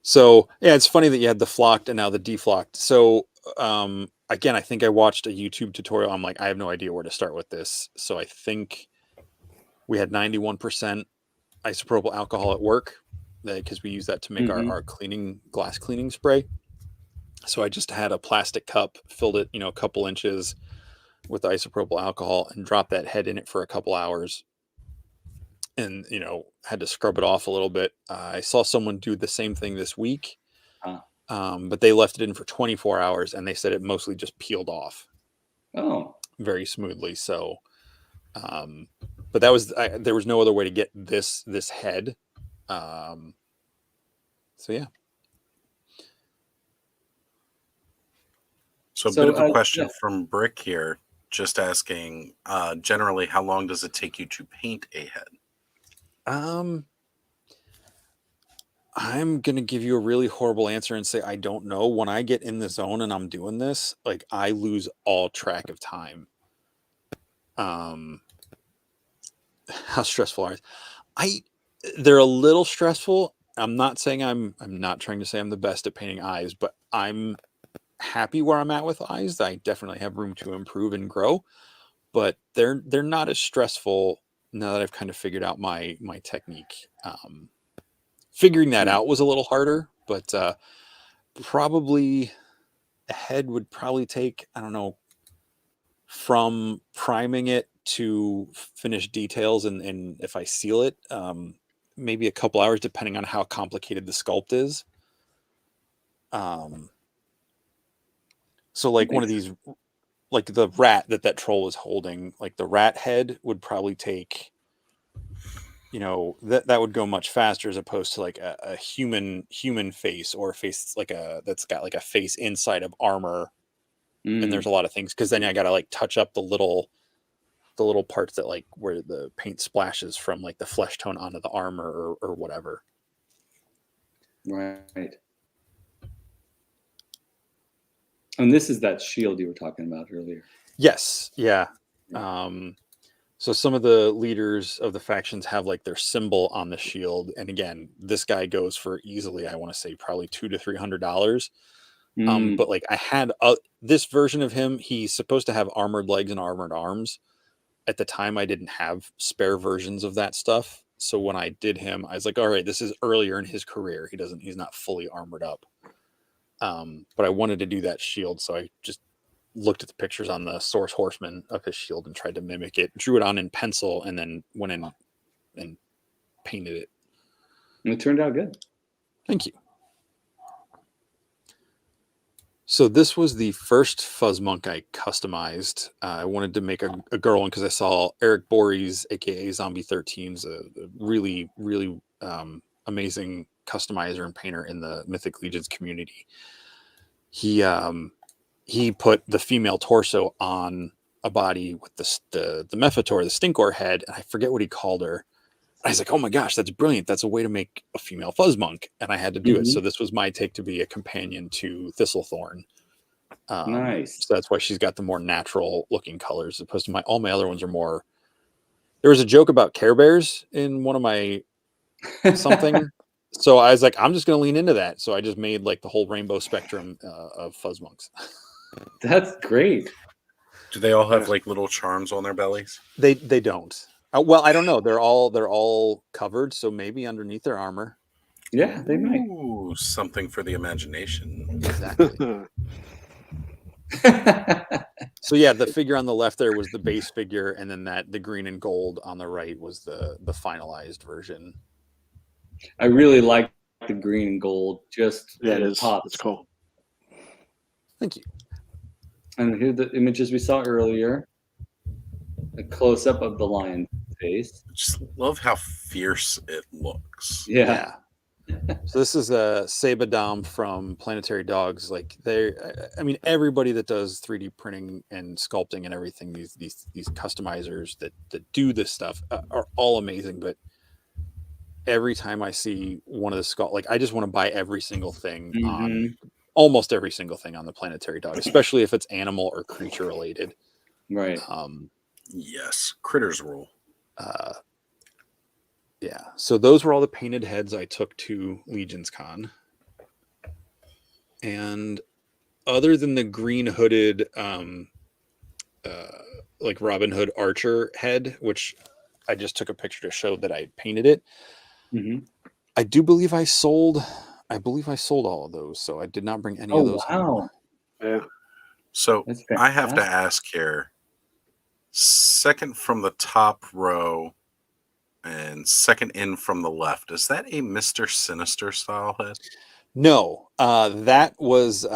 So yeah, it's funny that you had the flocked and now the deflocked. So again, I think I watched a YouTube tutorial. I'm like, I have no idea where to start with this. So I think we had 91% isopropyl alcohol at work, because we use that to make our glass cleaning spray. So I just had a plastic cup, filled it, a couple inches with isopropyl alcohol, and dropped that head in it for a couple hours. And, had to scrub it off a little bit. I saw someone do the same thing this week, but they left it in for 24 hours, and they said it mostly just peeled off. Oh, very smoothly. So, but that was, there was no other way to get this head. So yeah. So a bit of a question from Brick here, just asking, generally, how long does it take you to paint a head? I'm going to give you a really horrible answer and say I don't know. When I get in the zone and I'm doing this, like, I lose all track of time. How stressful are they? They're a little stressful. I'm not saying I'm not trying to say I'm the best at painting eyes, but I'm happy where I'm at with eyes. I definitely have room to improve and grow, but they're not as stressful now that I've kind of figured out my technique. Figuring that out was a little harder, but probably a head would probably take, I don't know, from priming it to finish details, and if I seal it, maybe a couple hours, depending on how complicated the sculpt is. So like one of these, like the rat that troll is holding, like the rat head would probably take, that would go much faster, as opposed to like a human face, or a face that's got like a face inside of armor. And there's a lot of things, because then I got to like touch up the little parts that, like, where the paint splashes from like the flesh tone onto the armor or whatever. Right. And this is that shield you were talking about earlier. Yes. Yeah. So some of the leaders of the factions have like their symbol on the shield. And again, this guy goes for easily, I want to say probably $200 to $300. But like I had this version of him, he's supposed to have armored legs and armored arms. At the time, I didn't have spare versions of that stuff. So when I did him, I was like, all right, this is earlier in his career. He's not fully armored up. But I wanted to do that shield. So I just looked at the pictures on the Source Horseman of his shield and tried to mimic it, drew it on in pencil, and then went in and painted it. And it turned out good. Thank you. So this was the first Fuzz Monk I customized. I wanted to make a girl one because I saw Eric Borys, aka Zombie 13, is a really, really amazing customizer and painter in the Mythic Legions community. He put the female torso on a body with the Mephitor, the Stinkor head, and I forget what he called her. I was like, oh my gosh, that's brilliant. That's a way to make a female Fuzz Monk. And I had to do it. So this was my take to be a companion to Thistlethorn. Nice. So that's why she's got the more natural looking colors, as opposed to all my other ones are more There was a joke about Care Bears in one of my something. So I was like, I'm just going to lean into that. So I just made like the whole rainbow spectrum of Fuzzmonks. That's great. Do they all have like little charms on their bellies? They don't. Well, I don't know. They're all covered, so maybe underneath their armor. Yeah, they might. Ooh, something for the imagination. Exactly. So yeah, the figure on the left there was the base figure, and then the green and gold on the right was the finalized version. I really like the green and gold. Just Yeah, it is. pops. It's cool. Thank you. And here are the images we saw earlier. A close up of the lion's face. I just love how fierce it looks. Yeah. So this is a Sabadom from Planetary Dogs. Like I mean, everybody that does 3D printing and sculpting and everything, these customizers that do this stuff are all amazing. But every time I see one of the sculpt, like I just want to buy every single thing on almost every single thing on the Planetary Dog, especially if it's animal or creature related. Right. Yes, critters rule. Yeah, so those were all the painted heads I took to Legions Con. And other than the green hooded, like Robin Hood Archer head, which I just took a picture to show that I painted it, I do believe I sold all of those. So I did not bring any of those home. Yeah. So I have to ask here, second from the top row and second in from the left, is that a Mr. Sinister style head? No, that was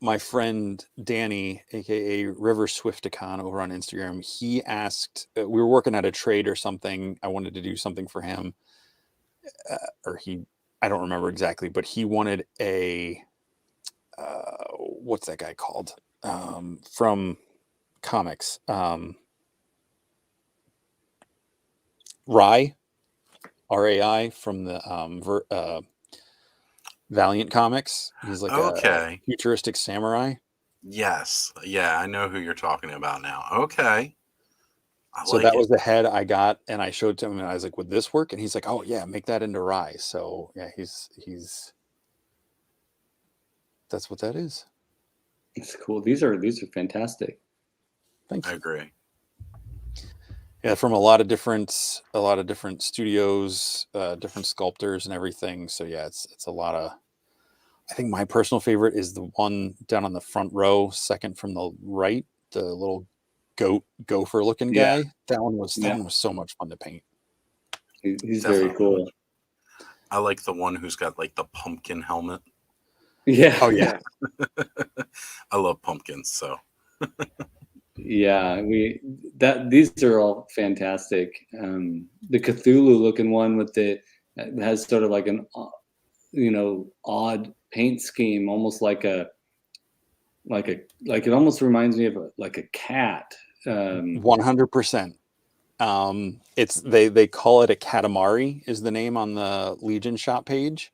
my friend Danny, aka River Swifticon, over on Instagram. He asked, we were working at a trade or something. I wanted to do something for him, I don't remember exactly, but he wanted a what's that guy called from comics? Rai, RAI from the Valiant Comics. He's like a futuristic samurai. Yes. Yeah, I know who you're talking about now. Okay. So that was the head I got, and I showed it to him, and I was like, would this work? And he's like, oh yeah, make that into Rai. So yeah, he's that's what that is. It's cool. These are fantastic. Thank you. I agree. Yeah, from a lot of different studios, different sculptors and everything. So yeah, it's a lot of. I think my personal favorite is the one down on the front row, second from the right, the little gopher looking guy. That one was so much fun to paint. He's very cool. I like the one who's got like the pumpkin helmet. Yeah. Oh yeah. I love pumpkins, so. Yeah, these are all fantastic. The Cthulhu looking one with that has sort of like an odd paint scheme, almost like it almost reminds me of a cat. 100%. It's they call it a Katamari is the name on the Legion shop page.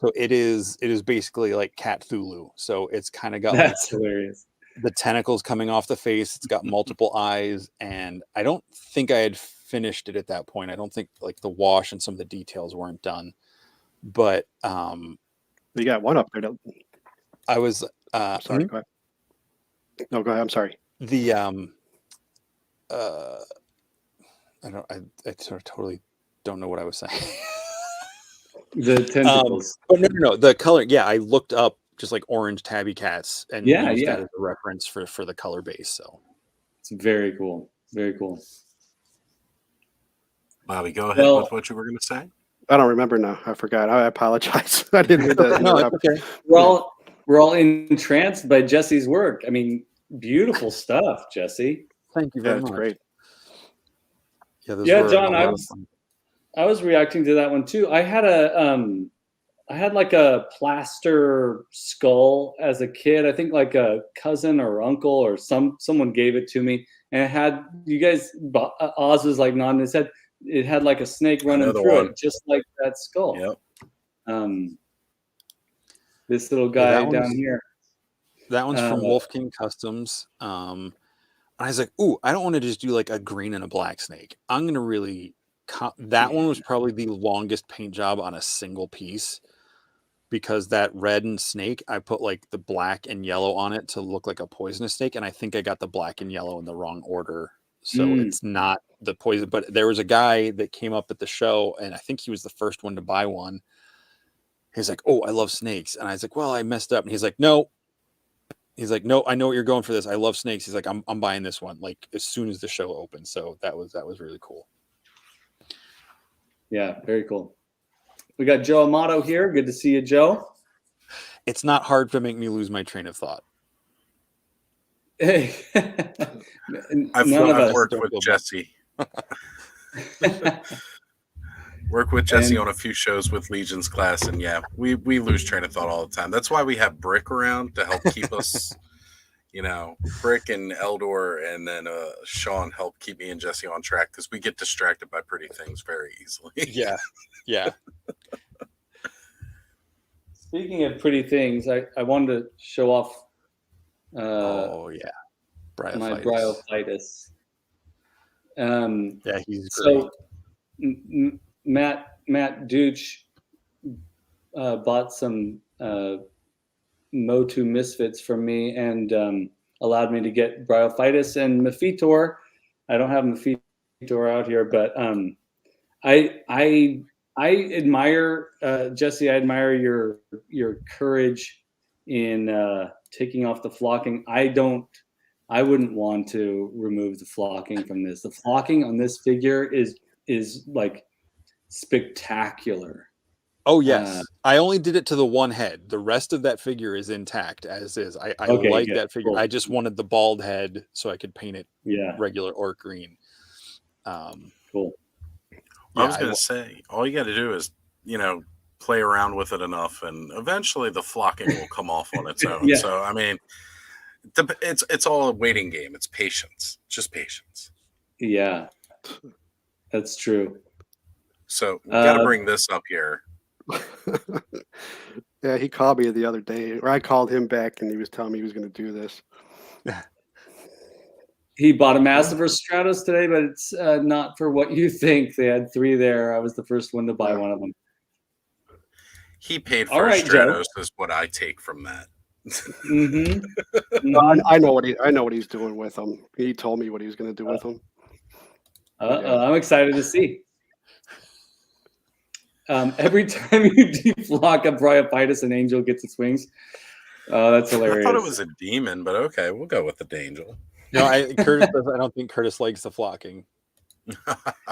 So it is basically like Cat Thulu. So it's kind of got that's hilarious. The tentacles coming off the face. It's got multiple eyes, and I don't think I had finished it at that point. I don't think like the wash and some of the details weren't done, but you got one up there. I was sorry. Go ahead. No, go ahead. I'm sorry. The I sort of totally don't know what I was saying. The tentacles. But no, the color. Yeah, I looked up just like orange tabby cats and used that as a reference for the color base. So it's very cool. Very cool. Bobby, go ahead with what you were going to say. I don't remember now. I forgot. I apologize. I didn't mean to interrupt. Okay. We're all entranced by Jesse's work. I mean, beautiful stuff, Jesse. Thank you very much. That's great. Yeah, John, I was reacting to that one too. I had like a plaster skull as a kid. I think like a cousin or uncle or someone gave it to me, and it had Oz was like nodding his head. It had like a snake running through it, just like that skull. Yep. This little guy down here. That one's from Wolf King Customs. And I was like, ooh, I don't want to just do like a green and a black snake. I'm going to really, that one was probably the longest paint job on a single piece, because that red and snake, I put like the black and yellow on it to look like a poisonous snake. And I think I got the black and yellow in the wrong order. So it's not the poison, but there was a guy that came up at the show, and I think he was the first one to buy one. He's like, oh, I love snakes. And I was like, well, I messed up. And he's like, no. He's like, no, I know what you're going for this. I love snakes. He's like, I'm buying this one like as soon as the show opens. So that was really cool. Yeah, very cool. We got Joe Amato here. Good to see you, Joe. It's not hard to make me lose my train of thought. Hey, I've worked with Jesse. Work with Jesse on a few shows with Legion's class, and yeah, we lose train of thought all the time. That's why we have Brick around to help keep us, Brick and Eldor, and then Sean help keep me and Jesse on track, because we get distracted by pretty things very easily. Yeah. Speaking of pretty things, I wanted to show off Bryophytus. my bryophytus. Yeah, he's great. So Matt Dooch bought some Motu Misfits from me and allowed me to get Bryophytus and Mephitor. I don't have Mephitor out here, but I admire Jesse. I admire your courage in taking off the flocking. I wouldn't want to remove the flocking from this. The flocking on this figure is like spectacular. Oh yes, I only did it to the one head. The rest of that figure is intact as is. I like that figure. Cool. I just wanted the bald head so I could paint it regular orc green. Cool. I was going to say, all you got to do is, play around with it enough, and eventually the flocking will come off on its own. Yeah. So, I mean, it's all a waiting game. It's patience, just patience. Yeah, that's true. So we got to bring this up here. Yeah, he called me the other day, or I called him back, and he was telling me he was going to do this. He bought a Massiver Stratos today, but it's not for what you think. They had 3 there. I was the first one to buy one of them. He paid for a Stratos, is what I take from that. I know what he's doing with them. He told me what he was going to do with them. I'm excited to see. Every time you deflock a Bryophytus, an angel gets its wings. That's hilarious. I thought it was a demon, but okay, we'll go with the angel. No, I don't think Curtis likes the flocking.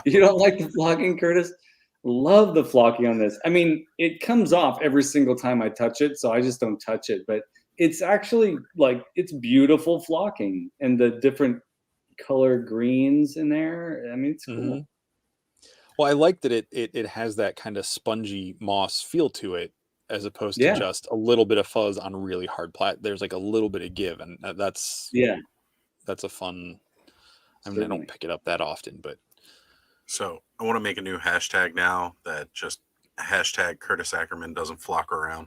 You don't like the flocking, Curtis? Love the flocking on this. I mean, it comes off every single time I touch it, so I just don't touch it. But it's actually it's beautiful flocking, and the different color greens in there. I mean, it's cool. Mm-hmm. Well, I like that it has that kind of spongy moss feel to it, as opposed to just a little bit of fuzz on really hard plat. There's like a little bit of give, and that's a fun. I mean, I don't pick it up that often, but. So I want to make a new hashtag now that just hashtag Curtis Ackerman doesn't flock around.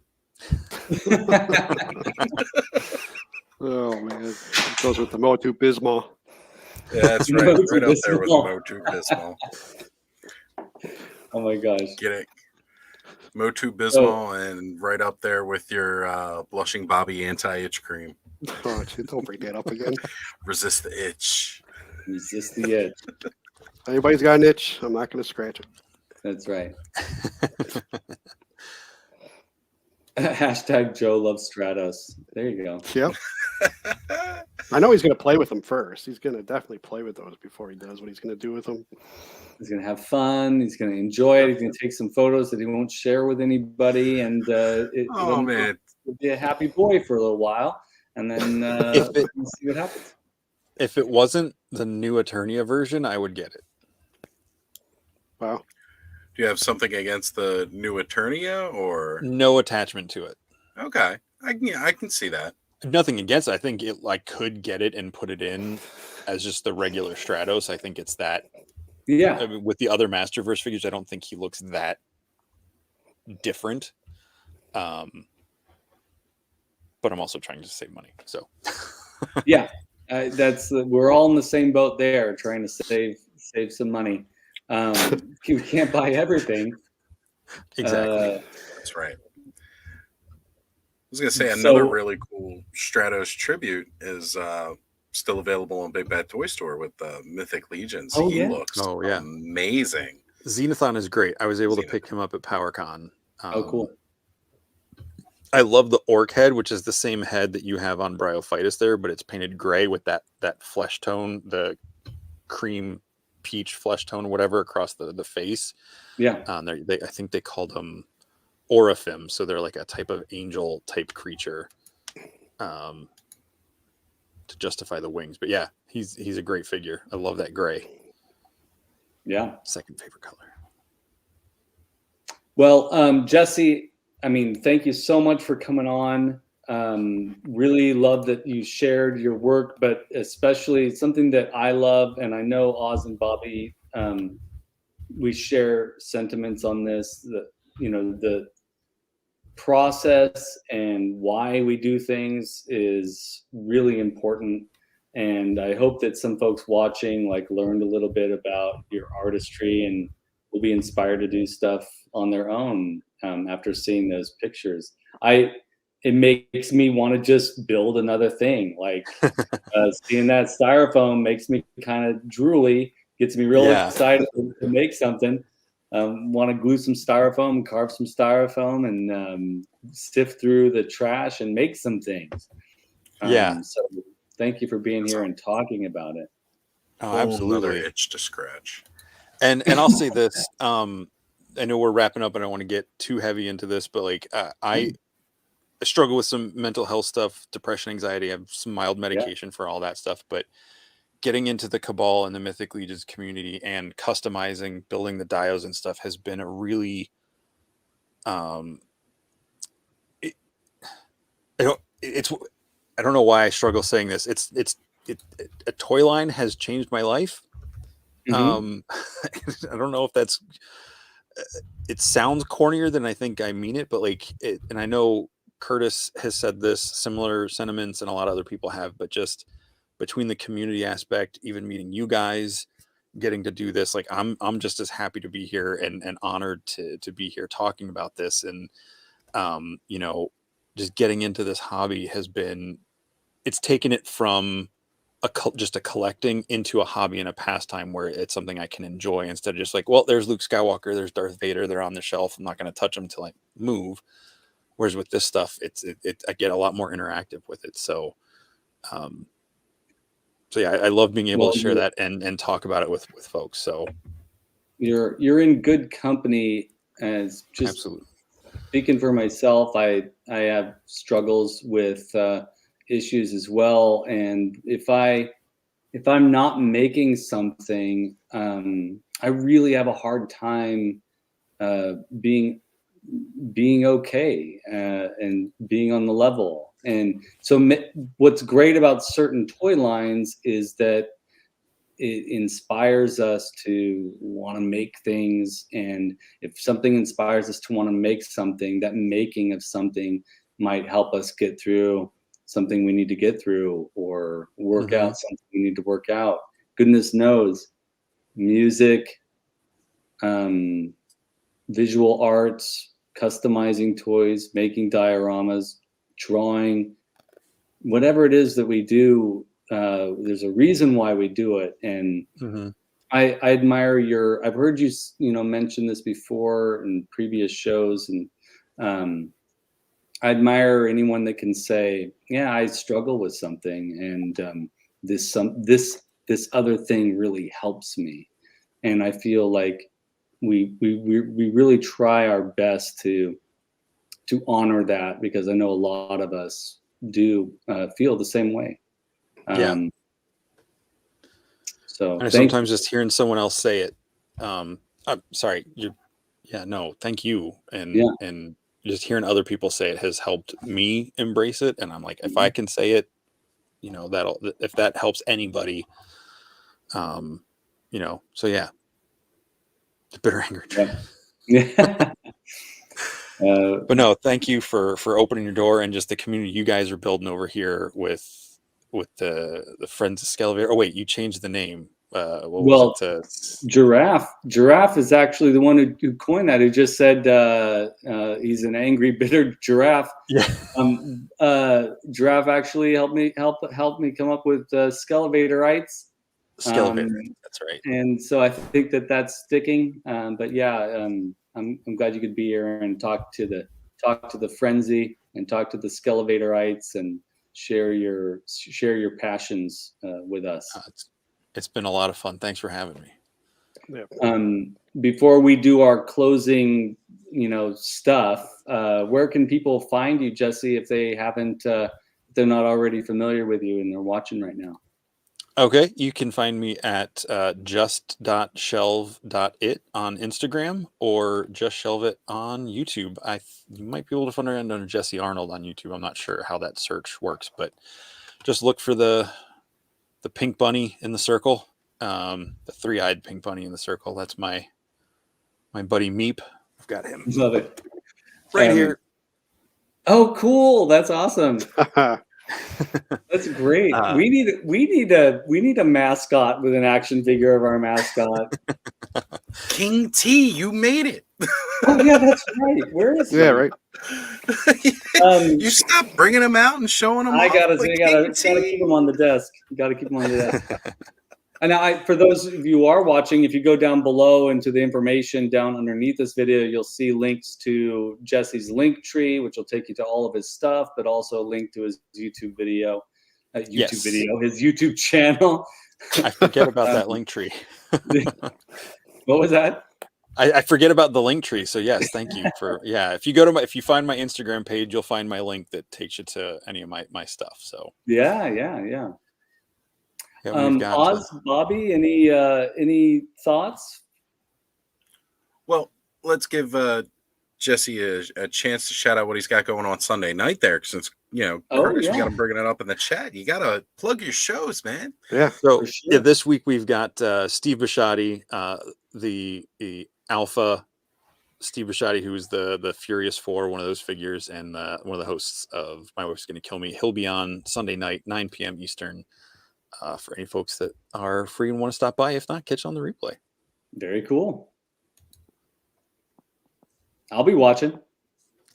Oh man, it goes with the Motu Bismol. Yeah, that's right. Right up there with the Motu Bismol. Oh my gosh. Get it. Motu Bismol and right up there with your Blushing Bobby anti-itch cream. Oh, don't bring that up again. Resist the itch. Resist the itch. Anybody's got an itch, I'm not going to scratch it. That's right. Hashtag Joe loves Stratos. There you go. Yep. I know he's going to play with them first. He's going to definitely play with those before he does what he's going to do with them. He's going to have fun. He's going to enjoy it. He's going to take some photos that he won't share with anybody. And it'll be a happy boy for a little while. And then we'll see what happens. If it wasn't the new Eternia version, I would get it. Wow. Do you have something against the new Eternia, or no attachment to it? Okay, I can see that. Nothing against it. I think I could get it and put it in as just the regular Stratos. I think it's that. Yeah. I mean, with the other Masterverse figures, I don't think he looks that different. But I'm also trying to save money, so. Yeah. We're all in the same boat there, trying to save some money. We can't buy everything. Exactly. That's right. I was gonna say So- another really cool Stratos tribute is still available on Big Bad Toy Store with Mythic Legions. Oh, He yeah. looks Oh, yeah. amazing. Xenothon is great. I was able to Xenothon. pick him up at PowerCon. Oh, cool. I love the orc head, which is the same head that you have on Bryophytus there, but it's painted gray with that flesh tone, the cream peach flesh tone, whatever, across the face. Yeah. I think they called them Oraphim, so they're like a type of angel type creature, to justify the wings. But yeah, he's a great figure. I love that gray. Yeah. Second favorite color. Well, Jesse, I mean, thank you so much for coming on. Really love that you shared your work, but especially something that I love, and I know Oz and Bobby, we share sentiments on this. The process and why we do things is really important. And I hope that some folks watching learned a little bit about your artistry and will be inspired to do stuff on their own after seeing those pictures. It makes me want to just build another thing. Seeing that styrofoam makes me kind of drooly, gets me real excited to make something. Want to glue some styrofoam, carve some styrofoam, and sift through the trash and make some things. So thank you for being here and talking about it. Oh, Whole absolutely. Another itch to scratch. And I'll say this. I know we're wrapping up. I don't want to get too heavy into this, but I struggle with some mental health stuff, depression, anxiety. I have some mild medication for all that stuff, but getting into the Cabal and the Mythic Legions community and customizing, building the dios and stuff has been a really, I don't know why I struggle saying this. A toy line has changed my life. Mhm. I don't know if that's, it sounds cornier than I think I mean it, but and I know Curtis has said this, similar sentiments, and a lot of other people have, but just between the community aspect, even meeting you guys, getting to do this, I'm just as happy to be here and honored to be here talking about this. And, just getting into this hobby it's taken it from just a collecting into a hobby and a pastime where it's something I can enjoy instead of just well, there's Luke Skywalker, there's Darth Vader, they're on the shelf, I'm not going to touch them till I move. Whereas with this stuff, I get a lot more interactive with it. So yeah, I love being able to share that and talk about it with folks. So you're in good company. As just absolutely. Speaking for myself, I have struggles with issues as well, and if I'm not making something, I really have a hard time being okay and being on the level. And so what's great about certain toy lines is that it inspires us to want to make things. And if something inspires us to want to make something, that making of something might help us get through something we need to get through or work out something we need to work out. Goodness knows, music, visual arts, customizing toys, making dioramas, drawing, whatever it is that we do, there's a reason why we do it. And I admire I've heard you mention this before in previous shows, and I admire anyone that can say, yeah, I struggle with something, and this other thing really helps me. And I feel like we really try our best to honor that, because I know a lot of us do feel the same way. So and sometimes just hearing someone else say it, I'm sorry, thank you. And just hearing other people say it has helped me embrace it. And I'm like, if I can say it, if that helps anybody, so yeah, the bitter anger. But no, thank you for opening your door and just the community you guys are building over here with the Friends of Skele Vader. Oh wait, you changed the name. What Well, was it? Giraffe is actually the one who coined that. Who just said he's an angry, bitter giraffe. Yeah. Giraffe actually helped me come up with Skelevaderites. Skele Vader. That's right. And so I think that's sticking. But yeah, I'm glad you could be here and talk to the frenzy and talk to the Skelevaderites and share your passions with us. It's been a lot of fun. Thanks for having me. Yeah. Before we do our closing, stuff, where can people find you, Jesse, if they haven't, if they're not already familiar with you and they're watching right now? Okay, you can find me at just.shelve.it on Instagram or Just Shelve It on YouTube. You might be able to find it under Jesse Arnold on YouTube. I'm not sure how that search works, but just look for the pink bunny in the circle, the three-eyed pink bunny in the circle. That's my buddy Meep. I've got him. Love it. Right here. Oh, cool! That's awesome. That's great. We need a mascot with an action figure of our mascot. King T, you made it. Oh yeah, that's right. Where is he? Yeah, right. You stop bringing him out and showing him. I gotta King keep him on the desk. You gotta keep him on the desk. And for those of you who are watching, if you go down below into the information down underneath this video, you'll see links to Jesse's link tree, which will take you to all of his stuff, but also a link to his YouTube video, his YouTube channel. I forget about that link tree. What was that? I forget about the link tree. So yes, thank you for, if you find my Instagram page, you'll find my link that takes you to any of my stuff. So Yeah. Oz, Bobby, any thoughts? Well, let's give Jesse a chance to shout out what he's got going on Sunday night there, since Curtis, we got him bringing it up in the chat. You gotta plug your shows, man. Yeah. Sure. So this week we've got Steve Bisciotti, the Alpha Steve Bisciotti, who's the Furious Four, one of those figures, and one of the hosts of My Wife's Gonna Kill Me. He'll be on Sunday night, 9 p.m. Eastern. For any folks that are free and want to stop by. If not, catch on the replay. Very cool. I'll be watching.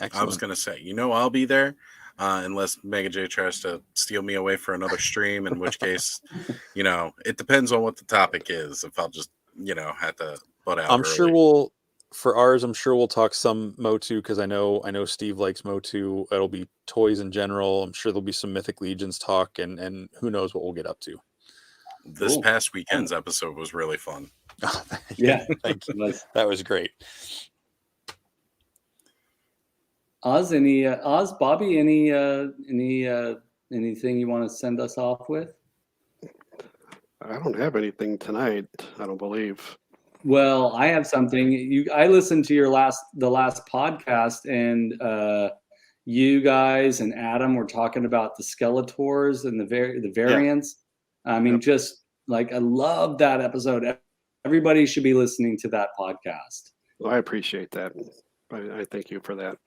I Excellent. was going to say, I'll be there unless Mega J tries to steal me away for another stream, in which case, it depends on what the topic is. If I'll just, have to butt out. I'm sure we'll talk some Motu, because I know Steve likes Motu. It'll be toys in general. I'm sure there'll be some Mythic Legions talk, and who knows what we'll get up to. This past weekend's episode was really fun. Yeah, thank you. That was great. Oz, Bobby, anything you want to send us off with? I don't have anything tonight, I don't believe. Well, I have something. I listened to the last podcast, and you guys and Adam were talking about the Skeletors and the variants. Yeah. I mean, just like, I love that episode. Everybody should be listening to that podcast. Well, I appreciate that. I thank you for that.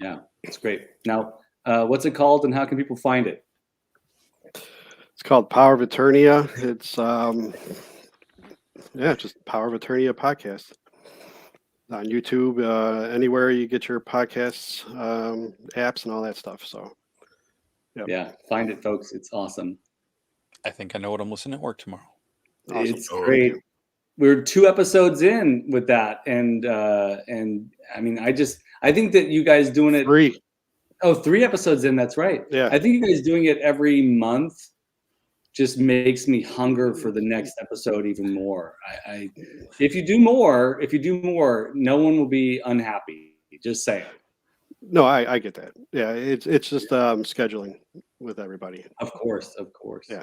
Yeah, it's great. Now, what's it called, and how can people find it? It's called Power of Eternia. It's just Power of Eternia podcast on YouTube, anywhere you get your podcasts, apps, and all that stuff. So, yeah, find it, folks. It's awesome. I think I know what I'm listening at work tomorrow. Awesome. It's great. We're 2 episodes in with that, and I mean, I think that you guys doing it 3. Oh, 3 episodes in. That's right. Yeah, I think you guys doing it every month just makes me hunger for the next episode even more. If you do more, no one will be unhappy. Just say it. No, I get that. Yeah, it's just scheduling with everybody. Of course. Yeah.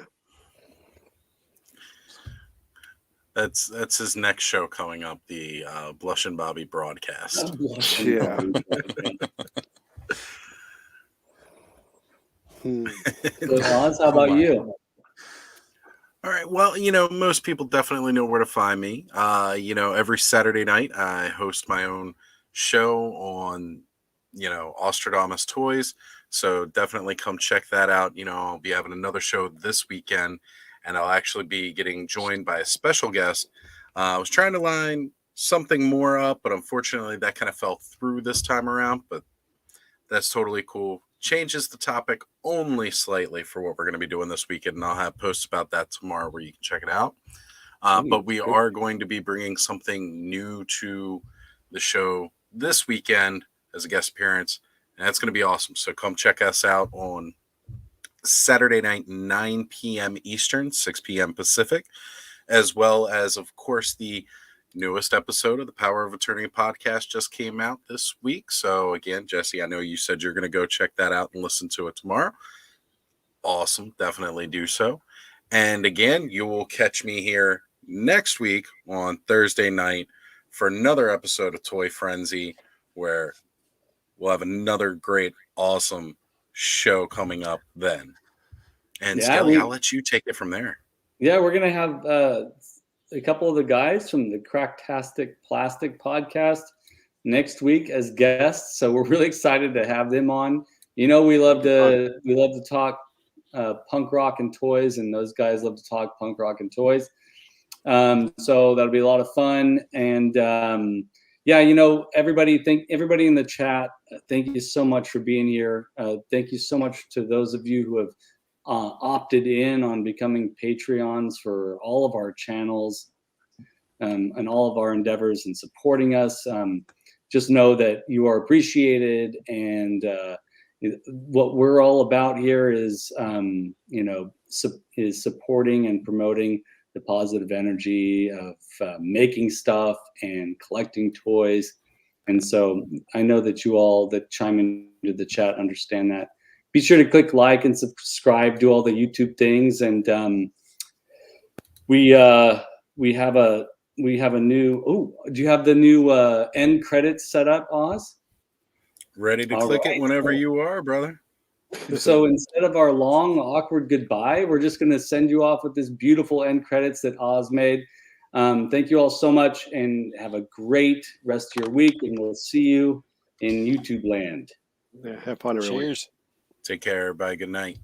That's his next show coming up, the Blush and Bobby broadcast. Yeah. So, Oz, how about you? All right. Well, most people definitely know where to find me. Every Saturday night I host my own show on, Ostradamus Toys. So definitely come check that out. I'll be having another show this weekend, and I'll actually be getting joined by a special guest. I was trying to line something more up, but unfortunately that kind of fell through this time around, but that's totally cool. Changes the topic only slightly for what we're going to be doing this weekend, and I'll have posts about that tomorrow where you can check it out. But we are going to be bringing something new to the show this weekend as a guest appearance, and that's going to be awesome. So come check us out on Saturday night, 9 p.m. Eastern, 6 p.m. Pacific, as well as, of course, the newest episode of the Power of Attorney podcast just came out this week. So again, Jesse, I know you said you're going to go check that out and listen to it tomorrow. Awesome. Definitely do so. And again, you will catch me here next week on Thursday night for another episode of Toy Frenzy, where we'll have another great, awesome show coming up then. And Skelly, I'll let you take it from there. Yeah, we're going to have a couple of the guys from the Cracktastic Plastic podcast next week as guests. So we're really excited to have them on. We love to talk punk rock and toys, and those guys love to talk punk rock and toys. So that'll be a lot of fun. And everybody in the chat, thank you so much for being here. Thank you so much to those of you who have opted in on becoming Patreons for all of our channels and all of our endeavors and supporting us. Just know that you are appreciated, and what we're all about here is supporting and promoting the positive energy of making stuff and collecting toys. And so I know that you all that chime into the chat understand that. Be sure to click like and subscribe, do all the YouTube things. And we have a new, do you have the new end credits set up, Oz? Ready to click it whenever you are, brother. So instead of our long, awkward goodbye, we're just going to send you off with this beautiful end credits that Oz made. Thank you all so much, and have a great rest of your week, and we'll see you in YouTube land. Yeah, have fun, everyone. Cheers. Take care, everybody. Good night.